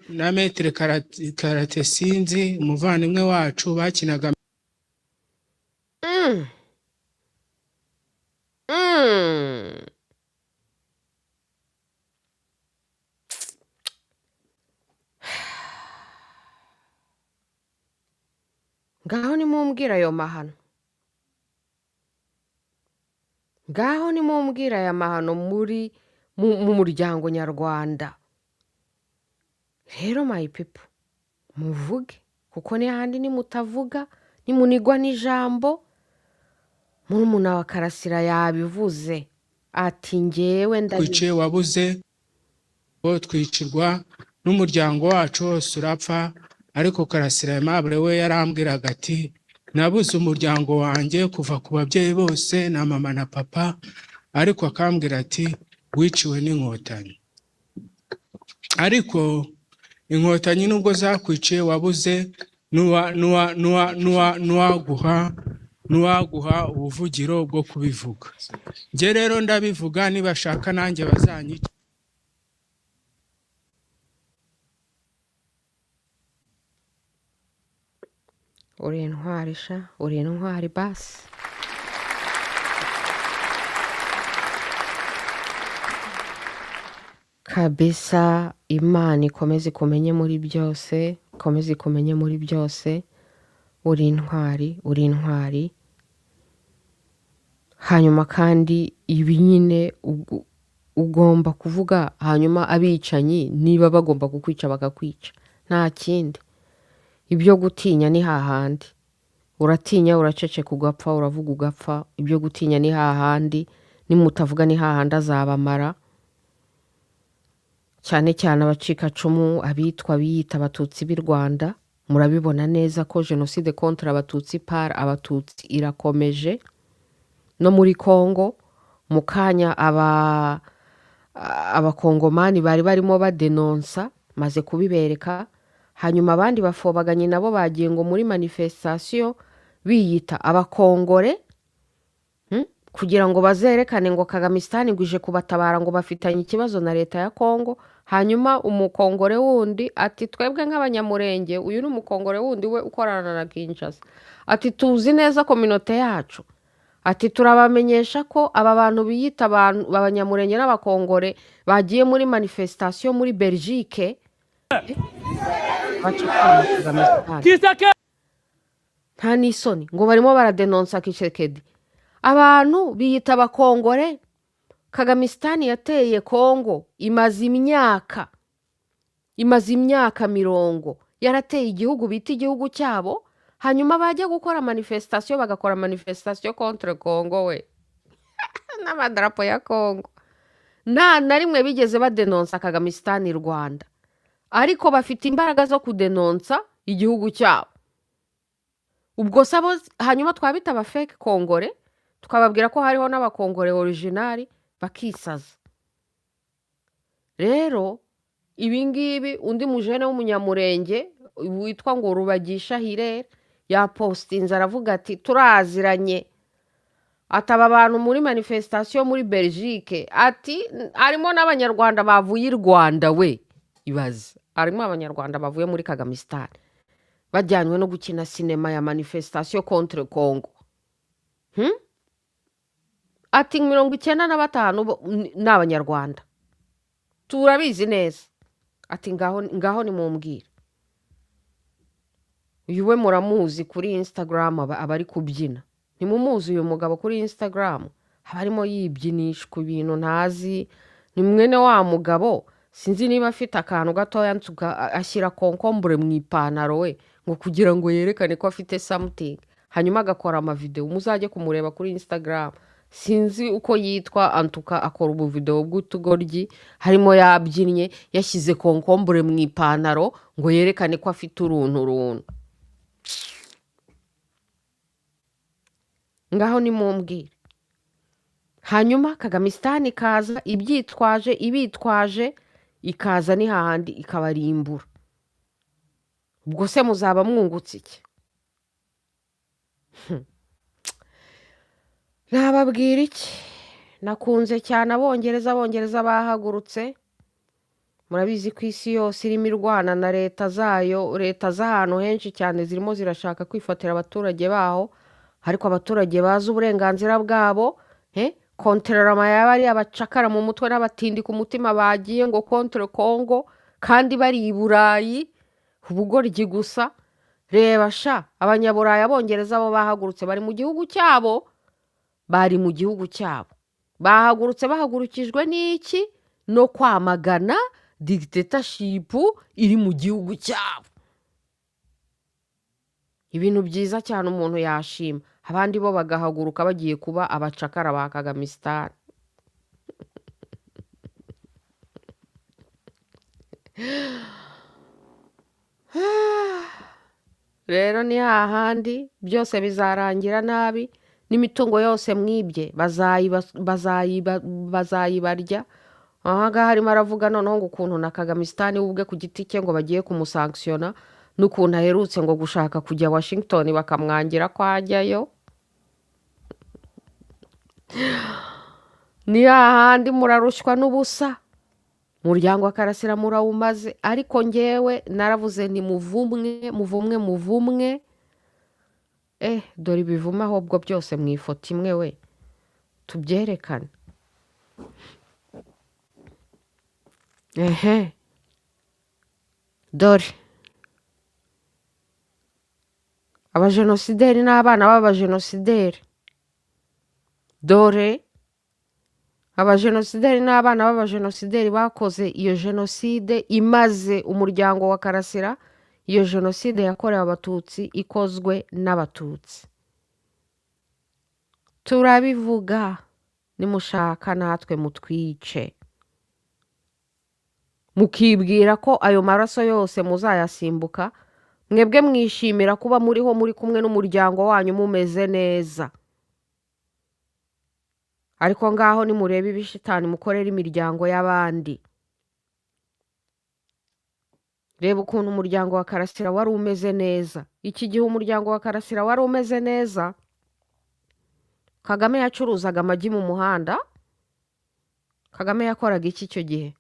B: Na metre karate sinzi umuvandimwe wacu bakinaga
A: ngaho nimumbwira ayo mahano. Ngaho nimumbwira aya mahano muri mu muryango nyarwanda. Rero my people, muvuge kuko ni handi nimutavuga nimunigwa n'ijambo. Murumuna wa Karasira yabivuze ati ngewe
B: ndakwice wabuze bo twicirwa n'umuryango wacu wose urapfa, ariko Karasira Aimable we yarambwiraga ati nabuze umuryango wanjye kuva ku babyeyi bose na mama na papa, ariko akambwira ati wiciwe n'inkotanyi. Ariko inkotanyi nubwo zakwiciye wabuze nuwaguha ubuvugiro bwo kubivuga. Nge rero ndabivuga nibashaka nanjye bazanyica.
A: Uri intwari sha, uri intwari basi. Kabisa Imana ikomeze kumenye muri byose, ikomeze kumenye muri byose. Uri intwari, uri intwari. Hanyuma kandi ibi nyine ugomba kuvuga, hanyuma abicanyi niba bagomba kukwica bakakwica, nta kindi. Ibyo gutinya ni hahandi. Uratinya uraceceka ugapfa, uravuga ugapfa. Ibyo gutinya ni hahandi, nimutavuga ni hahandi azabamara. Cyane cyane abacikacumu abitwa biyita abatutsi b'i Rwanda. Murabibona neza ko genocide contre abatutsi par abatutsi irakomeje. No muri Kongo mu kanya abakongomani bari barimo badenonsa maze kubibereka. hanyuma abandi bafobaganye nabo bagiye ngo muri manifestation biyita abakongore kugira ngo bazerekane ngo Kagamistan ngwije kubatabara ngo bafitanye ikibazo na leta ya Kongo. Hanyuma umukongore wundi ati twebwe nk'abanyamurenge, uyu ni umukongore wundi we ukorana na Kinshasa, ati tuzi neza kominote yacu, ati turabamenyesha ko aba bantu biyita abanyamurenge n'abakongore bagiye muri manifestation muri Belgique nta n'isoni ngo barimo baradenonsa Kishekedi. Abantu biyita abakongore, Kagamistan yateye Kongo imaze imyaka 10 yarateye igihugu bita igihugu cyabo, hanyuma bajya gukora manifestation bagakora manifestation contre Kongo we n'amadarapo ya Kongo. Nta na rimwe bigeze badenonsa Kagamistan Rwanda, ariko bafite imbaraga zo kudenonsa igihugu cyabo. Ubwo sabo hanyuma twabita aba fake kongore, tukababwira ko hariho n'abakongore original bakisaza. Rero ibingibi undi mujene w'umunyamurenge witwa ngo Rubagisha Hirere ya postinze aravuga ati turaziranye, ataba abantu muri manifestation muri Belgique, ati arimo n'abanyarwanda bavuye i Rwanda we. Ibaze, arimo abanyarwanda bavuye muri Kagamistan bajyanywe no gukina sinema ya manifestation contre Congo. Ati 95 n'abanyarwanda turabizi neza. Ati ngaho ni mumbwira, uyu we muramuzi kuri Instagram abari kubyina, ntimumuzi uyu mugabo kuri Instagram harimo yibyinishwa ibintu ntazi, ni mwene wa mugabo sinzi niba afite akantu gatoya ashyira konkombure mu ipantaro we ngo kugira ngo yerekane ko afite something, hanyuma agakora amavideo. Muzajye kumureba kuri Instagram, sinzi uko yitwa, antuka akora ubu video bw'utugoryi harimo yabyinnye yashyize konkombure mu ipantaro ngo yerekane ko afite uruntu. Ngaho ni mumbwire. Hanyuma Kagamistan ikaza ibitwaje ikaza ni hahandi ikabarimbura. Ubwo se muzaba mwungutse iki? Nababwira iki? Nakunze cyane abongereza bahagurutse. Murabizi ko isi yose irimo irwana na leta zayo, leta z'ahantu henshi cyane zirimo zirashaka kwifatira abaturage baho, ariko abaturage bazi uburenganzira bwabo, kontrarama yabari abacakara mu mutwe n'abatindi ku mutima bagiye ngo contre Congo kandi bari i Burayi ubugoryi gusa. Reba sha, abanyaburayi abongereza bo bahagurutse bari mu gihugu cyabo, bahagurutse bahagurukijwe n'iki? No kwamagana dictatorship iri mu gihugu cyabo. Ibintu byiza cyane umuntu yashima, abandi bo bagahaguruka bagiye kuba abacakara ba Kagamistan. Rero ni hahandi byose bizarangira nabi, n'imitungo yose mwibye bazayibarya. Aha harimo aravuga noneho ngo ukuntu na Kagamistan ubwe ku giti cye ngo bagiye kumusanctiona, n'ukuntu aherutse ngo gushaka kujya Washington bakamwangira ko ajyayo. Ni hahandi murarushywa n'ubusa, umuryango wa Karasira murawumaze. Ariko ngewe naravuze ni muvumwe. Dore ibivuma ahubwo byose mu ifoto imwe we tubyerekane. Dore abajenosideri n'abana b'abajenosideri. Dore abajenosideri n'abana b'abajenosideri bakoze iyo jenoside imaze umuryango wa Karasira, iyo jenoside yakorewe abatutsi ikozwe n'abatutsi. Turabivuga, nimushaka natwe mutwice, mukibwira ko ayo maraso yose muzayasimbuka. Mwebwe mwishimira kuba muriho muri kumwe n'umuryango wanyu mumeze neza, ariko ngaho nimurebe ibishitani mukorera imiryango y'abandi. reba ukuntu umuryango wa Karasira wari umeze neza. Iki gihe umuryango wa Karasira wari umeze neza, Kagame yacuruzaga amagi mu muhanda. Kagame yakoraga iki icyo gihe?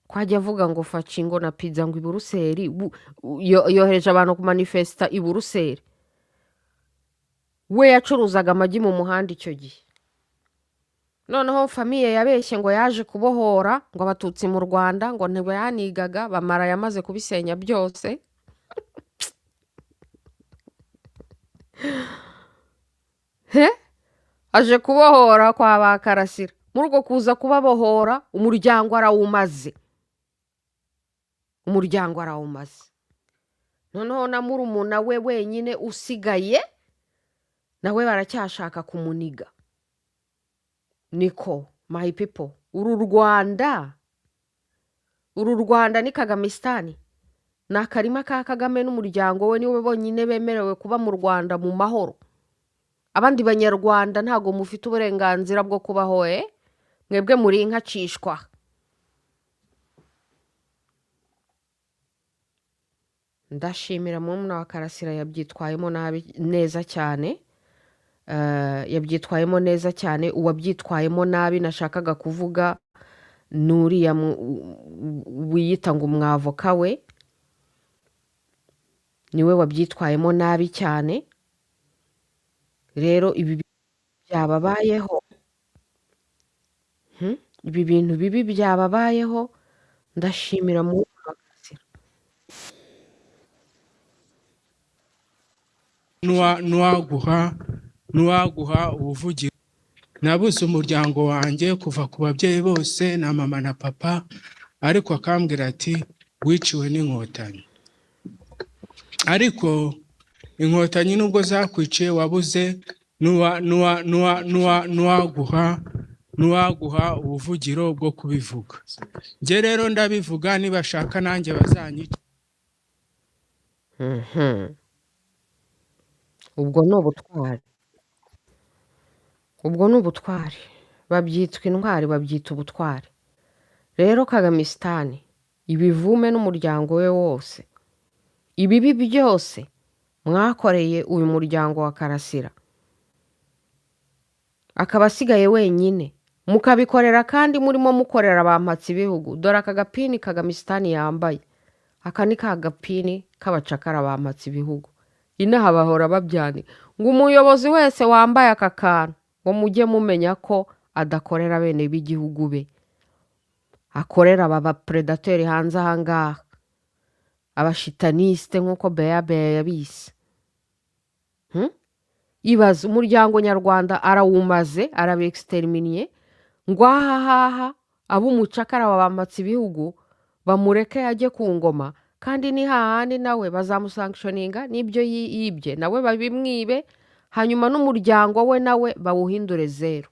A: Kwajya avuga ngo facingo na pizza ngo i Buruseli, yohereje abantu ku manifesta i Buruseli. We yacuruzaga amagi mu muhanda icyo gihe. Noneho famiye yabeshye ngo yaje kubohora ngo abatutsi mu Rwanda, ngo ntibanigaga, bamara yamaze kubisenya byose. Aje kubohora kwa ba Karasira. Muri uko kuza kubabohora, umuryango arawumaze. Umuryango arawumaze. Noneho na murumuna we wenyine usigaye, nawe baracyashaka kumuniga. Niko, my people, uru Rwanda ni Kagamistan. Ni akarima ka Kagame n'umuryango we, niwe bonyine bemerewe kuba mu Rwanda mu mahoro. Abandi banyarwanda ntago mufite uburenganzira bwo kubaho, mwebwe muri inka cishwa. Ndashimira murumuna wa Karasira, yabyitwayemo nabi neza cyane. Yabyitwayemo neza cyane. Uwabyitwayemo nabi nashakaga kuvuga nuriya wiyita ngo umwavoka we, niwe wabyitwayemo nabi cyane. Rero ibi byababayeho, ibi bintu bibi byababayeho, ndashimira mu Karasira.
B: nuwaguha ubuvugiro. Nabuze umuryango wanjye kuva ku babyeyi bose na mama na papa, ariko akambwira ati wiciwe n'inkotanyi. Ariko inkotanyi nubwo zakwiciye wabuze nuwaguha ubuvugiro bwo kubivuga. Nge rero ndabivuga, nibashaka nanjye bazanyica.
A: Ubwo ni ubutwari. Babyitwa intwari, babyita ubutwari. Rero Kagamistan, ibivume n'umuryango we wose, ibibi byose mwakoreye uyu muryango wa Karasira, akaba asigaye wenyine, mukabikorera kandi murimo mukorera abampatsi ibihugu. Dore aka gapini Kagamistan yambaye, aka ni ka gapini k'abacakara bampatsi ibihugu. Inaha bahora babyani ngo umuyobozi wese wambaye aka kantu ngo mujye mumenya ko adakorera bene b'igihugu be, akorera aba predateur hanze aha ngaha, abashitaniste nk'uko Beya yabise. Ibaze umuryango nyarwanda arawumaze, arabexterminiye, ngo ahahaha ab'umucakara babampatsi ibihugu bamureke ajye ku ngoma, kandi ni hahandi nawe bazamusanctioninga n'ibyo yibye, nawe babimwibe, hanyuma n'umuryango we nawe bawuhindure zero.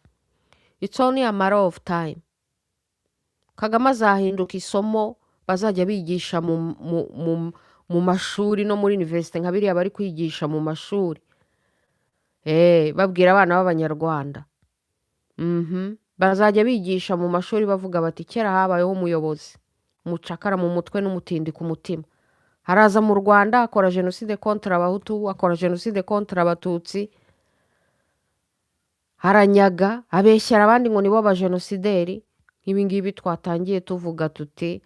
A: It's only a matter of time. Kagame azahinduka isomo bazajya bigisha mu mashuri no muri university, nka biriya bari kwigisha mu mashuri, babwira abana b'abanyarwanda. Bazajya bigisha mu mashuri bavuga bati kera habayeho umuyobozi, umucakara mu mutwe n'umutindi ku mutima. Haraza mu Rwanda akora genocide contre abahutu, akora genocide contre abatutsi, haranyaga, abeshyara abandi ngo nibo abajenosideri. Ibi ngibi twatangiye tuvuga tuti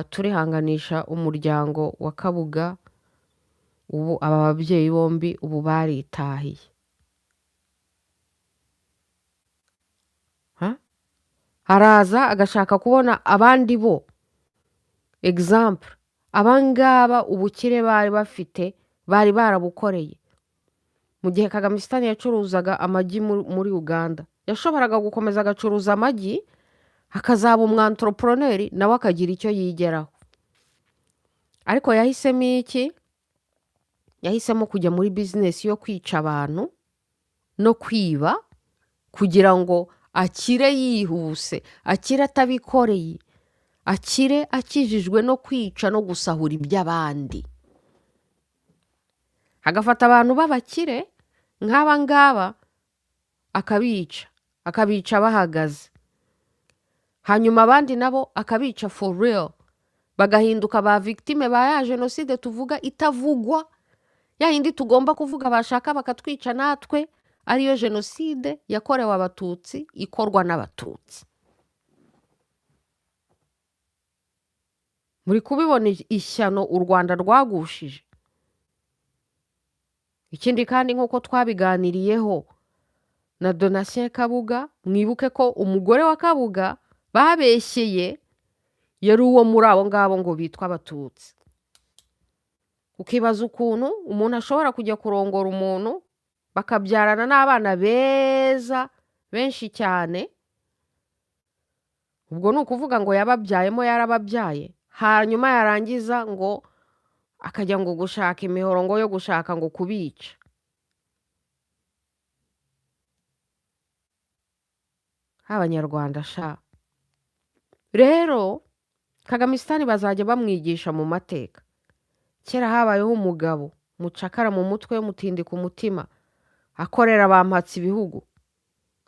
A: turihanganisha umuryango wa Kabuga. Ubu aba babyeyi bombi ubu baritahiye. Haraza agashaka kubona abandi bo example, abangaba ubukire bari bafite bari barabukoreye. Mu gihe Kagamistan yacuruzaga amagi muri Uganda, yashoboraga gukomeza agacuruza amagi, akazaba umwantrepreneur nawe akagira icyo yigeraho. Ariko yahisemo iki? Yahisemo kujya muri business yo kwica abantu no kwiba, kugira ngo akire yihuse, akire atabikoreye, akire akijijwe no kwica no gusahura iby'abandi. Agafata abantu b'abakire nk'aba ngaba akabica bahagaze, hanyuma abandi nabo akabica for real, bagahinduka ba victime ba ya genocide tuvuga itavugwa, ya yindi tugomba kuvuga bashaka bakatwica natwe, ariyo genocide yakorewe abatutsi ikorwa n'abatutsi. Muri kubibona ishyano u Rwanda rwagushije. Ikindi kandi nk'uko twabiganiriyeho na Donatien Kabuga, mwibuke ko umugore wa Kabuga babeshyeye yari uwo muri abo ngabo ngo bitwa abatutsi. Ukibaza ukuntu umuntu ashobora kujya kurongora umuntu bakabyarana n'abana beza benshi cyane, ubwo ni ukuvuga ngo yababyayemo yarababyaye, hanyuma yarangiza ngo akajya ngo gushaka imihorongo yo gushaka ngo kubica. Abanyarwanda sha rero Kagamistan bazajya bamwigisha mu mateka. Kera habayeho umugabo mucakara mu mutwe mutindi ku mutima, akorera bampatse ibihugu,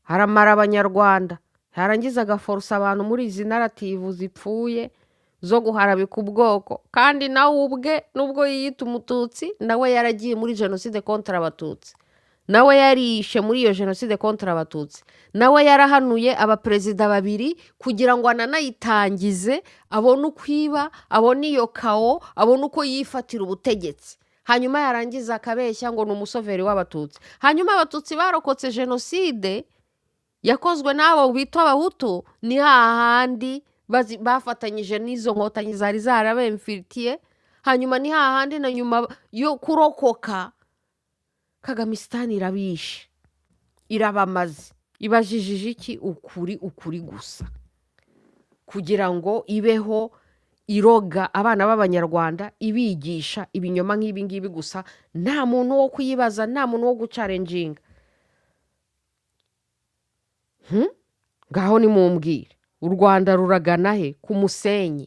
A: haramara abanyarwanda, yarangiza agaforsa abantu muri izi narrative zipfuye zo guharabika ubwoko, kandi nawe ubwe nubwo yiyita umututsi nawe yaragiye muri genocide contre abatutsi, nawe yarishe muri iyo genocide contre abatutsi, nawe yarahanuye abaperezida babiri kugira ngo ananayitangize, abone ukwiba, abone iyo kao, abone uko yifatira ubutegetsi, hanyuma yarangiza akabeshya ngo ni umusoveri w'abatutsi. Hanyuma abatutsi barokotse genocide yakozwe n'abo bitwa abahutu, ni hahandi bafatanyije n'izo nkotanyi zari zarabemfiritiye, hanyuma ni hahandi na nyuma yo kurokoka Kagamistan irabishe, irabamaze, ibajijije iki? Ukuri gusa, kugira ngo ibeho iroga abana b'abanyarwanda, ibigisha ibinyoma nk'ibi ngibi gusa, nta muntu wo kuyibaza, nta muntu wo gucarenjinga. Ngaho nimumbwire, u Rwanda ruragana he? Ku musenyi.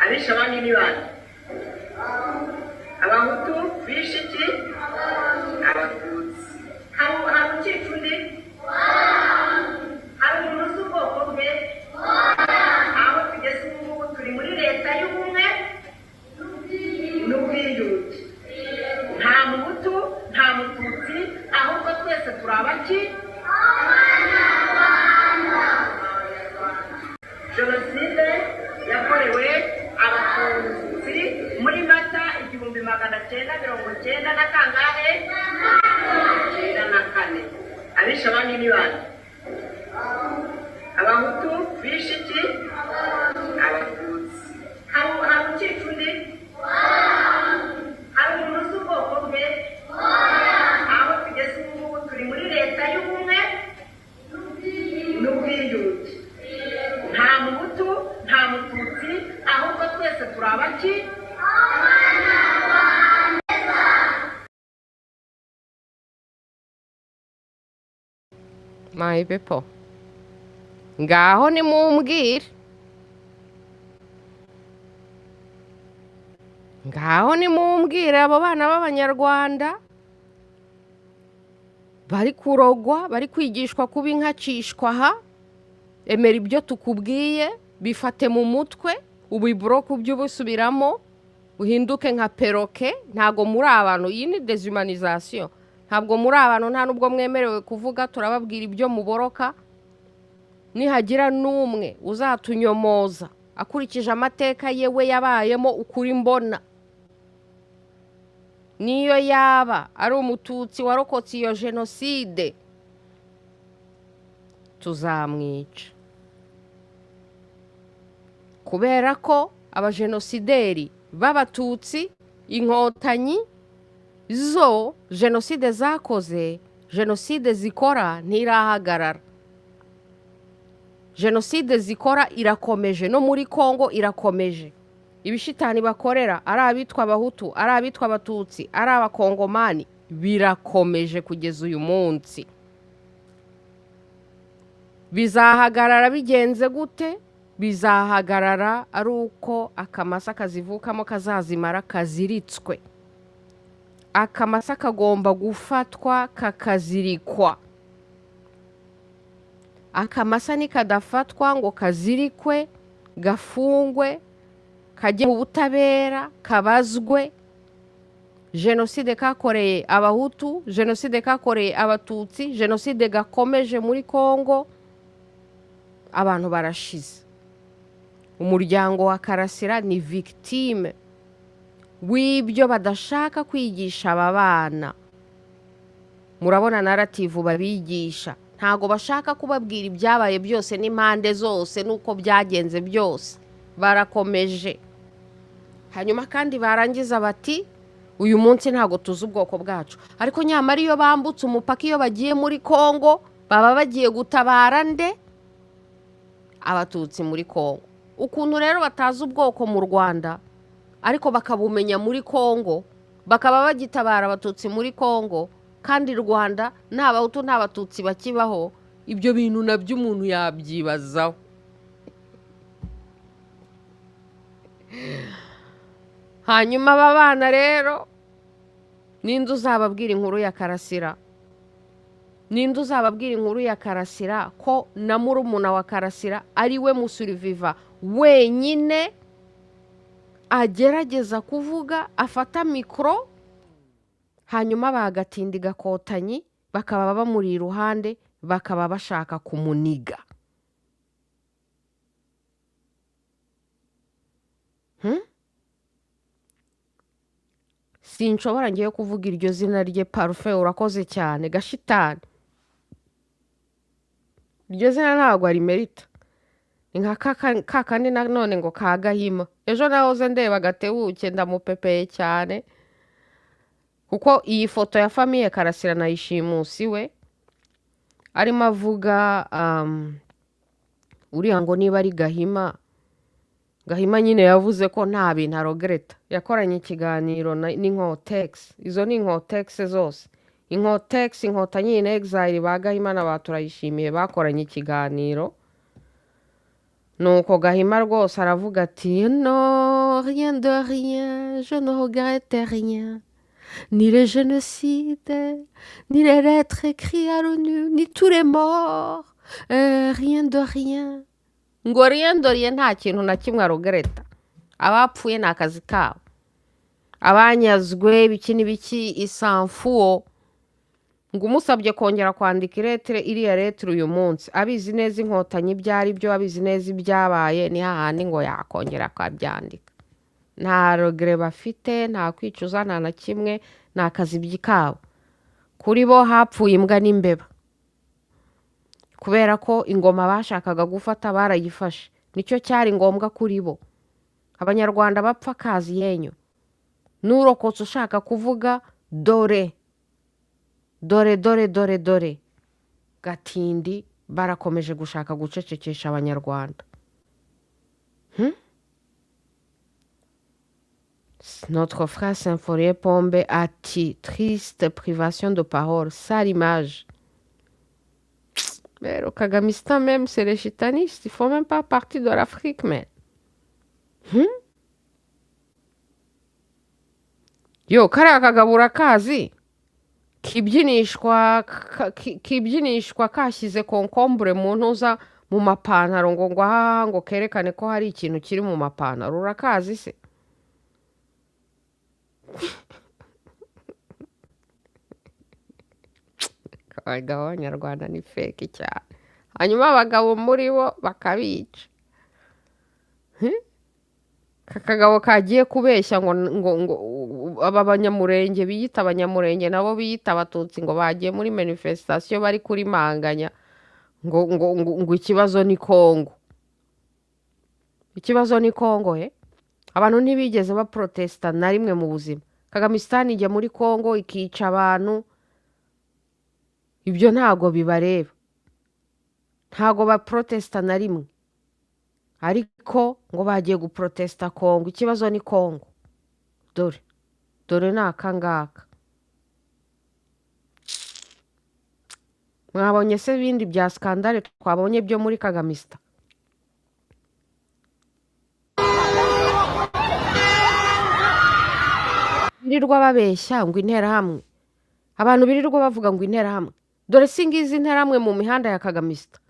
C: abisha abandi ni bande? Abahutu bishe iki? Abatutsi. Hari ukica undi? Hari umuntu uzi ubwoko bwe? Aho tugeze ubu ngubu turi muri leta y'ubumwe n'ubwiyunge, nta muhutu nta mututsi, ahubwo twese turi abaki? Genocide yakorewe abatutsi muri Mata 1990 na kangahe? 94. Abisha abandi ni bande? Abahutu bishe iki? Abatutsi. Hari ukica undi? Hari umuntu uzi ubwoko bwe? Aho tugeze ubu ngubu turi muri leta y'ubumwe n'ubwiyunge, nta muhutu nta mututsi, ahubwo twese turi abaki?
A: My people, ngaho nimumbwire, ngaho nimumbwire abo bana b'abanyarwanda bari kurogwa, bari kwigishwa kuba inkacishwa aha. Emera ibyo tukubwiye, bifate mu mutwe, ubibroke by'ubusubiramo, uhinduke nka peroke. Ntago muri abantu, iyi ni deshumanisation. Ntabwo muri abantu, nta nubwo mwemerewe kuvuga, turababwira ibyo muboroka. Nihagira n'umwe uzatunyomoza akurikije amateka yewe yabayemo ukuri mbona, niyo yaba ari umututsi warokotse iyo genocide, tuzamwica. Kubera ko abajenosideri b'abatutsi, inkotanyi zo genocide zakoze, genocide zikora ntirahagarara. Genocide zikora irakomeje, no muri Kongo irakomeje. Ibishitani bakorera ari abitwa abahutu, ari abitwa abatutsi, ari abakongomani, birakomeje kugeza uyu munsi. Bizahagarara bigenze gute? Bizahagarara ari uko akamasa kazivukamo kazazimara kaziritswe. Akamasa kagomba gufatwa kakazirikwa. akamasa nikadafatwa ngo kazirikwe gafungwe kajye mu butabera kabazwe Genocide kakoreye abahutu, genocide kakoreye abatutsi, genocide gakomeje muri Kongo, abantu barashize. Umuryango wa Karasira ni victime w'ibyo badashaka kwigisha aba bana. Murabona narrative babigisha, ntago bashaka kubabwira ibyabaye byose n'impande zose nuko byagenze byose, barakomeje. Hanyuma kandi barangiza bati uyu munsi ntago tuzi ubwoko bwacu, ariko nyamara iyo bambutse umupaka iyo bagiye muri Kongo baba bagiye gutabara nde? Abatutsi muri Kongo. Ukuntu rero batazi ubwoko mu Rwanda ariko bakabumenya muri Kongo, bakaba bagitabara abatutsi muri Kongo, kandi Rwanda nta bahutu nta batutsi bakibaho, ibyo bintu nabyo umuntu yabyibazaho. Hanyuma aba bana rero ninde uzababwira inkuru ya Karasira? Ninde uzababwira inkuru ya Karasira ko na murumuna wa Karasira ari we musurviva wenyine agerageza kuvuga, afata mikro, hanyuma bagatinda gakotanyi bakaba bamuri iruhande, bakaba bashaka kumuniga. Sinshobora ngiye kuvuga iryo zina rye. Parfait, urakoze cyane gashitani. Iryo zina ntabwo ari merita. Ni nka kakandi none ngo kagahima. Ejo nahoze ndeba Gatebuke ndamupepeye cyane, kuko iyi foto ya famille Karasira nayishimusiwe arimo avuga uriya ngo niba ari Gahima. Gahima nyine yavuze ko nta bintu arogereta, yakoranye ikiganiro n'inkotex. Izo ni inkotex zose, inkotex inkotanyi in exile ba Gahima n'abaturayishimiye bakoranye ikiganiro. Nuko Gahima rwose aravuga ati non, rien de rien, je ne regrette rien, ni les génocides, ni les lettres écrites à l'ONU, ni tous les morts, rien de rien. Ngo rien de rien nta kintu na kimwe arogereta. Abapfuye ni akazi kabo, abanyazwe biki n'ibiki isanfuo. Ngo umusabye kongera kwandika iletere, iriya letere uyu munsi abizi neza inkotanyi byari byo, abizi neza ibyabaye, ni hahandi ngo yakongera akabyandika. Nta regret bafite, nta kwicuza, nta na kimwe, ni akazi by'ikabo. Kuri bo hapfuye imbwa n'imbeba, kubera ko ingoma bashakaga gufata barayifashe. Nicyo cyari ngombwa kuri bo. Abanyarwanda bapfa kazi yenyu. Nurokotse ushaka kuvuga dore dore dore dore dore, gatindi barakomeje gushaka gucecekesha abanyarwanda. Notre frère Symphorien Pombe ati triste privation de parole, sale image. Mais le Kagamistan même, c'est les chitanistes. Ils font même pas partie de l'Afrique, mais. Yo, kariya kagabura kazi kibyinishwa kashyize konkombure mu ntuza mu mapantaro ngo aha ngo kerekane ko hari ikintu kiri mu mapantaro. Urakazi se? Abagabo b'Abanyarwanda ni fake cyane, hanyuma abagabo muri bo bakabica. Kakagabo kagiye kubeshya ngo aba banyamurenge biyita abanyamurenge nabo biyita abatutsi ngo bagiye muri manifestation bari kuri manganya ngo ikibazo ni Kongo. Ikibazo ni Kongo abantu ntibigeze baprotesta na rimwe mu buzima. Kagamistan ijya muri Kongo ikica abantu, ibyo ntago bibareba, ntago baprotesta na rimwe. Ariko ngo bagiye guprotesta Kongo. Ikibazo ni Kongo. Dore nakangaka. Mwabonye se bindi bya skandale twabonye byo muri Kagamistan? Birirwa babeshya ngo interahamwe, abantu birirwa bavuga ngo interahamwe. Dore singizi interahamwe mu mihanda ya Kagamistan.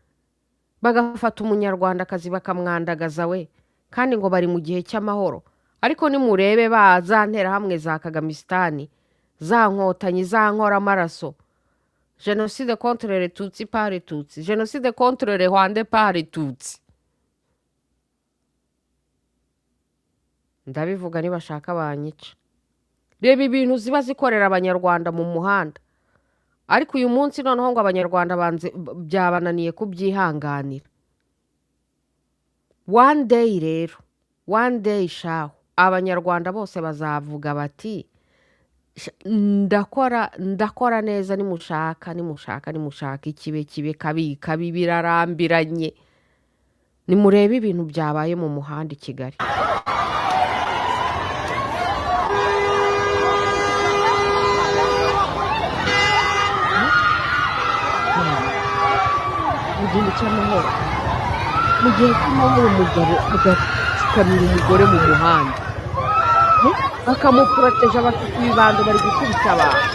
A: bagafata umunyarwandakazi bakamwandagaza we kandi ngo bari mu gihe cy'amahoro. Ariko nimurebe za nterahamwe za Kagamistan, za nkotanyi, za nkoramaraso, Genocide contre les Tutsi par les Tutsi, Genocide contre les Rwanda par les Tutsi. Ndabivuga nibashaka banyice. Reba ibintu ziba zikorera abanyarwanda mu muhanda. Ariko uyu munsi noneho ngo abanyarwanda byabananiye kubyihanganira. One day rero, one day shaho, abanyarwanda bose bazavuga bati ndakora neza, nimushaka ikibe kabi birarambiranye. Nimurebe ibintu byabaye mu muhanda I Kigali. Igihe cy'amahoro, mu gihe cy'amahoro umugabo agakamira umugore mu muhanda bakamuporoteje, abafite ibibando bari gukubita abantu.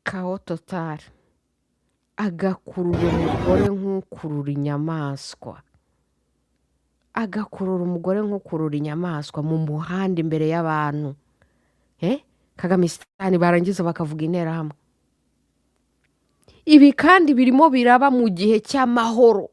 A: Kao total. Agakurura umugore nk'ukurura inyamaswa. Agakurura umugore nk'ukurura inyamaswa mu muhanda imbere y'abantu. Kagamistan barangiza bakavuga interahamwe. Ibi kandi birimo biraba mu gihe cy'amahoro.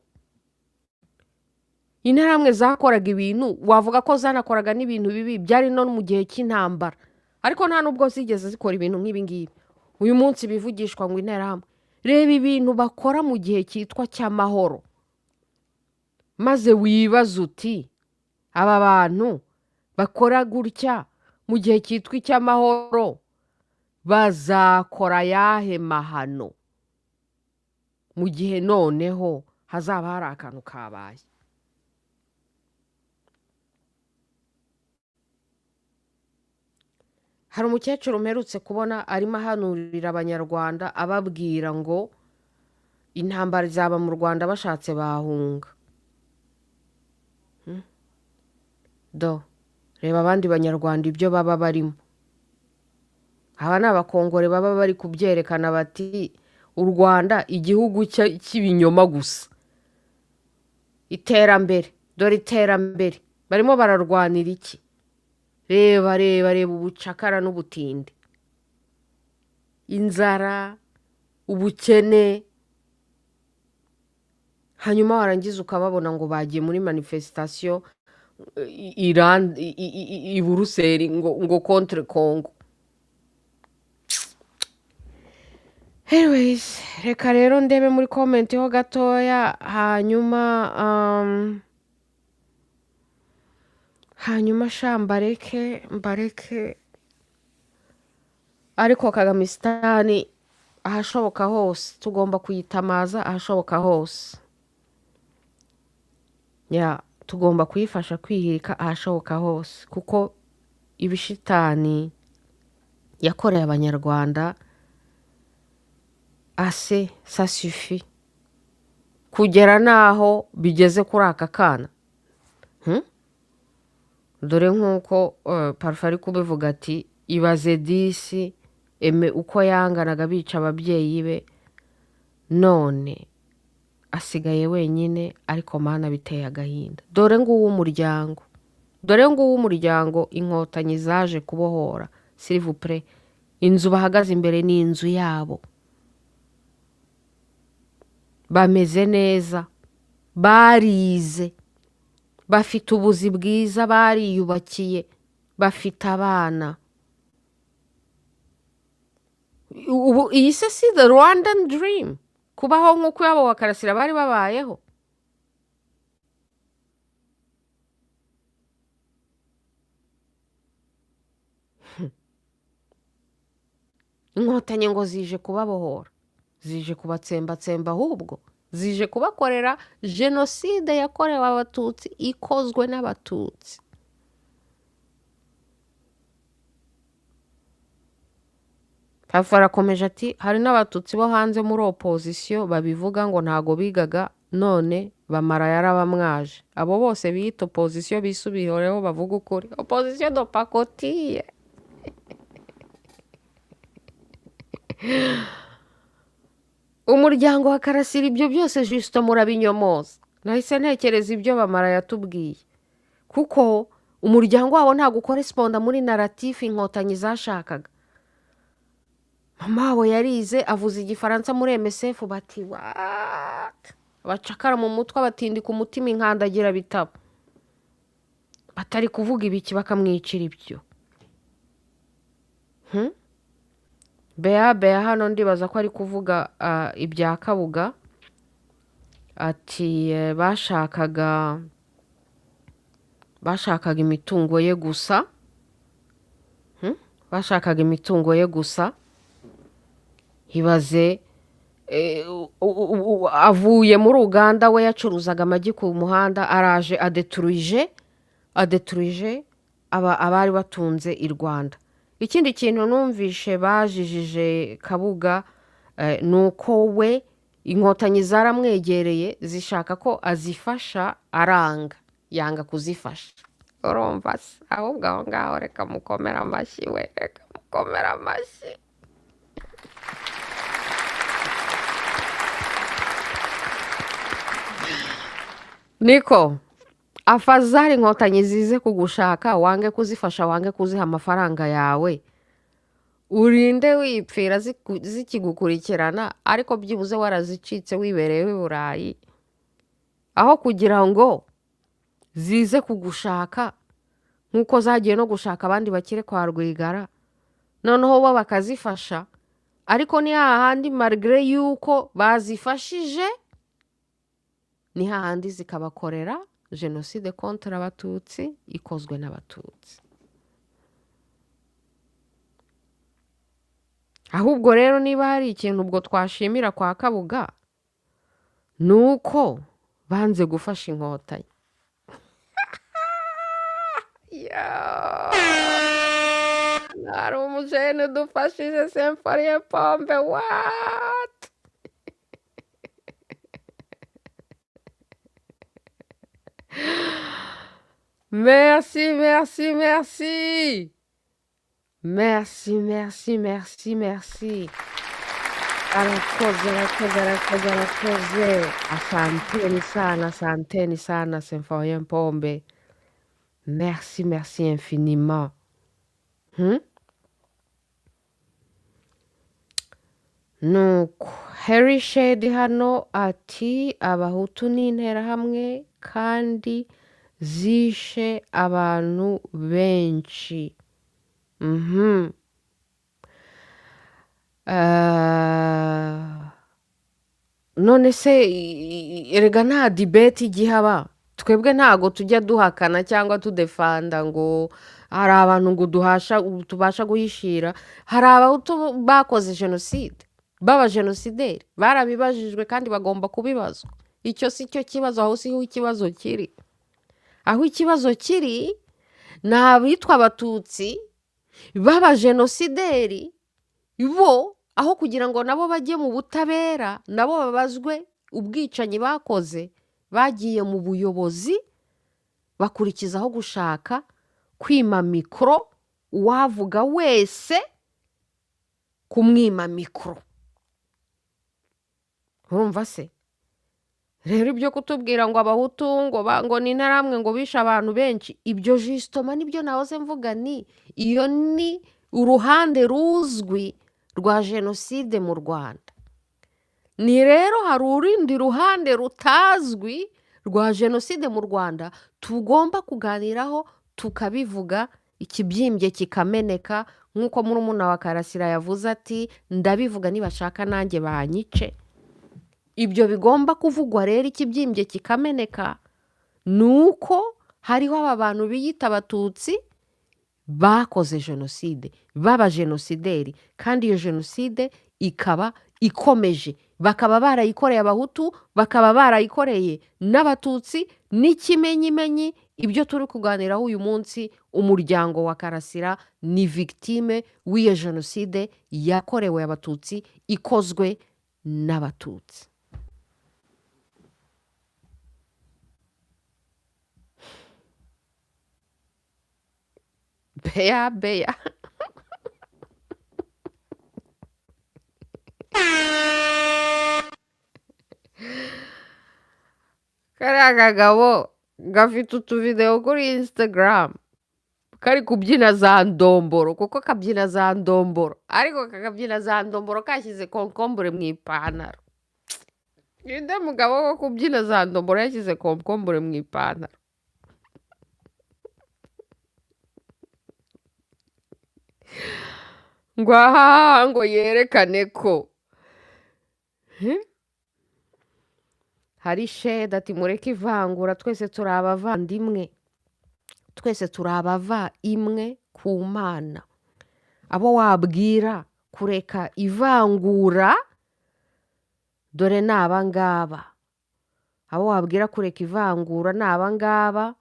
A: Interahamwe zakoraga ibintu wavuga ko zanakoraga n'ibintu bibi byari no mu gihe cy'intambara. Ariko nta nubwo zigeze zikora ibintu nk'ibi ngibi. Uyu munsi bivugishwa ngo interahamwe. Reba ibintu bakora mu gihe cyitwa cy'amahoro. Maze wibaza uti aba bantu bakora gutya mu gihe cyitwa icy'amahoro bazakora yahe mahano mu gihe noneho hazaba hari akantu kabaye. Hari umukecuru mperutse kubona arimo ahanurira abanyarwanda ababwira ngo intambara zaba mu Rwanda bashatse bahunga. Reba abandi banyarwanda ibyo baba barimo. Aba ni abakongore baba bari kubyerekana bati u Rwanda igihugu cy'ibinyoma gusa. Iterambere, dore iterambere. Barimo bararwanira iki? Reba ubucakara n'ubutinde, inzara, ubukene. Hanyuma warangiza ukababona ngo bagiye muri manifestation i Buruseli ngo contre Congo. Anyways, reka rero ndebe muri comment ho gatoya hanyuma mbareke ariko Kagamistan ahashoboka hose tugomba kuyitamaza, ahashoboka hose tugomba kuyifasha kwihirika ahashoboka hose, kuko ibishitani yakoreye abanyarwanda ase ça suffit kugera naho bigeze kuri aka kana. Dore nk'uko Parfait ari kubivuga ati ibaze disi uko yanganaga bica ababyeyi be, none asigaye wenyine, ariko mana biteye agahinda. Dore nguwo umuryango dore ngo umuryango inkotanyi zaje kubohora s'il vous plaît inzu bahagaze imbere ni inzu yabo bameze neza barize bafite ubuzi bwiza bariyubakiye bafite abana ubu iyi se si the Rwandan dream kubaho nk'uko yabo wa Karasira bari babayeho inkotanyi ngo zije kubabohora zije kubatsembatsemba ahubwo zije kubakorera jenoside yakorewe abatutsi ikozwe n'abatutsi arakomeje ati hari n'abatutsi bo hanze muri opozisiyo babivuga ngo ntago bigaga none bamara yarabamwaje abo bose biyita opozisiyo bisubiyeho bavuga ukuri opozisiyo do pakotiye umuryango wa Karasira ibyo byose juste murabinyomoza nahise ntekereza ibyo bamara yatubwiye kuko umuryango wabo ntago corresponda muri narrative inkotanyi zashakaga mama wabo yarize avuze igifaransa muri MSF bati what bacakara mu mutwe batindika umutima inkandagira bitabo batari kuvuga ibiki bakamwicira ibyo Bea hano ndibaza ko ari kuvuga ibya Kabuga ati bashakaga imitungo ye gusa bashakaga imitungo ye gusa hibaze avuye muri Uganda we yacuruzaga amagi ku muhanda araje adeturije abari batunze i Rwanda ikindi kintu numvishe bajijije Kabuga nuko we inkotanyi zaramwegereye zishaka ko azifasha aranga yanga kuzifasha urumva ahubwo aho ngaho reka mukomera amashyi we reka mukomera amashyi niko afazari inkotanyi zize kugushaka wange kuzifasha wange kuziha amafaranga yawe urinde wipfira zikigukurikirana ariko byibuze warazicitse wibereye i Burayi aho kugira ngo zize kugushaka nk'uko zagiye no gushaka abandi bakire kwa Rwigara noneho bo bakazifasha ariko ni hahandi malgré yuko bazifashije ni hahandi zikabakorera jenoside contre abatutsi ikozwe n'abatutsi ahubwo rero niba hari ikintu ubwo twashimira kwa Kabuga nuko banze gufasha inkotanyi hari umujene dufashije semfariye pombe what merci arakoze asanteni sana semfariye pombe merci infiniment nuko Harry Shade hano ati abahutu n'interahamwe kandi zishe abantu benshi none se erega nta debate igihaba twebwe ntago tujya duhakana cyangwa tudefanda ngo hari abantu ngo tubasha guhishira hari abahutu bakoze jenoside baba genosideri barabibajijwe kandi bagomba kubibazwa icyo si cyo kibazo aho siho ikibazo kiri aho ikibazo kiri ni abitwa abatutsi baba genosideri bo aho kugira ngo nabo bajye mu butabera nabo babazwe ubwicanyi bakoze bagiye mu buyobozi bakurikizaho gushaka kwima mikoro uwavuga wese kumwima mikoro urumva se rero ibyo kutubwira ngo abahutu ngo ni ntaramwe ngo bishe abantu benshi, ibyo jisitoma nibyo nahoze mvuga, ni iyo ni uruhande ruzwi rwa jenoside mu Rwanda. Ni rero hari urundi ruhande rutazwi rwa jenoside mu Rwanda tugomba kuganiraho tukabivuga, ikibyimbye kikameneka, nk'uko murumuna wa Karasira yavuze ati ndabivuga nibashaka nanjye banyice. Ibyo bigomba kuvugwa rero, ikibyimbye kikameneka, nuko hariho aba bantu biyita abatutsi bakoze jenoside, baba genosideri, kandi iyo jenoside ikaba ikomeje, bakaba barayikoreye abahutu, bakaba barayikoreye n'abatutsi. N'ikimenyimenyi ibyo turi kuganiraho uyu munsi, umuryango wa Karasira ni victime w'iyo jenoside yakorewe abatutsi, ikozwe n'abatutsi. Beya kariya kagabo gafite utuvideo kuri Instagram kari kubyina za ndomboro, kuko kabyina za ndomboro, ariko kakabyina za ndomboro kashyize konkombure mu ipantaro. Ninde mugabo wo kubyina za ndomboro yashyize konkombure mu ipantaro? ngo aha ngo yerekane ko hari sheda ati mureke ivangura, twese turi abavandimwe, twese turi abava imwe ku Mana. Abo wabwira kureka ivangura dore ni abangaba. Abo wabwira kureka ivangura ni abangaba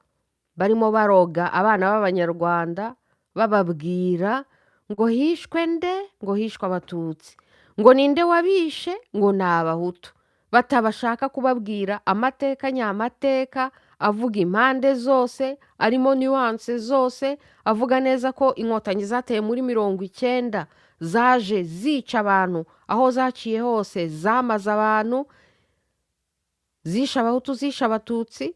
A: barimo baroga abana b'Abanyarwanda, bababwira ngo hishwe nde, ngo hishwe abatutsi, ngo ninde wabishe, ngo ni abahutu. Batabashaka kubabwira amateka nyamateka, avuga impande zose, arimo nuance zose, avuga neza ko inkotanyi zateye muri 90 zaje zica abantu aho zaciye hose, zamaze abantu, zisha abahutu, zisha abatutsi,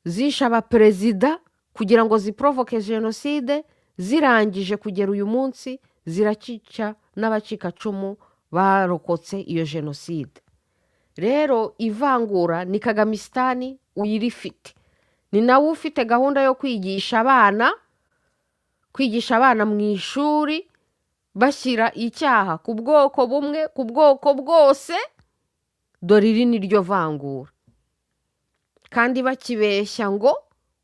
A: zisha abaperezida kugira ngo ziprovoke jenoside. Zirangije kugera uyu munsi ziracica n'abacikacumu barokotse iyo jenoside. Rero ivangura ni Kagamistan uyirifite, ni nawe ufite gahunda yo kwigisha abana mu ishuri, bashyira icyaha ku bwoko bumwe, ku bwoko bwose. Dore iri ni ryo vangura, kandi bakibeshya ngo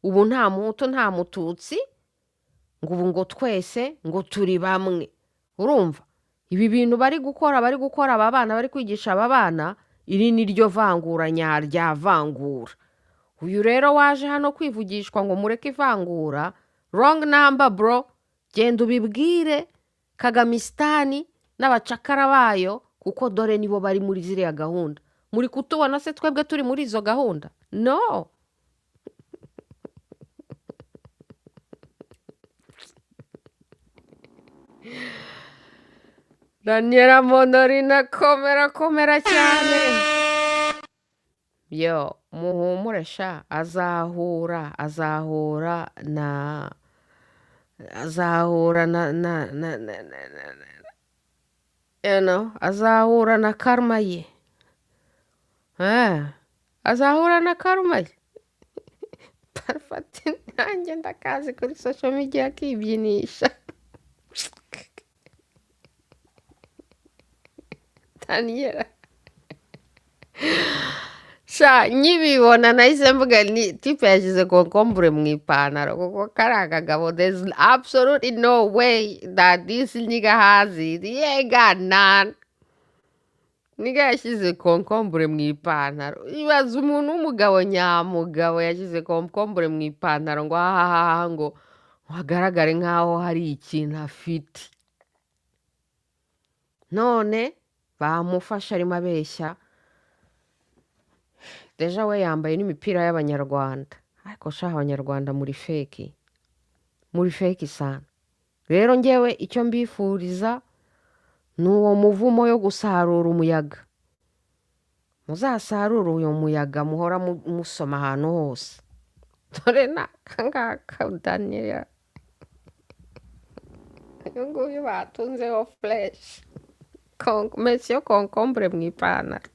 A: ubu nta muhutu nta mututsi, ngo ubu ngo twese ngo turi bamwe. Urumva ibi bintu bari gukora aba bana, bari kwigisha aba bana, iri ni ryo vangura nyarya vangura. Uyu rero waje hano kwivugishwa ngo mureke ivangura, wrong number bro. Genda ubibwire Kagamistan n'abacakara bayo, kuko dore nibo bari muri ziriya gahunda. Muri kutubona se twebwe turi muri izo gahunda? No. Daniela Monorina komera cyane. Yo muhumure sha, azahura na azahura na karma ye. Azahura na karma ye. Parfait, nanjye ndakazi kuri social media akibyinisha. Daniela sha nyibibona nahise mvuga ni tipe yashyize konkombure mu ipantaro, kuko kariya kagabo there's absolutely no way that this nigga has it. Yega none. Niga yashyize konkombure mu ipantaro. Ibaza umuntu w'umugabo nyamugabo yashyize konkombure mu ipantaro ngo ahahaha ngo hagaragare nk'aho hari ikintu afite. None bamufasha arimo abeshya. Deja we yambaye n'imipira y'Abanyarwanda, ariko sha Abanyarwanda muri fake sana. Rero ngewe icyo mbifuriza ni uwo muvumo yo gusarura umuyaga. muzasarure uyu muyaga muhora musoma ahantu hose. Dore n'akangaka Daniel uyu nguyu batunzeho fureshi mesiyo konkombure mu ipantaro.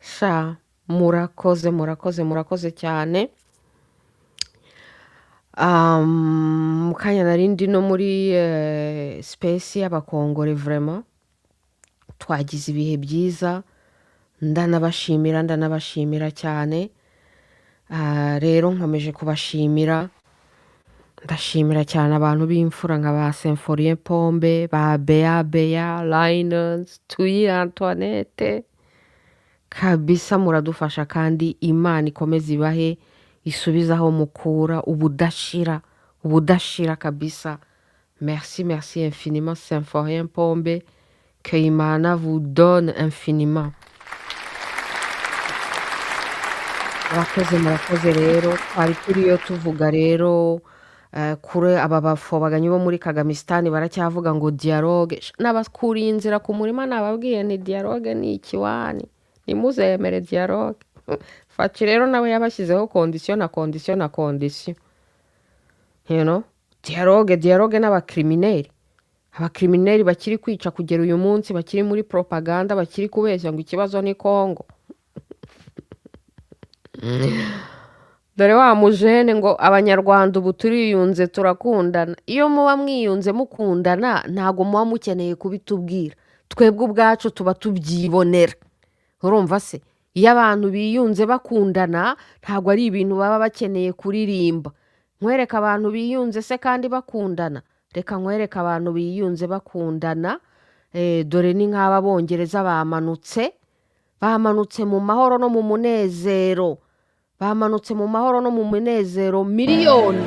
A: Sha murakoze cyane. Mu kanya nari ndi no muri space y'abakongore vraiment twagize ibihe byiza, ndanabashimira cyane. Rero nkomeje kubashimira, ndashimira cyane abantu b'imfura nka ba Symphorien Pombe, ba Bea Linus, Tuyi Antoinette, kabisa muradufasha kandi Imana ikomeze ibahe isubizaho mukura ubudashira kabisa. Merci infiniment Symphorien Pombe, que Imana vous donne infiniment. Murakoze rero, twari turiyo tuvuga rero kure aba bafobaganyi bo muri Kagamistan baracyavuga ngo dialogue. N'abakuriye inzira ku murima nababwiye ni dialogue ni ikiwani, nimuzemere dialogue. Faci rero nawe yabashyizeho condition. You know, dialogue n'abakrimineri bakiri kwica kugera uyu munsi, bakiri muri propaganda, bakiri kubeshya ngo ikibazo ni Kongo. Dore wa mujene ngo abanyarwanda ubu turiyunze turakundana. Iyo muba mwiyunze mukundana ntago muba mukeneye kubitubwira, twebwe ubwacu tuba tubyibonera. Urumva se, iyo abantu biyunze bakundana ntago ari ibintu baba bakeneye kuririmba. Nkwereka abantu biyunze se kandi bakundana, reka nkwereka abantu biyunze bakundana. Dore ni nk'aba bongereza bamanutse mu mahoro no mu munezero, miliyoni.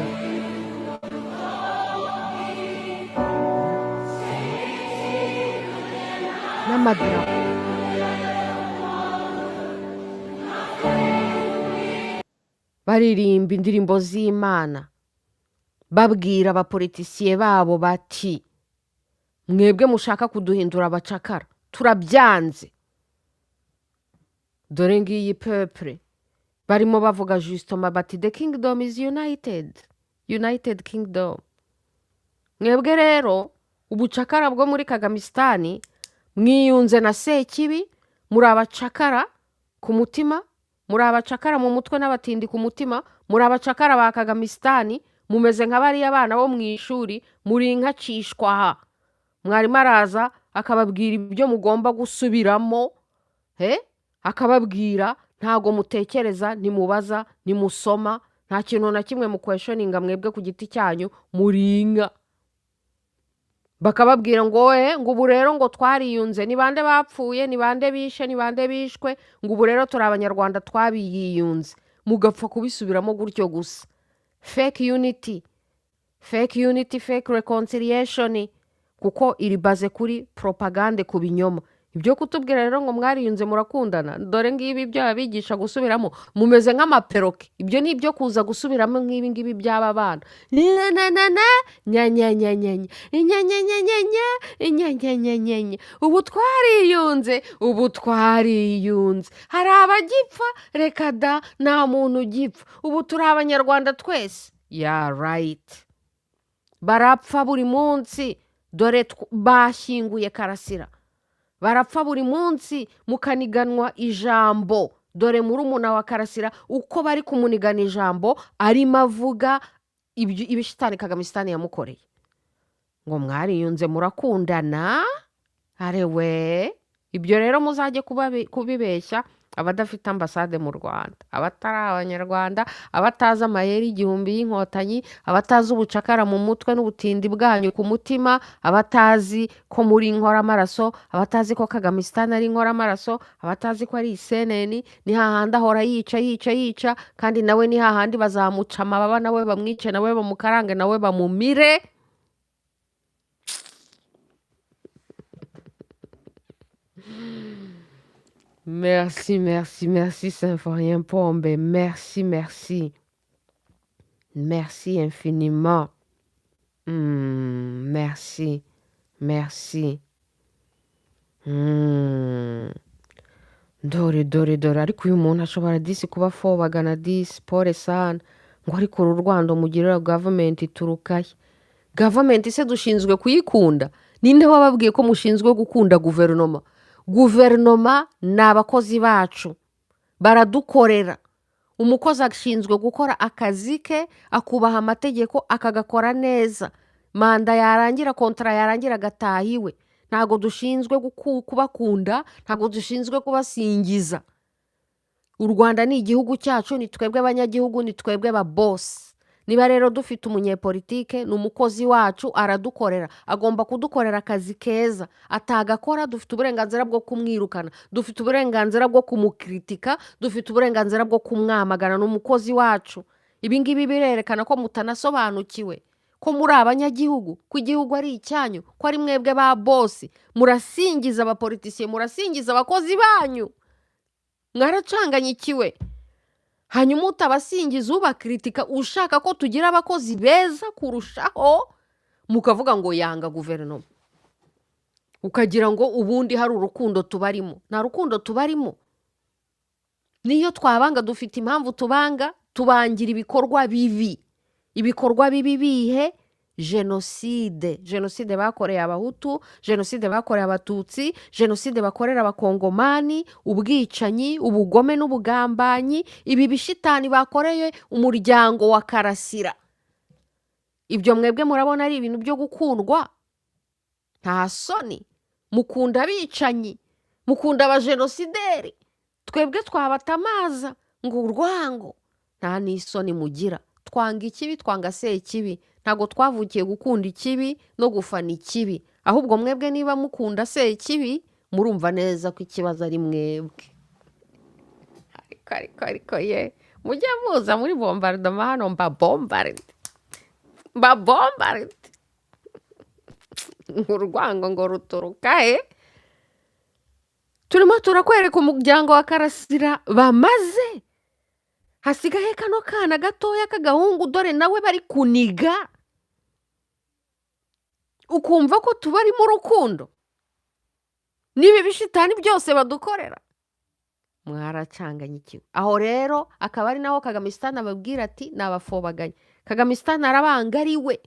A: N'amadarapo baririmba indirimbo z'Imana, babwira abapolitisiye babo bati mwebwe mushaka kuduhindura abacakara turabyanze. Dore ngiyi peuple barimo bavuga justement bati the kingdom is united kingdom. Mwebwe rero ubucakara bwo muri Kagamistan mwiyunze na Sekibi, muri abacakara ku mutima, muri abacakara mu mutwe n'abatindi ku mutima, muri abacakara ba Kagamistan, mumeze nk'abari abana bo mu ishuri, muri inkacishwa aha. Mwarimu araza akababwira ibyo mugomba gusubiramo, akababwira, ntago mutekereza, ntimubaza, ntimusoma, nta kintu na kimwe mu questioninga mwebwe ku giti cyanyu, muri inka. Bakababwira ngo ngo ubu rero ngo twariyunze, ni bande bapfuye, ni bande bishe, ni bande bishwe, ngo ubu rero turi abanyarwanda twabiyunze. Mugapfa kubisubiramo gutyo gusa. Fake unity, fake reconciliation, kuko iri baze kuri propagande, ku binyoma. Ibyo kutubwira rero ngo mwariyunze murakundana, dore ngibi byo abigisha gusubiramo, mumeze nk'amaperoke. Ibyo ni ibyo kuza gusubiramo nk'ibi ngibi by'aba bana. Ubu twariyunze, hari abagipfa, reka da, nta muntu ugipfa, ubu turi abanyarwanda twese. Yeah right, barapfa buri munsi. Dore bashyinguye Karasira, barapfa buri munsi mukaniganwa ijambo. Dore murumuna wa Karasira uko bari kumunigana ijambo, arimo avuga ibishitani Kagamistan yamukoreye. Ngo mwariyunze murakundana, arewe. Ibyo rero muzajye kubibeshya abadafite ambasade mu Rwanda, abatari abanyarwanda, abatazi amayeri igihumbi y'inkotanyi, abatazi ubucakara mu mutwe n'ubutindi bwanyu ku mutima, abatazi ko muri inkora amaraso, abatazi ko Kagamistan ari inkora amaraso, abatazi ko ari iseneni. Ni hahandi ahora yica, kandi nawe ni hahandi bazamuca amababa, nawe bamwice, nawe bamukarange, nawe bamumire. Merci Symphorien Pombe, merci infiniment. Merci. Merci. Dore ariko uyu muntu ashobora disi kuba afobagana disi pole sana ngo ariko uru Rwanda mugirira gavumenti iturukahe. Gavumenti se dushinzwe kuyikunda? Ninde wababwiye ko mushinzwe gukunda guverinoma? Guverinoma ni abakozi bacu, baradukorera. Umukozi ashinzwe gukora akazi ke, akubaha amategeko, akagakora neza. Manda yarangira, kontra yarangira, agataha iwe. Ntago dushinzwe kubakunda, ntago dushinzwe kubasingiza. U Rwanda ni igihugu cyacu, ni twebwe abanyagihugu, ni twebwe ba boss. Niba rero dufite umunyepolitike, ni umukozi wacu, aradukorera, agomba kudukorera akazi keza. Atagakora, dufite uburenganzira bwo kumwirukana, dufite uburenganzira bwo kumukritika, dufite uburenganzira bwo kumwamagana. N'umukozi wacu. Ibi ngibi birerekana ko mutanasobanukiwe, ko muri abanyagihugu, ko igihugu ari icyanyu, ko ari mwebwe ba boss. Murasingiza abapolitisiye, murasingiza abakozi banyu. Mwaracanganyikiwe. Hanyuma utabasingiza ubakritika, ushaka ko tugira abakozi beza kurushaho, mukavuga ngo yanga guverinoma. Ukagira ngo ubundi hari urukundo tubarimo. Nta rukundo tubarimo. Niyo twabanga dufite impamvu tubanga, tubangira ibikorwa bibi. Ibikorwa bibi bihe genocide. Genocide bakoreye abahutu, genocide bakoreye abatutsi, genocide bakorera abakongomani, ubwicanyi, ubugome n'ubugambanyi, ibi bishitani bakoreye umuryango wa KARASIRA. Ibyo mwebwe murabona ari ibintu byo gukundwa? Nta soni. Mukunda abicanyi, mukunda abajenosideri. Twebwe twabatamaza ngo urwango. Nta n'isoni mugira. Twanga ikibi, twanga se ikibi. Ntago twavukiye gukunda ikibi no gufana ikibi. Ahubwo mwebwe niba mukunda se ikibi, murumva neza ko ikibazo ari mwebwe. Ariko ye, mujya muza muri bombardement hano mbabombarde. Urwango ngo ruturukahe. Turimo turakwereka umuryango wa KARASIRA bamaze. Hasigaye kano kana gatoya k'agahungu, dore nawe bari kuniga. Ukumva ko tubari mu rukundo. Nibi bishitani byose badukorera. Mwaracanganyikiwe. Aho rero akaba ari naho Kagamistan ababwira ati nabafobaganye. Kagamistan arabanga ari we.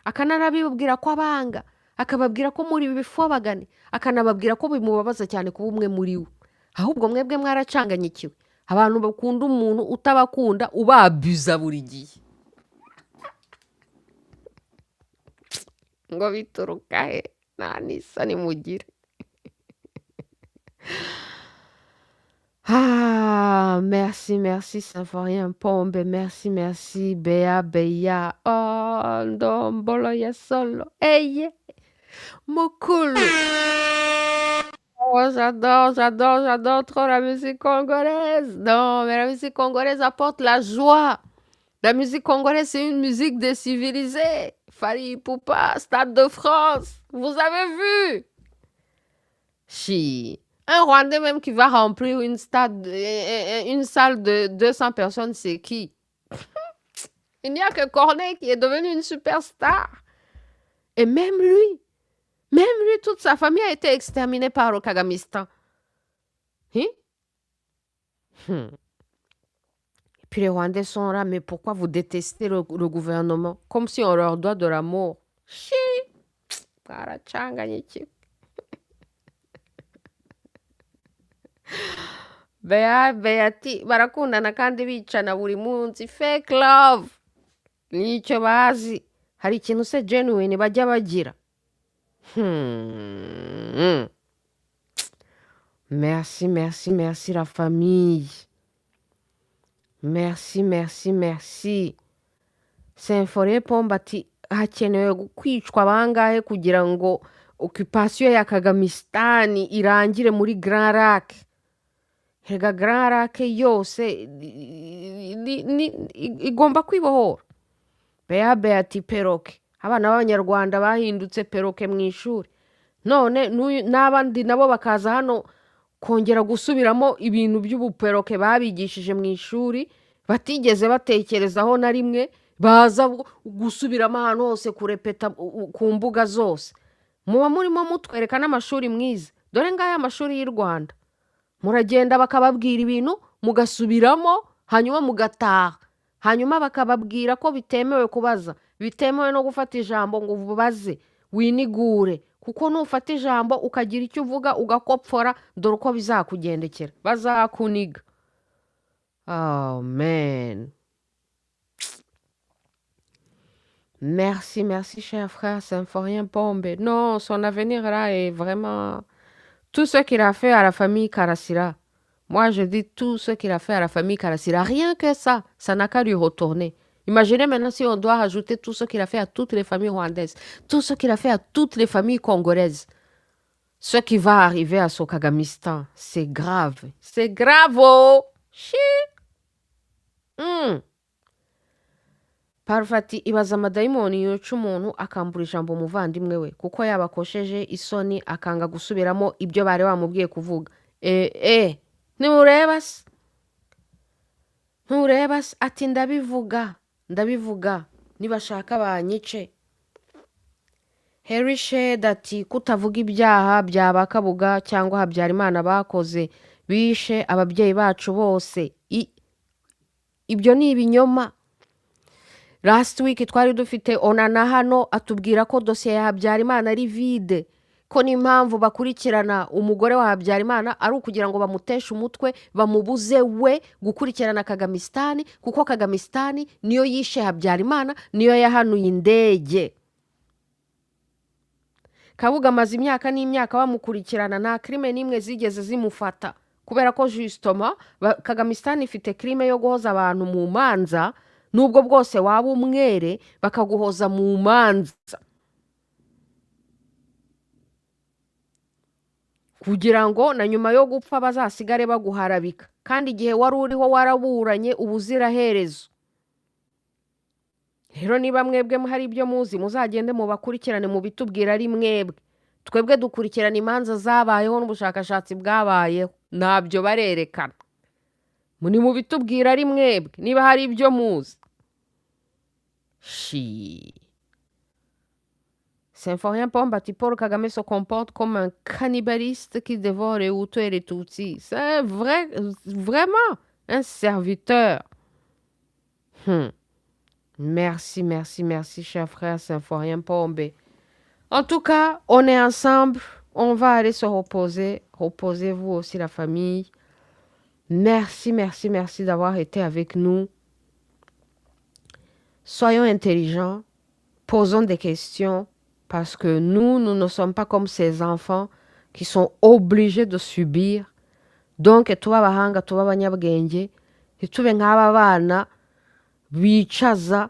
A: Akanarabibwira ko abanga. Akababwira ko muri bifobagane. Akanababwira ko bimubabaza cyane kuba umwe muri we. Ahubwo mwebwe mwaracanganyikiwe. Abantu bakunda umuntu utabakunda ubabuza buri gihe. Ngo biturukahe, nta n'isoni mugira. Merci, Symphorien Pombe, merci, Bea, oh, ndombolo ya solo, eye, mukulu. Oh, j'adore trop la musique congolaise. Non, mais la musique congolaise apporte la joie. La musique congolaise, c'est une musique de civilisé. Fali Poupa, Stade de France. Vous avez vu? Si. Un Rwandais même qui va remplir une salle de 200 personnes, c'est qui? Il n'y a que Corneille qui est devenu une superstar. Et même lui, toute sa famille a été exterminée par le Kagamistan. Et puis les Rwandais sont là, mais pourquoi vous détestez le gouvernement? Comme si on leur doit de l'amour. Chi! Beati, barakundana kandi bicana buri munsi. Fake love. Nicyo bazi. Hari ikintu se genuine bajya bagira. Merci la famille. Merci. Symphorien Pombe ati hakenewe kwicwa bangahe kugira ngo occupation ya Kagamistan irangire muri Grand Lac. Hega Grand Lac yose igomba kwibohora. Bea ati peroke. Abana b'Abanyarwanda bahindutse peroke mu ishuri. None n'abandi nabo bakaza hano kongera gusubiramo ibintu by'ubuperoke babigishije mu ishuri batigeze batekerezaho na rimwe, baza gusubiramo ahantu hose kurepeta ku mbuga zose. Muba murimo mutwereka n'amashuri mwiza. Dore ngaya amashuri y'u Rwanda, muragenda bakababwira ibintu mugasubiramo hanyuma mugataha, hanyuma bakababwira ko bitemewe kubaza, bitemewe no gufata ijambo ngo ubaze winigure, kuko nufata ijambo ukagira icyo uvuga ugakopfora, dore uko bizakugendekera, bazakuniga. Oh man. Merci, merci cher frère Symphorien Pombe. Non, son avenir là est vraiment... Tout ce qu'il a fait à la famille KARASIRA. Moi, je dis tout ce qu'il a fait à la famille KARASIRA. Rien que ça n'a qu'à lui retourner. Imaginez maintenant si on doit rajouter tout ce qu'il a fait à toutes les familles rwandaises, tout ce qu'il a fait à toutes les familles congolaises. Ce qui va arriver à ce Kagamistan, c'est grave. C'est grave, oh! Chi! Parfati ibaza amadayimoni yoca umuntu akambura ijambo umuvandimwe we kuko yabakosheje isoni akanga gusubiramo ibyo bari bamubwiye kuvuga. Ntureba se ati ndabivuga nibashaka banyice. Herished ati kutavuga ibyaha bya Bakabuga cyangwa Habyarimana bakoze bishe ababyeyi bacu bose. Ibyo ni ibinyoma. Last week twari dufite onana hano atubwira ko dosiye ya Habyarimana ari vide, ko n'impamvu bakurikirana umugore wa Habyarimana ari ukugira ngo bamuteshe umutwe, bamubuze we gukurikirana Kagamistan, kuko Kagamistan niyo yishe Habyarimana, niyo yahanuye indege. Kabuga amaze imyaka n'imyaka bamukurikirana, nta crime n'imwe zigeze zimufata, kubera ko justement Kagamistan ifite crime yo guhoza abantu mu manza, nubwo bwose waba umwere bakaguhoza mu manza kugira ngo na nyuma yo gupfa bazasigare baguharabika, kandi igihe wari uriho waraburanye ubuziraherezo. Rero niba mwebwe hari ibyo muzi muzagende mu bakurikirane mu bitubwira ari mwebwe. Twebwe dukurikirana imanza zabayeho n'ubushakashatsi bwabayeho, nabyo barerekana. Muni mu bitubwira ari mwebwe niba hari ibyo muzi. Symphorien Pombe ati Paul Kagame se comporte comme un cannibaliste qui dévore les Hutus et les Tutsi. C'est vrai, vraiment un serviteur. Merci, cher frère Symphorien Pombe. En tout cas, on est ensemble. On va aller se reposer. Reposez-vous aussi, la famille. Merci d'avoir été avec nous. Soyons intelligents. Posons des questions. Parce que nous ne sommes pas comme ces enfants qui sont obligés de subir. Donc, tuba abahanga, tuba abanyabwenge, ntitube nk'aba bana bicaza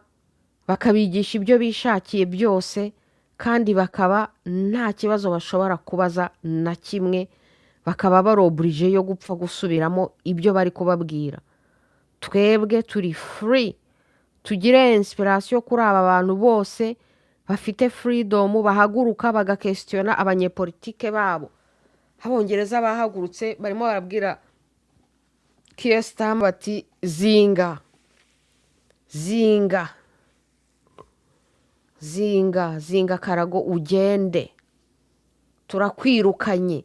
A: bakabigisha ibyo bishakiye byose, kandi bakaba nta kibazo bashobora kubaza na kimwe, bakaba baroburije yo gupfa gusubiramo ibyo bari kubabwira. Twebwe turi free, tugire inspiration kuri aba bantu bose bafite freedom, bahaguruka bagakestiona abanyepolitike babo. Abongereza bahagurutse barimo barabwira Keir Starmer bati zinga karago ugende, turakwirukanye.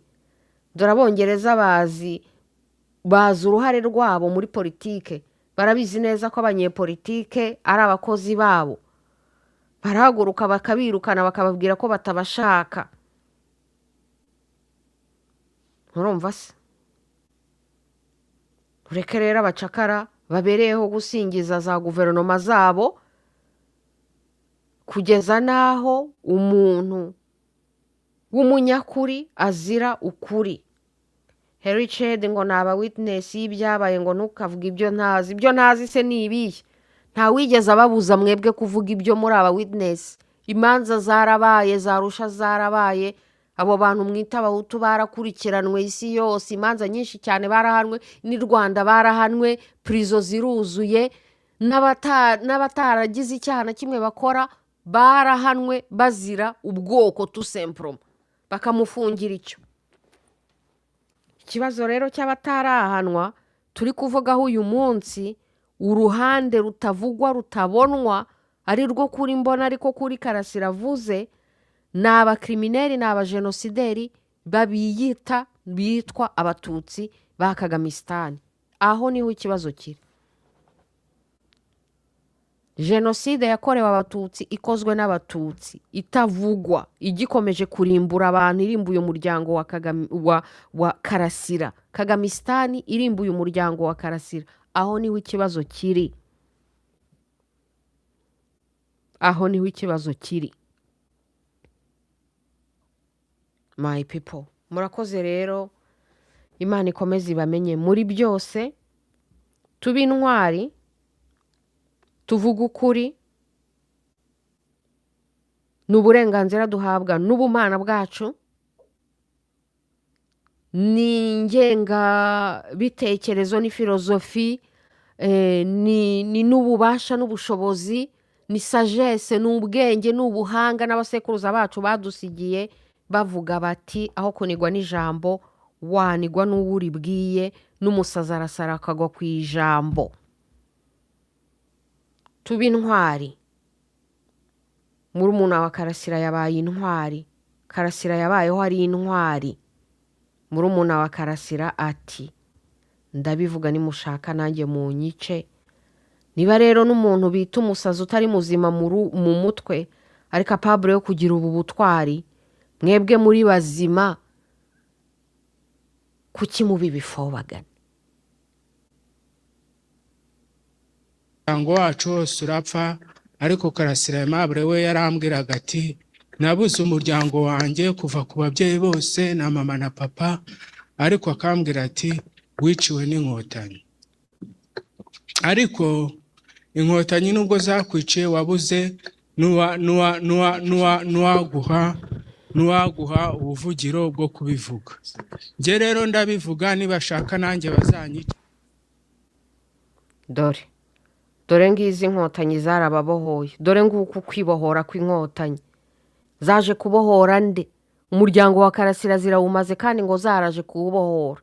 A: Dore abongereza bazi uruhare rwabo muri politike, barabizi neza ko abanyepolitike ari abakozi babo. Barahaguruka bakabirukana bakababwira ko batabashaka. Murumva se? Ureke rero abacakara babereyeho gusingiza za guverinoma zabo kugeza naho umuntu w'umunyakuri azira ukuri. Richard ngo naba witness y'ibyabaye, ngo ntukavuga ibyo ntazi. Ibyo ntazi se ni ibihe? Nta wigeze ababuza mwebwe kuvuga ibyo muri aba witness. Imanza zarabaye, zarusha zarabaye, abo bantu mwita abahutu barakurikiranwe isi yose, imanza nyinshi cyane barahanwe, ni Rwanda barahanwe, prizo ziruzuye, n'abataragize icyaha na kimwe bakora barahanwe bazira ubwoko tout simplement, bakamufungira icyo. Ikibazo rero cy'abatarahanwa turi kuvugaho uyu munsi, uruhande rutavugwa rutabonwa ari rwo kuri mbona ariko kuri Karasira avuze ni abakrimineri ni abajenosideri babiyita bitwa abatutsi ba Kagamistan. Aho niho ikibazo kiri. Genocide yakorewe abatutsi ikozwe n'abatutsi itavugwa igikomeje kurimbura abantu, irimbuye umuryango wa Karasira. Kagamistan irimbuye umuryango wa Karasira. Aho niho ikibazo kiri. Aho niho ikibazo kiri. My people, murakoze rero, Imana ikomeze ibamenye muri byose, tuba intwari, tuvuga ukuri, n'uburenganzira duhabwa n'ubumana bwacu, ni ngenga bitekerezo ni filozofi, ni n'ububasha n'ubushobozi, ni sagesse n'ubwenge n'ubuhanga n'abasekuruza bacu badusigiye bavuga bati aho kunigwa n'ijambo wanigwa n'uwuri bwiye n'umusaza arasara akagwa ku ijambo. Tuba intwari. Murumuna wa Karasira yabaye intwari. Karasira yabayeho ari intwari. Murumuna wa Karasira ati ndabivuga nimushaka nanjye munyice. Niba rero n'umuntu bita umusazi utari muzima mu mutwe ari capable yo kugira ubu butwari, mwebwe muri bazima kuki mubi bifobagana?
B: Umuryango wacu wose urapfa, ariko Karasira Aimable we yarambwiraga ati nabuze umuryango wanjye kuva ku babyeyi bose na mama na papa, ariko akambwira ati wiciwe n'inkotanyi. Ariko inkotanyi nubwo zakwiciye wabuze nuwaguha ubuvugiro bwo kubivuga. Nge rero ndabivuga nibashaka nanjye bazanyica.
A: Dore ngizi inkotanyi zarababohoye. Dore nguko kwibohora kw'inkotanyi. Zaje kubohora nde? Umuryango wa Karasira zirawumaze kandi ngo zaraje kuwubohora.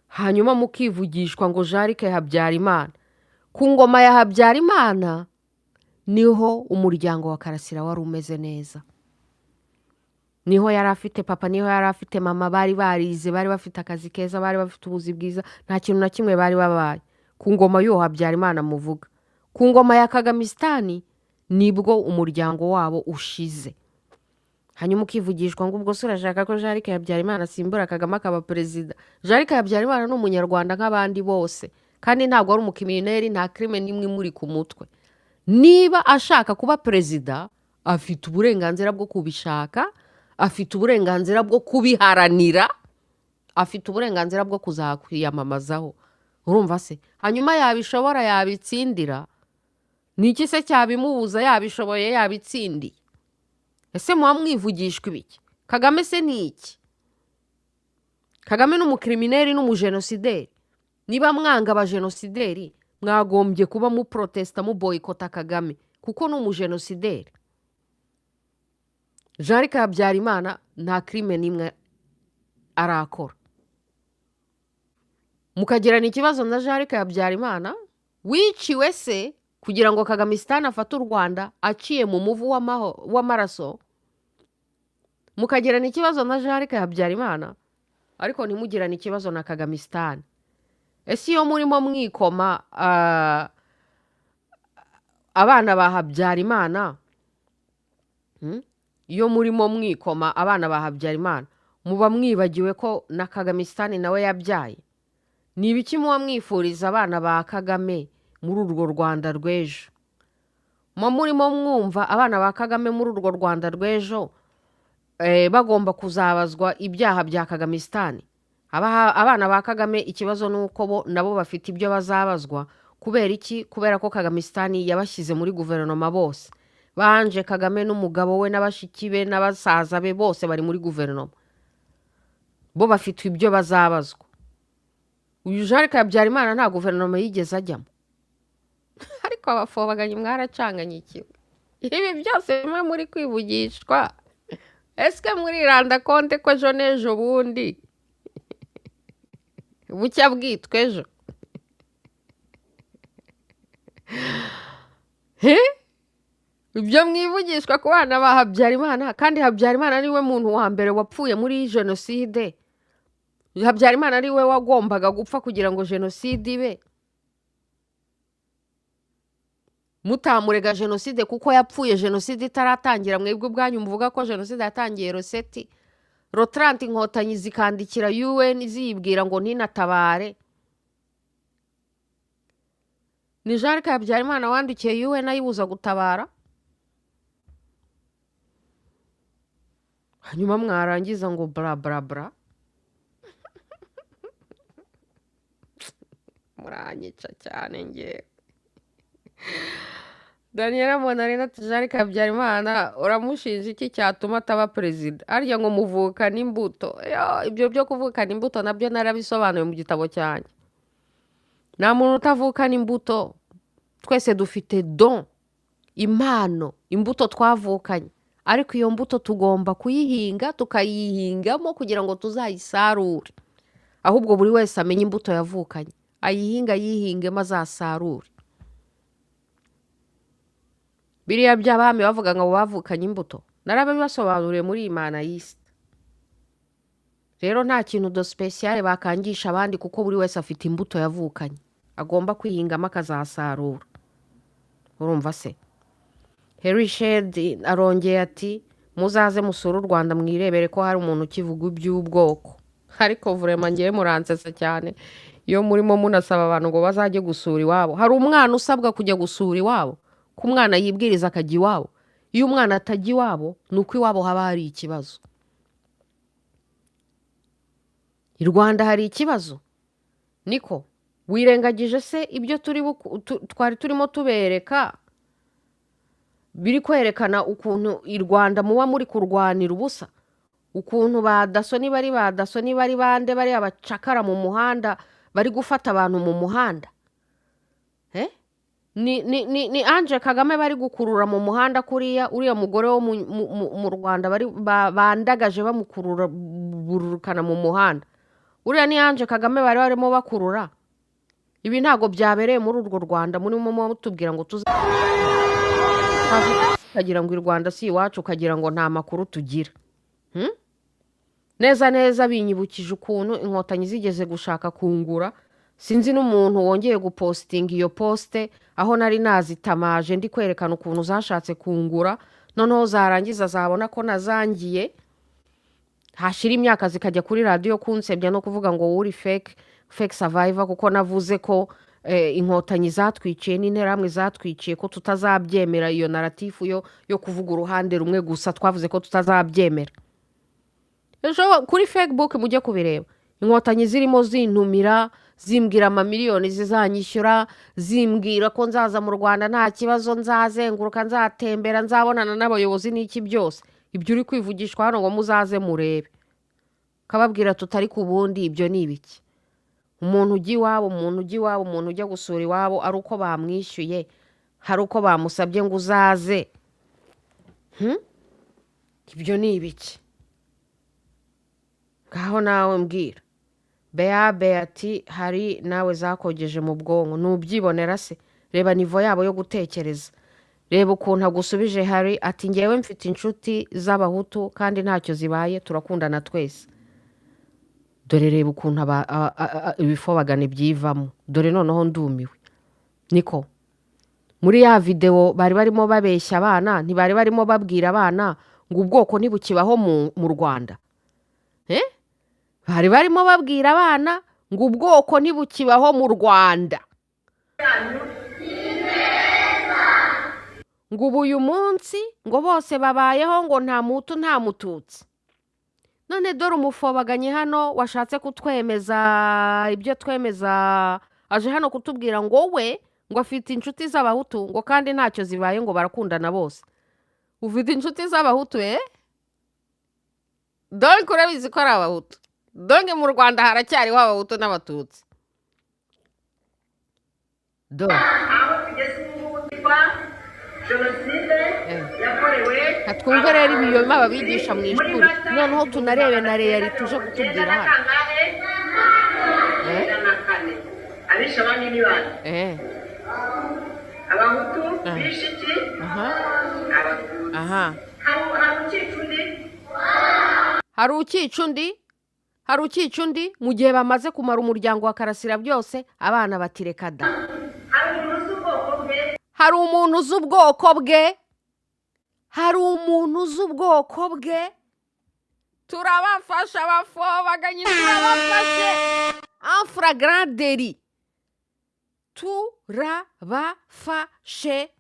A: Hanyuma mukivugishwa ngo Jarike Habyarimana. Ku ngoma ya Habyarimana niho umuryango wa Karasira wari umeze neza. Niho yari afite papa, niho yari afite mama, bari barize, bari bafite akazi keza, bari bafite ubuzi bwiza, nta kintu na kimwe bari babaye. Ku ngoma yo Habyarimana muvuga. Ku ngoma ya Kagamistan nibwo umuryango wabo ushize. Hanyuma ukivugishwa ngo ubwo surashaka ko Jarike Habyarimana simbura Kagame akaba perezida. Jarike Habyarimana ni umunyarwanda nk'abandi bose, kandi ntabwo ari umukrimineri, nta crime nimwe muri ku mutwe. Niba ashaka kuba perezida, afite uburenganzira bwo kubishaka, afite uburenganzira bwo kubiharanira, afite uburenganzira bwo kuzakwiyamamazaho. Urumva se? Hanyuma yabishobora yabitsindira. Niki se cyabimubuza yabishoboye yabitsindiye? Ese muba mwivugishwa ibiki? Kagame se ni iki? Kagame n'umukrimineri n'umujenosideri. Niba mwanga abajenosideri mwagombye kuba mu protesta mu boycota Kagame kuko n'umujenosideri. Jarike Habyarimana nta crime nimwe arakora. Mukagirana ikibazo na Jarike Habyarimana wiciwe se kugira ngo Kagamistan afate u Rwanda aciye mu muvu w'amaraso. Mukagirana ikibazo na Jarike Habyarimana ariko ntimugirane ikibazo na Kagamistan. Ese iyo murimo mwikoma abana ba Habyarimana, iyo murimo mwikoma abana ba Habyarimana muba mwibagiwe ko na Kagamistan nawe yabyaye. Ni ibiki muba mwifuriza abana ba Kagame muri urwo Rwanda rw'ejo? Murimo mwumva abana ba Kagame muri urwo Rwanda rw'ejo bagomba kuzabazwa ibyaha bya Kagamistan? Abana ba Kagame ikibazo nuko bo nabo bafite ibyo bazabazwa. Kubera iki? Kubera ko Kagamistan yabashyize muri guverinoma bose. Banje Kagame n'umugabo we n'abashiki be n'abasaza be bose bari muri guverinoma. Bo bafite ibyo bazabazwa. Uyu Jarike Habyarimana nta guverinoma yigeze ajyamo. Ariko abafobaganye mwaracanganyikiwe. Ibi byose bimwe muri kwivugishwa. Eske muri randa konte ko ejo n'ejo bundi bucya bwitwa ejo? ibyo mwivugishwa ku bana ba Habyarimana, kandi Habyarimana niwe muntu wa mbere wapfuye muri jenoside. Habyarimana niwe wagombaga gupfa kugira ngo jenoside ibe. Mutamurega jenoside kuko yapfuye jenoside itaratangira. Mwebwe ubwanyu muvuga ko jenoside yatangiye roseti. Rotranti inkotanyi zikandikira UN ziyibwira ngo ntinatabare. Ni Jean Habyarimana wandikiye UN ayibuza gutabara. Hanyuma mwarangiza ngo bra bra bra. Muranyica cyane nge. Daniela Monarina Jean Habyarimana uramushinja iki cyatuma ataba president? Arya ngo muvuka n'imbuto. Ibyo byo kuvuka n'imbuto nabyo narabisobanuye mu gitabo cyanjye. Nta muntu utavuka n'imbuto. Twese dufite don, impano, imbuto twavukanye. Ariko iyo mbuto tugomba kuyihinga, tukayihingamo kugira ngo tuzayisarure. Ahubwo buri wese amenye imbuto yavukanye. Ayihinga yihingemo azasarure. Biriya by'abami bavuga ngo bavukanye imbuto. Narabibasobanuriye muri Imana y'isi. Rero nta kintu do special bakangisha abandi kuko buri wese afite imbuto yavukanye. Agomba kwihingamo akazasarura. Urumva se? Harry Shed arongeye ati muzaze musura u Rwanda mwirebere ko hari umuntu ukivuga iby'ubwoko. Ariko vraiment ngiye muransesa cyane iyo murimo munasaba abantu ngo bazajye gusura iwabo. Hari umwana usabwa kujya gusura iwabo, ko umwana yibwiriza akajya iwabo. Iyo umwana atajya iwabo nuko iwabo haba hari ikibazo. I Rwanda hari ikibazo. Niko wirengagije se ibyo twari turimo tubereka biri kwerekana ukuntu i Rwanda muba muri kurwanira ubusa, ukuntu badaso bari bande bari abacakara mu muhanda bari gufata abantu mu muhanda. Ni Ange Kagame bari gukurura mu muhanda kuriya uriya mugore wo mu Rwanda bari bandagaje bamukurura bururukana mu muhanda. Uriya ni Ange Kagame bari barimo bakurura. Ibi ntago byabereye muri urwo Rwanda murimo mutubwira ngo kagira ngo i Rwanda si iwacu, kagira ngo nta makuru tugira. Neza neza binyibukije ukuntu inkotanyi zigeze gushaka kungura. Sinzi n'umuntu wongeye gupostinga iyo poste aho nari nazitamaje ndi kwerekana ukuntu zashatse kungura, noneho zarangiza zabona ko nazangiye. Hashira imyaka zikajya kuri radio kunsebya no kuvuga ngo uri fake survivor kuko navuze ko inkotanyi zatwiciye n'interahamwe zatwiciye ko tutazabyemera. Iyo narratifu yo kuvuga uruhande rumwe gusa twavuze ko tutazabyemera. Ejo kuri Facebook mujye kubireba, inkotanyi zirimo zintumira zimbwira amamiliyoni zizanyishyura, zimbwira ko nzaza mu Rwanda nta kibazo, nzazenguruka, nzatembera, nzabonana n'abayobozi n'iki byose. Ibyo uri kwivugishwa hano ngo muzaze murebe, kababwira tutari ku bundi. Ibyo ni ibiki? Umuntu ujya iwabo, umuntu ujya gusura iwabo ari uko bamwishyuye, hari uko bamusabye ngo uzaze. Ibyo ni ibiki? Ngaho nawe mbwira. Beati hari nawe zakogeje mu bwonko, nubyibonera se? Reba nivo yabo yo gutekereza. Reba ukuntu agusubije hari ati ngewe mfite inshuti z'abahutu kandi ntacyo zibaye, turakundana twese. Dore reba ukuntu ibifobagane byivamo. Dore noneho ndumiwe. Niko muri ya video bari barimo babeshya abana, ntibari barimo babwira abana ngo ubwoko ntibukibaho mu Rwanda. Bari barimo babwira abana ngo ubwoko ntibukibaho mu Rwanda. Ngo ubu uyu munsi ngo bose babayeho ngo nta mutu nta mututsi. None dore umufobaganye hano washatse kutwemeza ibyo twemeza, aje hano kutubwira ngo we ngo afite inshuti z'abahutu ngo kandi ntacyo zibaye ngo barakundana bose. Ufite inshuti z'abahutu donc urabizi ko ari abahutu. Donc mu Rwanda haracyariho abahutu n'abatutsi. Hatwumve rero ibinyoma babigisha mu ishuri, noneho tunarebe na reality tuje kutubwira hano.
C: Abisha abandi ni bande? Abahutu bishiki,
A: aha
C: hari ukica undi
A: hari ukica undi mu gihe bamaze kumara umuryango wa Karasira byose abana batireka da.
C: hari umuntu uzi ubwoko bwe
A: Hari umuntu uzi ubwoko bwe. Hari umuntu uzi ubwoko bwe. Turabafasha abafobaganye, turabafashe en flagrant délit. Turabafashe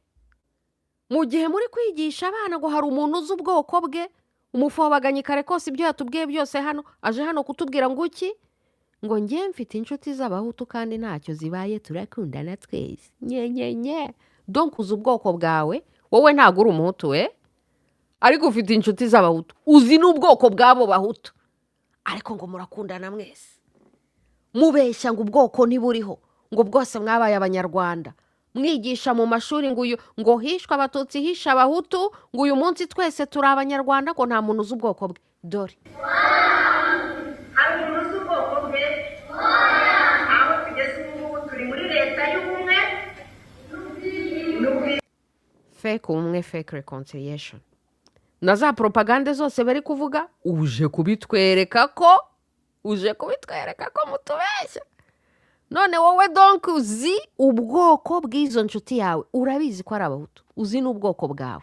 A: mu gihe muri kwigisha abana ngo hari umuntu uzi ubwoko bwe. Umufobaganye kare kose ibyo yatubwiye byose hano aje hano kutubwira ngo iki, ngo njye mfite inshuti z'abahutu kandi ntacyo zibaye, turakundana twese nye. Donc uzi ubwoko bwawe, wowe ntago uri umuhutu we, ariko ufite inshuti z'abahutu, uzi n'ubwoko bwabo bahutu, ariko ngo murakundana mwese, mubeshya ngo ubwoko ntiburiho, ngo bwose mwabaye abanyarwanda, mwigisha mu mashuri ngo hishwe abatutsi hisha abahutu, ngo uyu munsi twese turi abanyarwanda, ngo nta muntu uzi ubwoko bwe. Dore
C: hari umuntu uzi ubwoko bwe aho tugeze ubu turi muri leta y'ubumwe
A: fake umwe, fake reconciliation na za propagande zose bari kuvuga, uje kubitwereka ko mutubeshya. None wowe donc uzi ubwoko bw'izo nshuti yawe, urabizi ko ari abahutu, uzi n'ubwoko bwawe.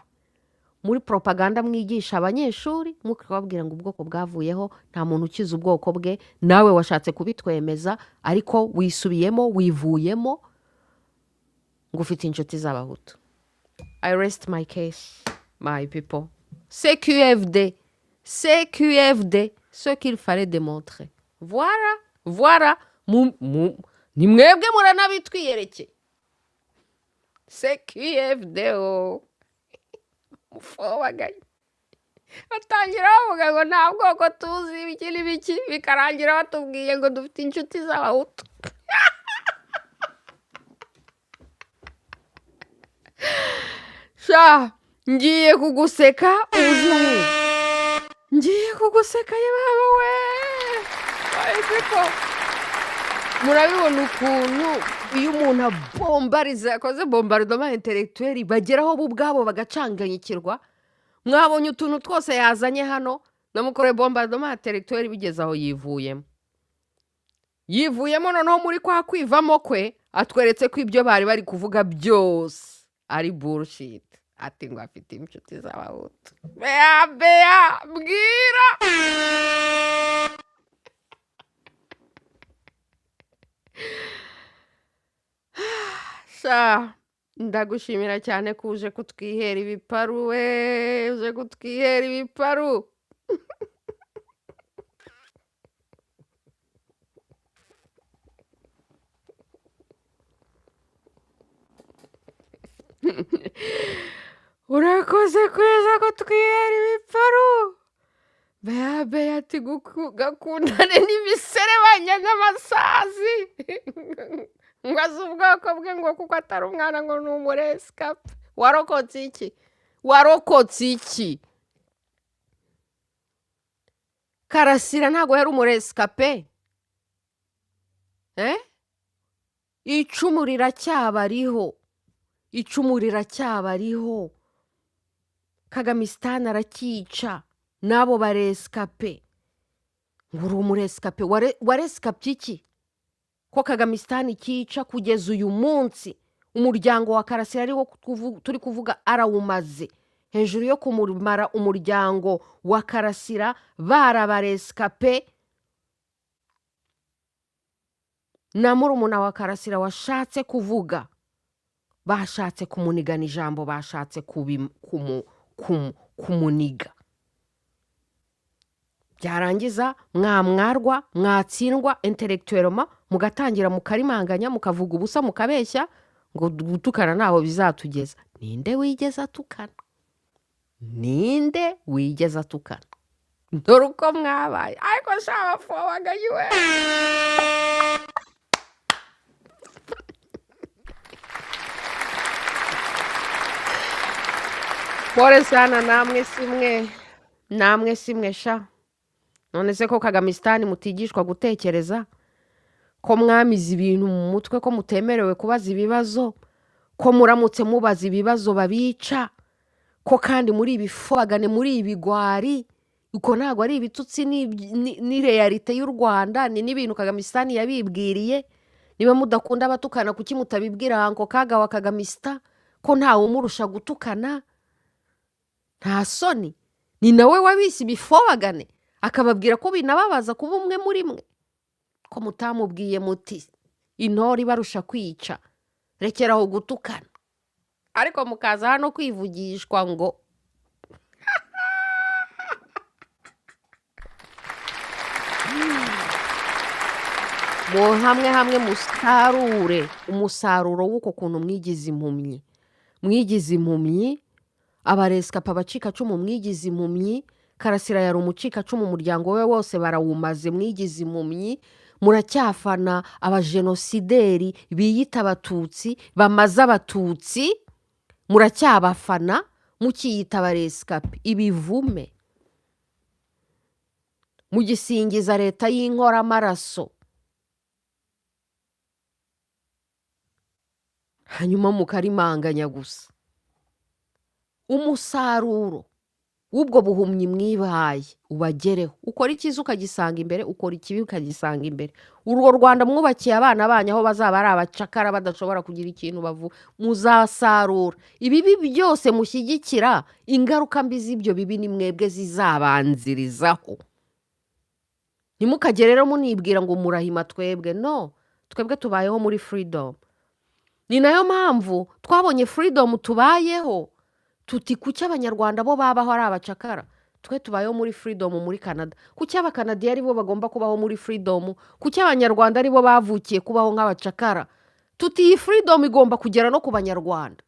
A: Muri propaganda mwigisha abanyeshuri mukababwira ngo ubwoko bwavuyeho, nta muntu ukiza ubwoko bwe, nawe washatse kubitwemeza ariko wisubiyemo, wivuyemo ngo ufite inshuti z'abahutu. I rest my case, my people. CQFD, ce qu'il fallait démontrer. Voilà. Ni mwebwe muranabitwiyereke. CQFD mufobaganye. Batangira bavuga ngo nta bwoko tuzi ibiki n'ibiki, bikarangira batubwiye ngo dufite inshuti z'abahutu. Sha, ngiye kuguseka uzuye. Ngiye kuguseka yebawe we. Ariko murabibona ukuntu iyo umuntu abombariza yakoze bombardement intellectuel bageraho bo ubwabo bagacanganyikirwa. Mwabonye utuntu twose yazanye hano, namukore bombardement intellectuel bigeze aho yivuyemo noneho muri kwa kwivamo kwe atweretse ko ibyo bari kuvuga byose ari bullshit. Ati ngo afite inshuti z'abahutu. Bea bwira. Sha, ndagushimira cyane ko uje kutwihera ibiparu we, uje kutwihera ibiparu. Urakoze kweza kutwihera ibiparu. Bea ati gakundane n'ibiserebanya nk'amasazi. Ngo azi ubwoko bwe ngo kuko atari umwana ngo ni umuresikape. Warokotse iki? Karasira ntago yari umuresikape. Icumu riracyabariho. Kagamistan arakica nabo baresikape. Ngo uri umuresikape, waresikape iki? Ko Kagamistan ikica kugeza uyu munsi umuryango wa Karasira ariwo turi kuvuga arawumaze. Hejuru yo kumumara umuryango wa Karasira barabaresikape, na murumuna wa Karasira washatse kuvuga, bashatse kumunigana ijambo, bashatse kumuniga. Byarangiza mwamwarwa, mwatsindwa intellectuellement, mugatangira mukarimanganya, mukavuga ubusa, mukabeshya ngo gutukana naho bizatugeza. Ninde wigeza tukana? Dore uko mwabaye. Ariko shaba fobaganye we. Pole sana, namwe simwe sha. None se ko Kagamistan mutigishwa gutekereza, ko mwamize ibintu mu mutwe, ko mutemerewe kubaza ibibazo, ko muramutse mubaza ibibazo babica, ko kandi muri ibifobagane muri ibigwari uko ntago ari ibitutsi ni realite y'u Rwanda ni n'ibintu Kagamistan yabibwiriye. Niba mudakunda abatukana kuki mutabibwira hanko kaga wa Kagamistan ko ntawe umurusha gutukana? Nta soni. Ni nawe wabisi ibifobagane akababwira ko binababaza kuba umwe muri mwe, ko mutamubwiye muti intore barusha kwica, rekeraho gutukana, ariko mukaza hano kwivugishwa ngo hamwe musarure umusaruro w'uko kuntu mwigize impumyi abarescapa bacika cumu mwigize impumyi. Karasira yari umucika cumu, umuryango we wose barawumaze, mwigize impumyi. Muracyafana abajenosideri biyita abatutsi, bamaze abatutsi, muracyabafana mukiyita abarescape. Ibivume mugisingiza leta y'inkora amaraso, hanyuma mukarimanganya gusa. Umusaruro w'ubwo buhumyi mwibaye ubagereho. Ukora ikiza ukagisanga imbere, ukora ikibi ukagisanga imbere. Urwo Rwanda mwubakiye abana banyu aho bazaba ari abacakara badashobora kugira ikintu bavu, muzasarura. Ibibi byose mushyigikira, ingaruka mbi z'ibyo bibi ni mwebwe zizabanzirizaho. Ntimukagere rero munibwira ngo murahima twebwe. No, twebwe tubayeho muri freedom. Ni nayo mpamvu twabonye freedom tubayeho. Tuti kuki abanyarwanda bo babaho ari abacakara? Twe tubayeho muri freedom muri Canada. Kuki abakanadiya ari bo bagomba kubaho muri freedom? Kuki abanyarwanda ari bo bavukiye kubaho nk'abacakara? Tuti iyi freedom igomba kugera no ku banyarwanda.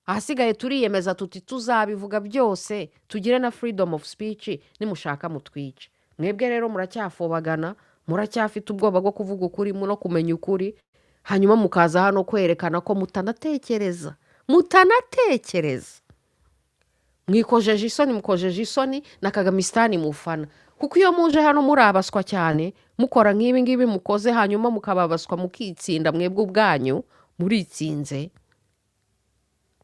A: Ahasigaye turiyemeza tuti tuzabivuga byose, tugire na freedom of speech, nimushaka mutwice. Mwebwe rero muracyafobagana, muracyafite ubwoba bwo kuvuga ukuri no kumenya ukuri, hanyuma mukaza hano kwerekana ko mutanatekereza. Mwikojeje isoni na Kagamistan mufana. Kuko iyo muje hano murabaswa cyane, mukora nk'ibi ngibi mukoze, hanyuma mukababaswa mukitsinda mwebwe ubwanyu, muritsinze.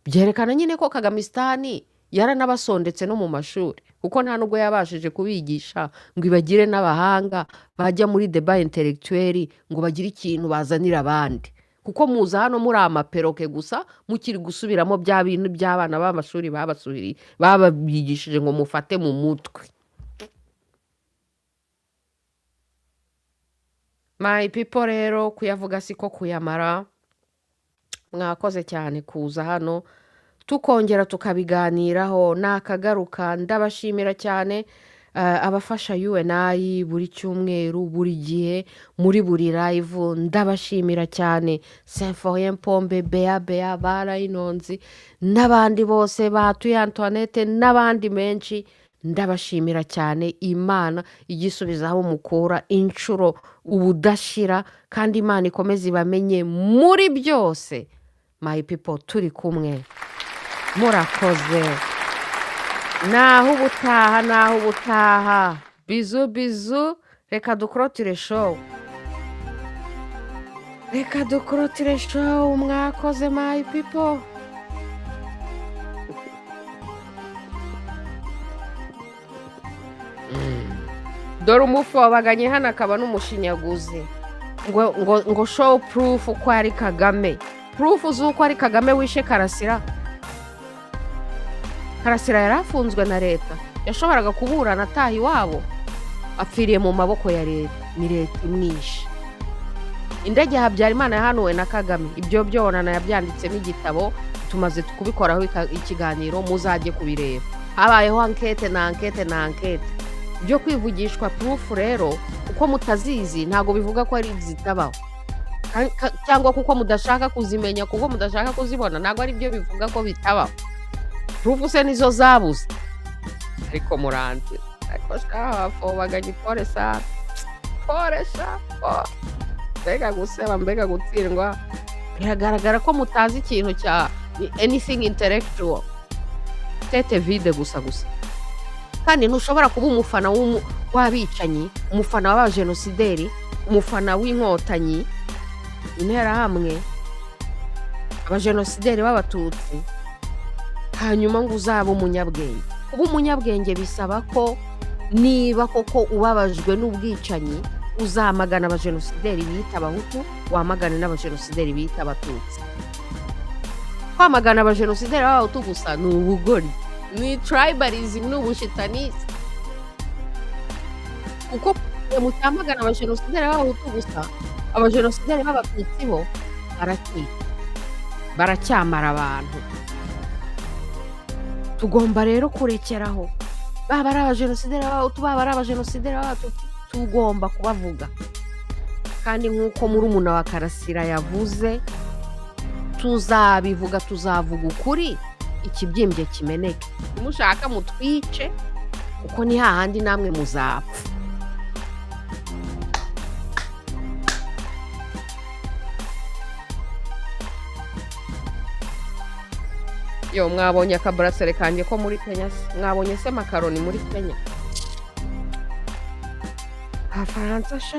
A: Byerekana nyine ko Kagamistan yaranabasondetse no mu mashuri, kuko nta nubwo yabashije kubigisha ngo ibagire n'abahanga bajya muri débat intellectuel ngo bagire ikintu bazanira abandi. Kuko muza hano muri amaperoke gusa, mukiri gusubiramo bya bintu by'abana b'amashuri bababigishije ngo mufate mu mutwe. My people rero kuyavuga siko kuyamara. Mwakoze cyane kuza hano tukongera tukabiganiraho. Nakagaruka ndabashimira cyane abafasha UNI buri cyumweru, buri gihe, muri buri live. Ndabashimira cyane Symphorien Pombe, Bea Barayinonzi n'abandi bose, batuye Antoinette n'abandi menshi. Ndabashimira cyane. Imana igisubizaho mukora inshuro ubudashira, kandi Imana ikomeze ibamenye muri byose. My people, turi kumwe. Murakoze. Naho ubutaha. Bizu. Reka dukorotire show. Mwakoze my people. Dore umufobaganye hano akaba n'umushinyaguzi. Ngo show proof ko ari Kagame. Proof z'uko ari Kagame wishe Karasira. Karasira yarafunzwe na leta, yashoboraga kuburana ataha iwabo, apfiriye mu maboko ya leta. Ni leta imwishe. Indege Habyarimana yahanuwe na Kagame. Ibyo byonana yabyanditsemo igitabo, tumaze kubikoraho ikiganiro, muzajye kubireba. Habayeho enquête. Byo kwivugishwa proof rero uko mutazizi ntago bivuga ko ari zitabaho, cyangwa kuko mudashaka kuzimenya, kuko mudashaka kuzibona, ntago ari byo bivuga ko bitabaho. Proof se nizo zabuze. Ariko muranze, ariko shafobaganye pole sana. Mbega guseba, mbega gutsindwa. Biragaragara ko mutazi ikintu cya anything intellectual. Tete vide gusa. Kandi ntushobora kuba umufana w'abicanyi, umufana w'abajenosideri, umufana w'inkotanyi, interahamwe, abajenosideri b'abatutsi, hanyuma ngo uzaba umunyabwenge. Kuba umunyabwenge bisaba ko niba koko ubabajwe n'ubwicanyi uzamagana abajenosideri bita abahutu, wamagana n'abajenosideri bita abatutsi. Kwamagana abajenosideri b'abahutu gusa ni ubugori, ni tribalism, ni ubushitanisme. Kuko mutamagana abajenosideri b'abahutu gusa, abajenosideri b'abatutsi bo baracyamara abantu. Tugomba rero kurekeraho, baba ari abajenosideri b'abahutu, baba ari abajenosideri b'abatutsi, tugomba kubavuga. Kandi nk'uko murumuna wa Karasira yavuze, tuzabivuga, tuzavuga ukuri, ikibyimbye kimeneke. Mushaka mutwice, kuko ni hahandi namwe muzapfa. Yo, mwabonye akabrasere kanjye ko muri Kenya? Mwabonye se makaroni muri Kenya? Abafaransa sha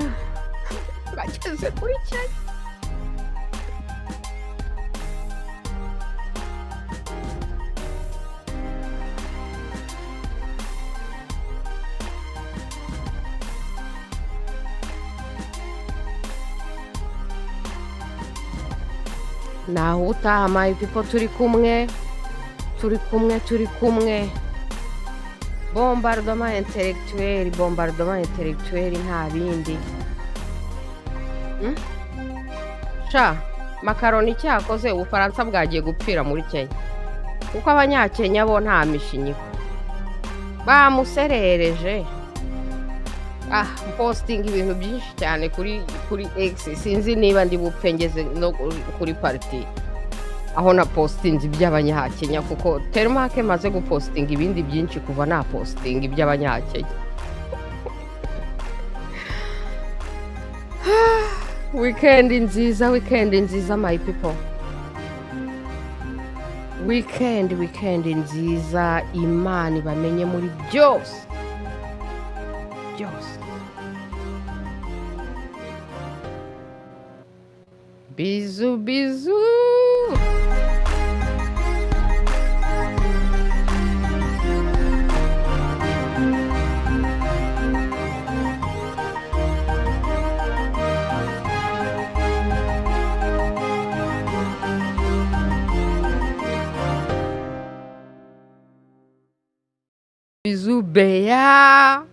A: bageze kuri Kenya. Naho utaha my people, turi kumwe. Bombardement intellectuel nta bindi. Sha makaroni cyakoze Ubufaransa bwagiye gupfira muri Kenya, kuko abanyakenya bo nta mishinyiko bamuserereje. Posting ibintu byinshi cyane kuri X, sinzi niba ndi bupfengeze no kuri party aho na posting iby'abanyakenya, kuko termake maze guposting ibindi byinshi kuva na posting iby'abanyakenya. Weekend nziza my people. Weekend nziza, Imana ibamenye muri byose. Bizu. Bisous Béa.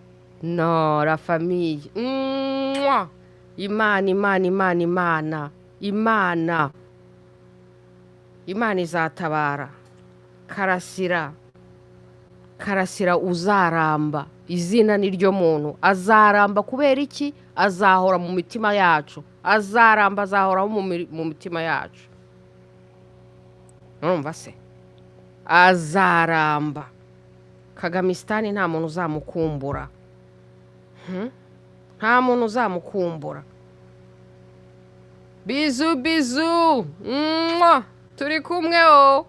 A: Non, la famille. Imana izatabara. Karasira uzaramba. Izina ni ryo muntu. Azaramba kubera iki? Azahora mu mitima yacu. Azahora mu mitima yacu. Urumva se? Azaramba. Kagamistan nta muntu uzamukumbura. Nta muntu uzamukumbura. Bizu. Turi kumwe o.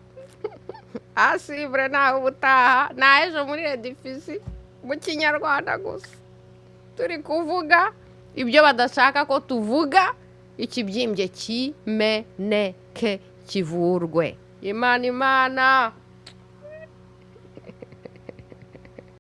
A: Suivre nawe ubutaha. Na ejo muri edifisi mu KinyaRwanda gusa. Turi kuvuga ibyo badashaka ko tuvuga, ikibyimbye kimeneke kivurwe. Imana.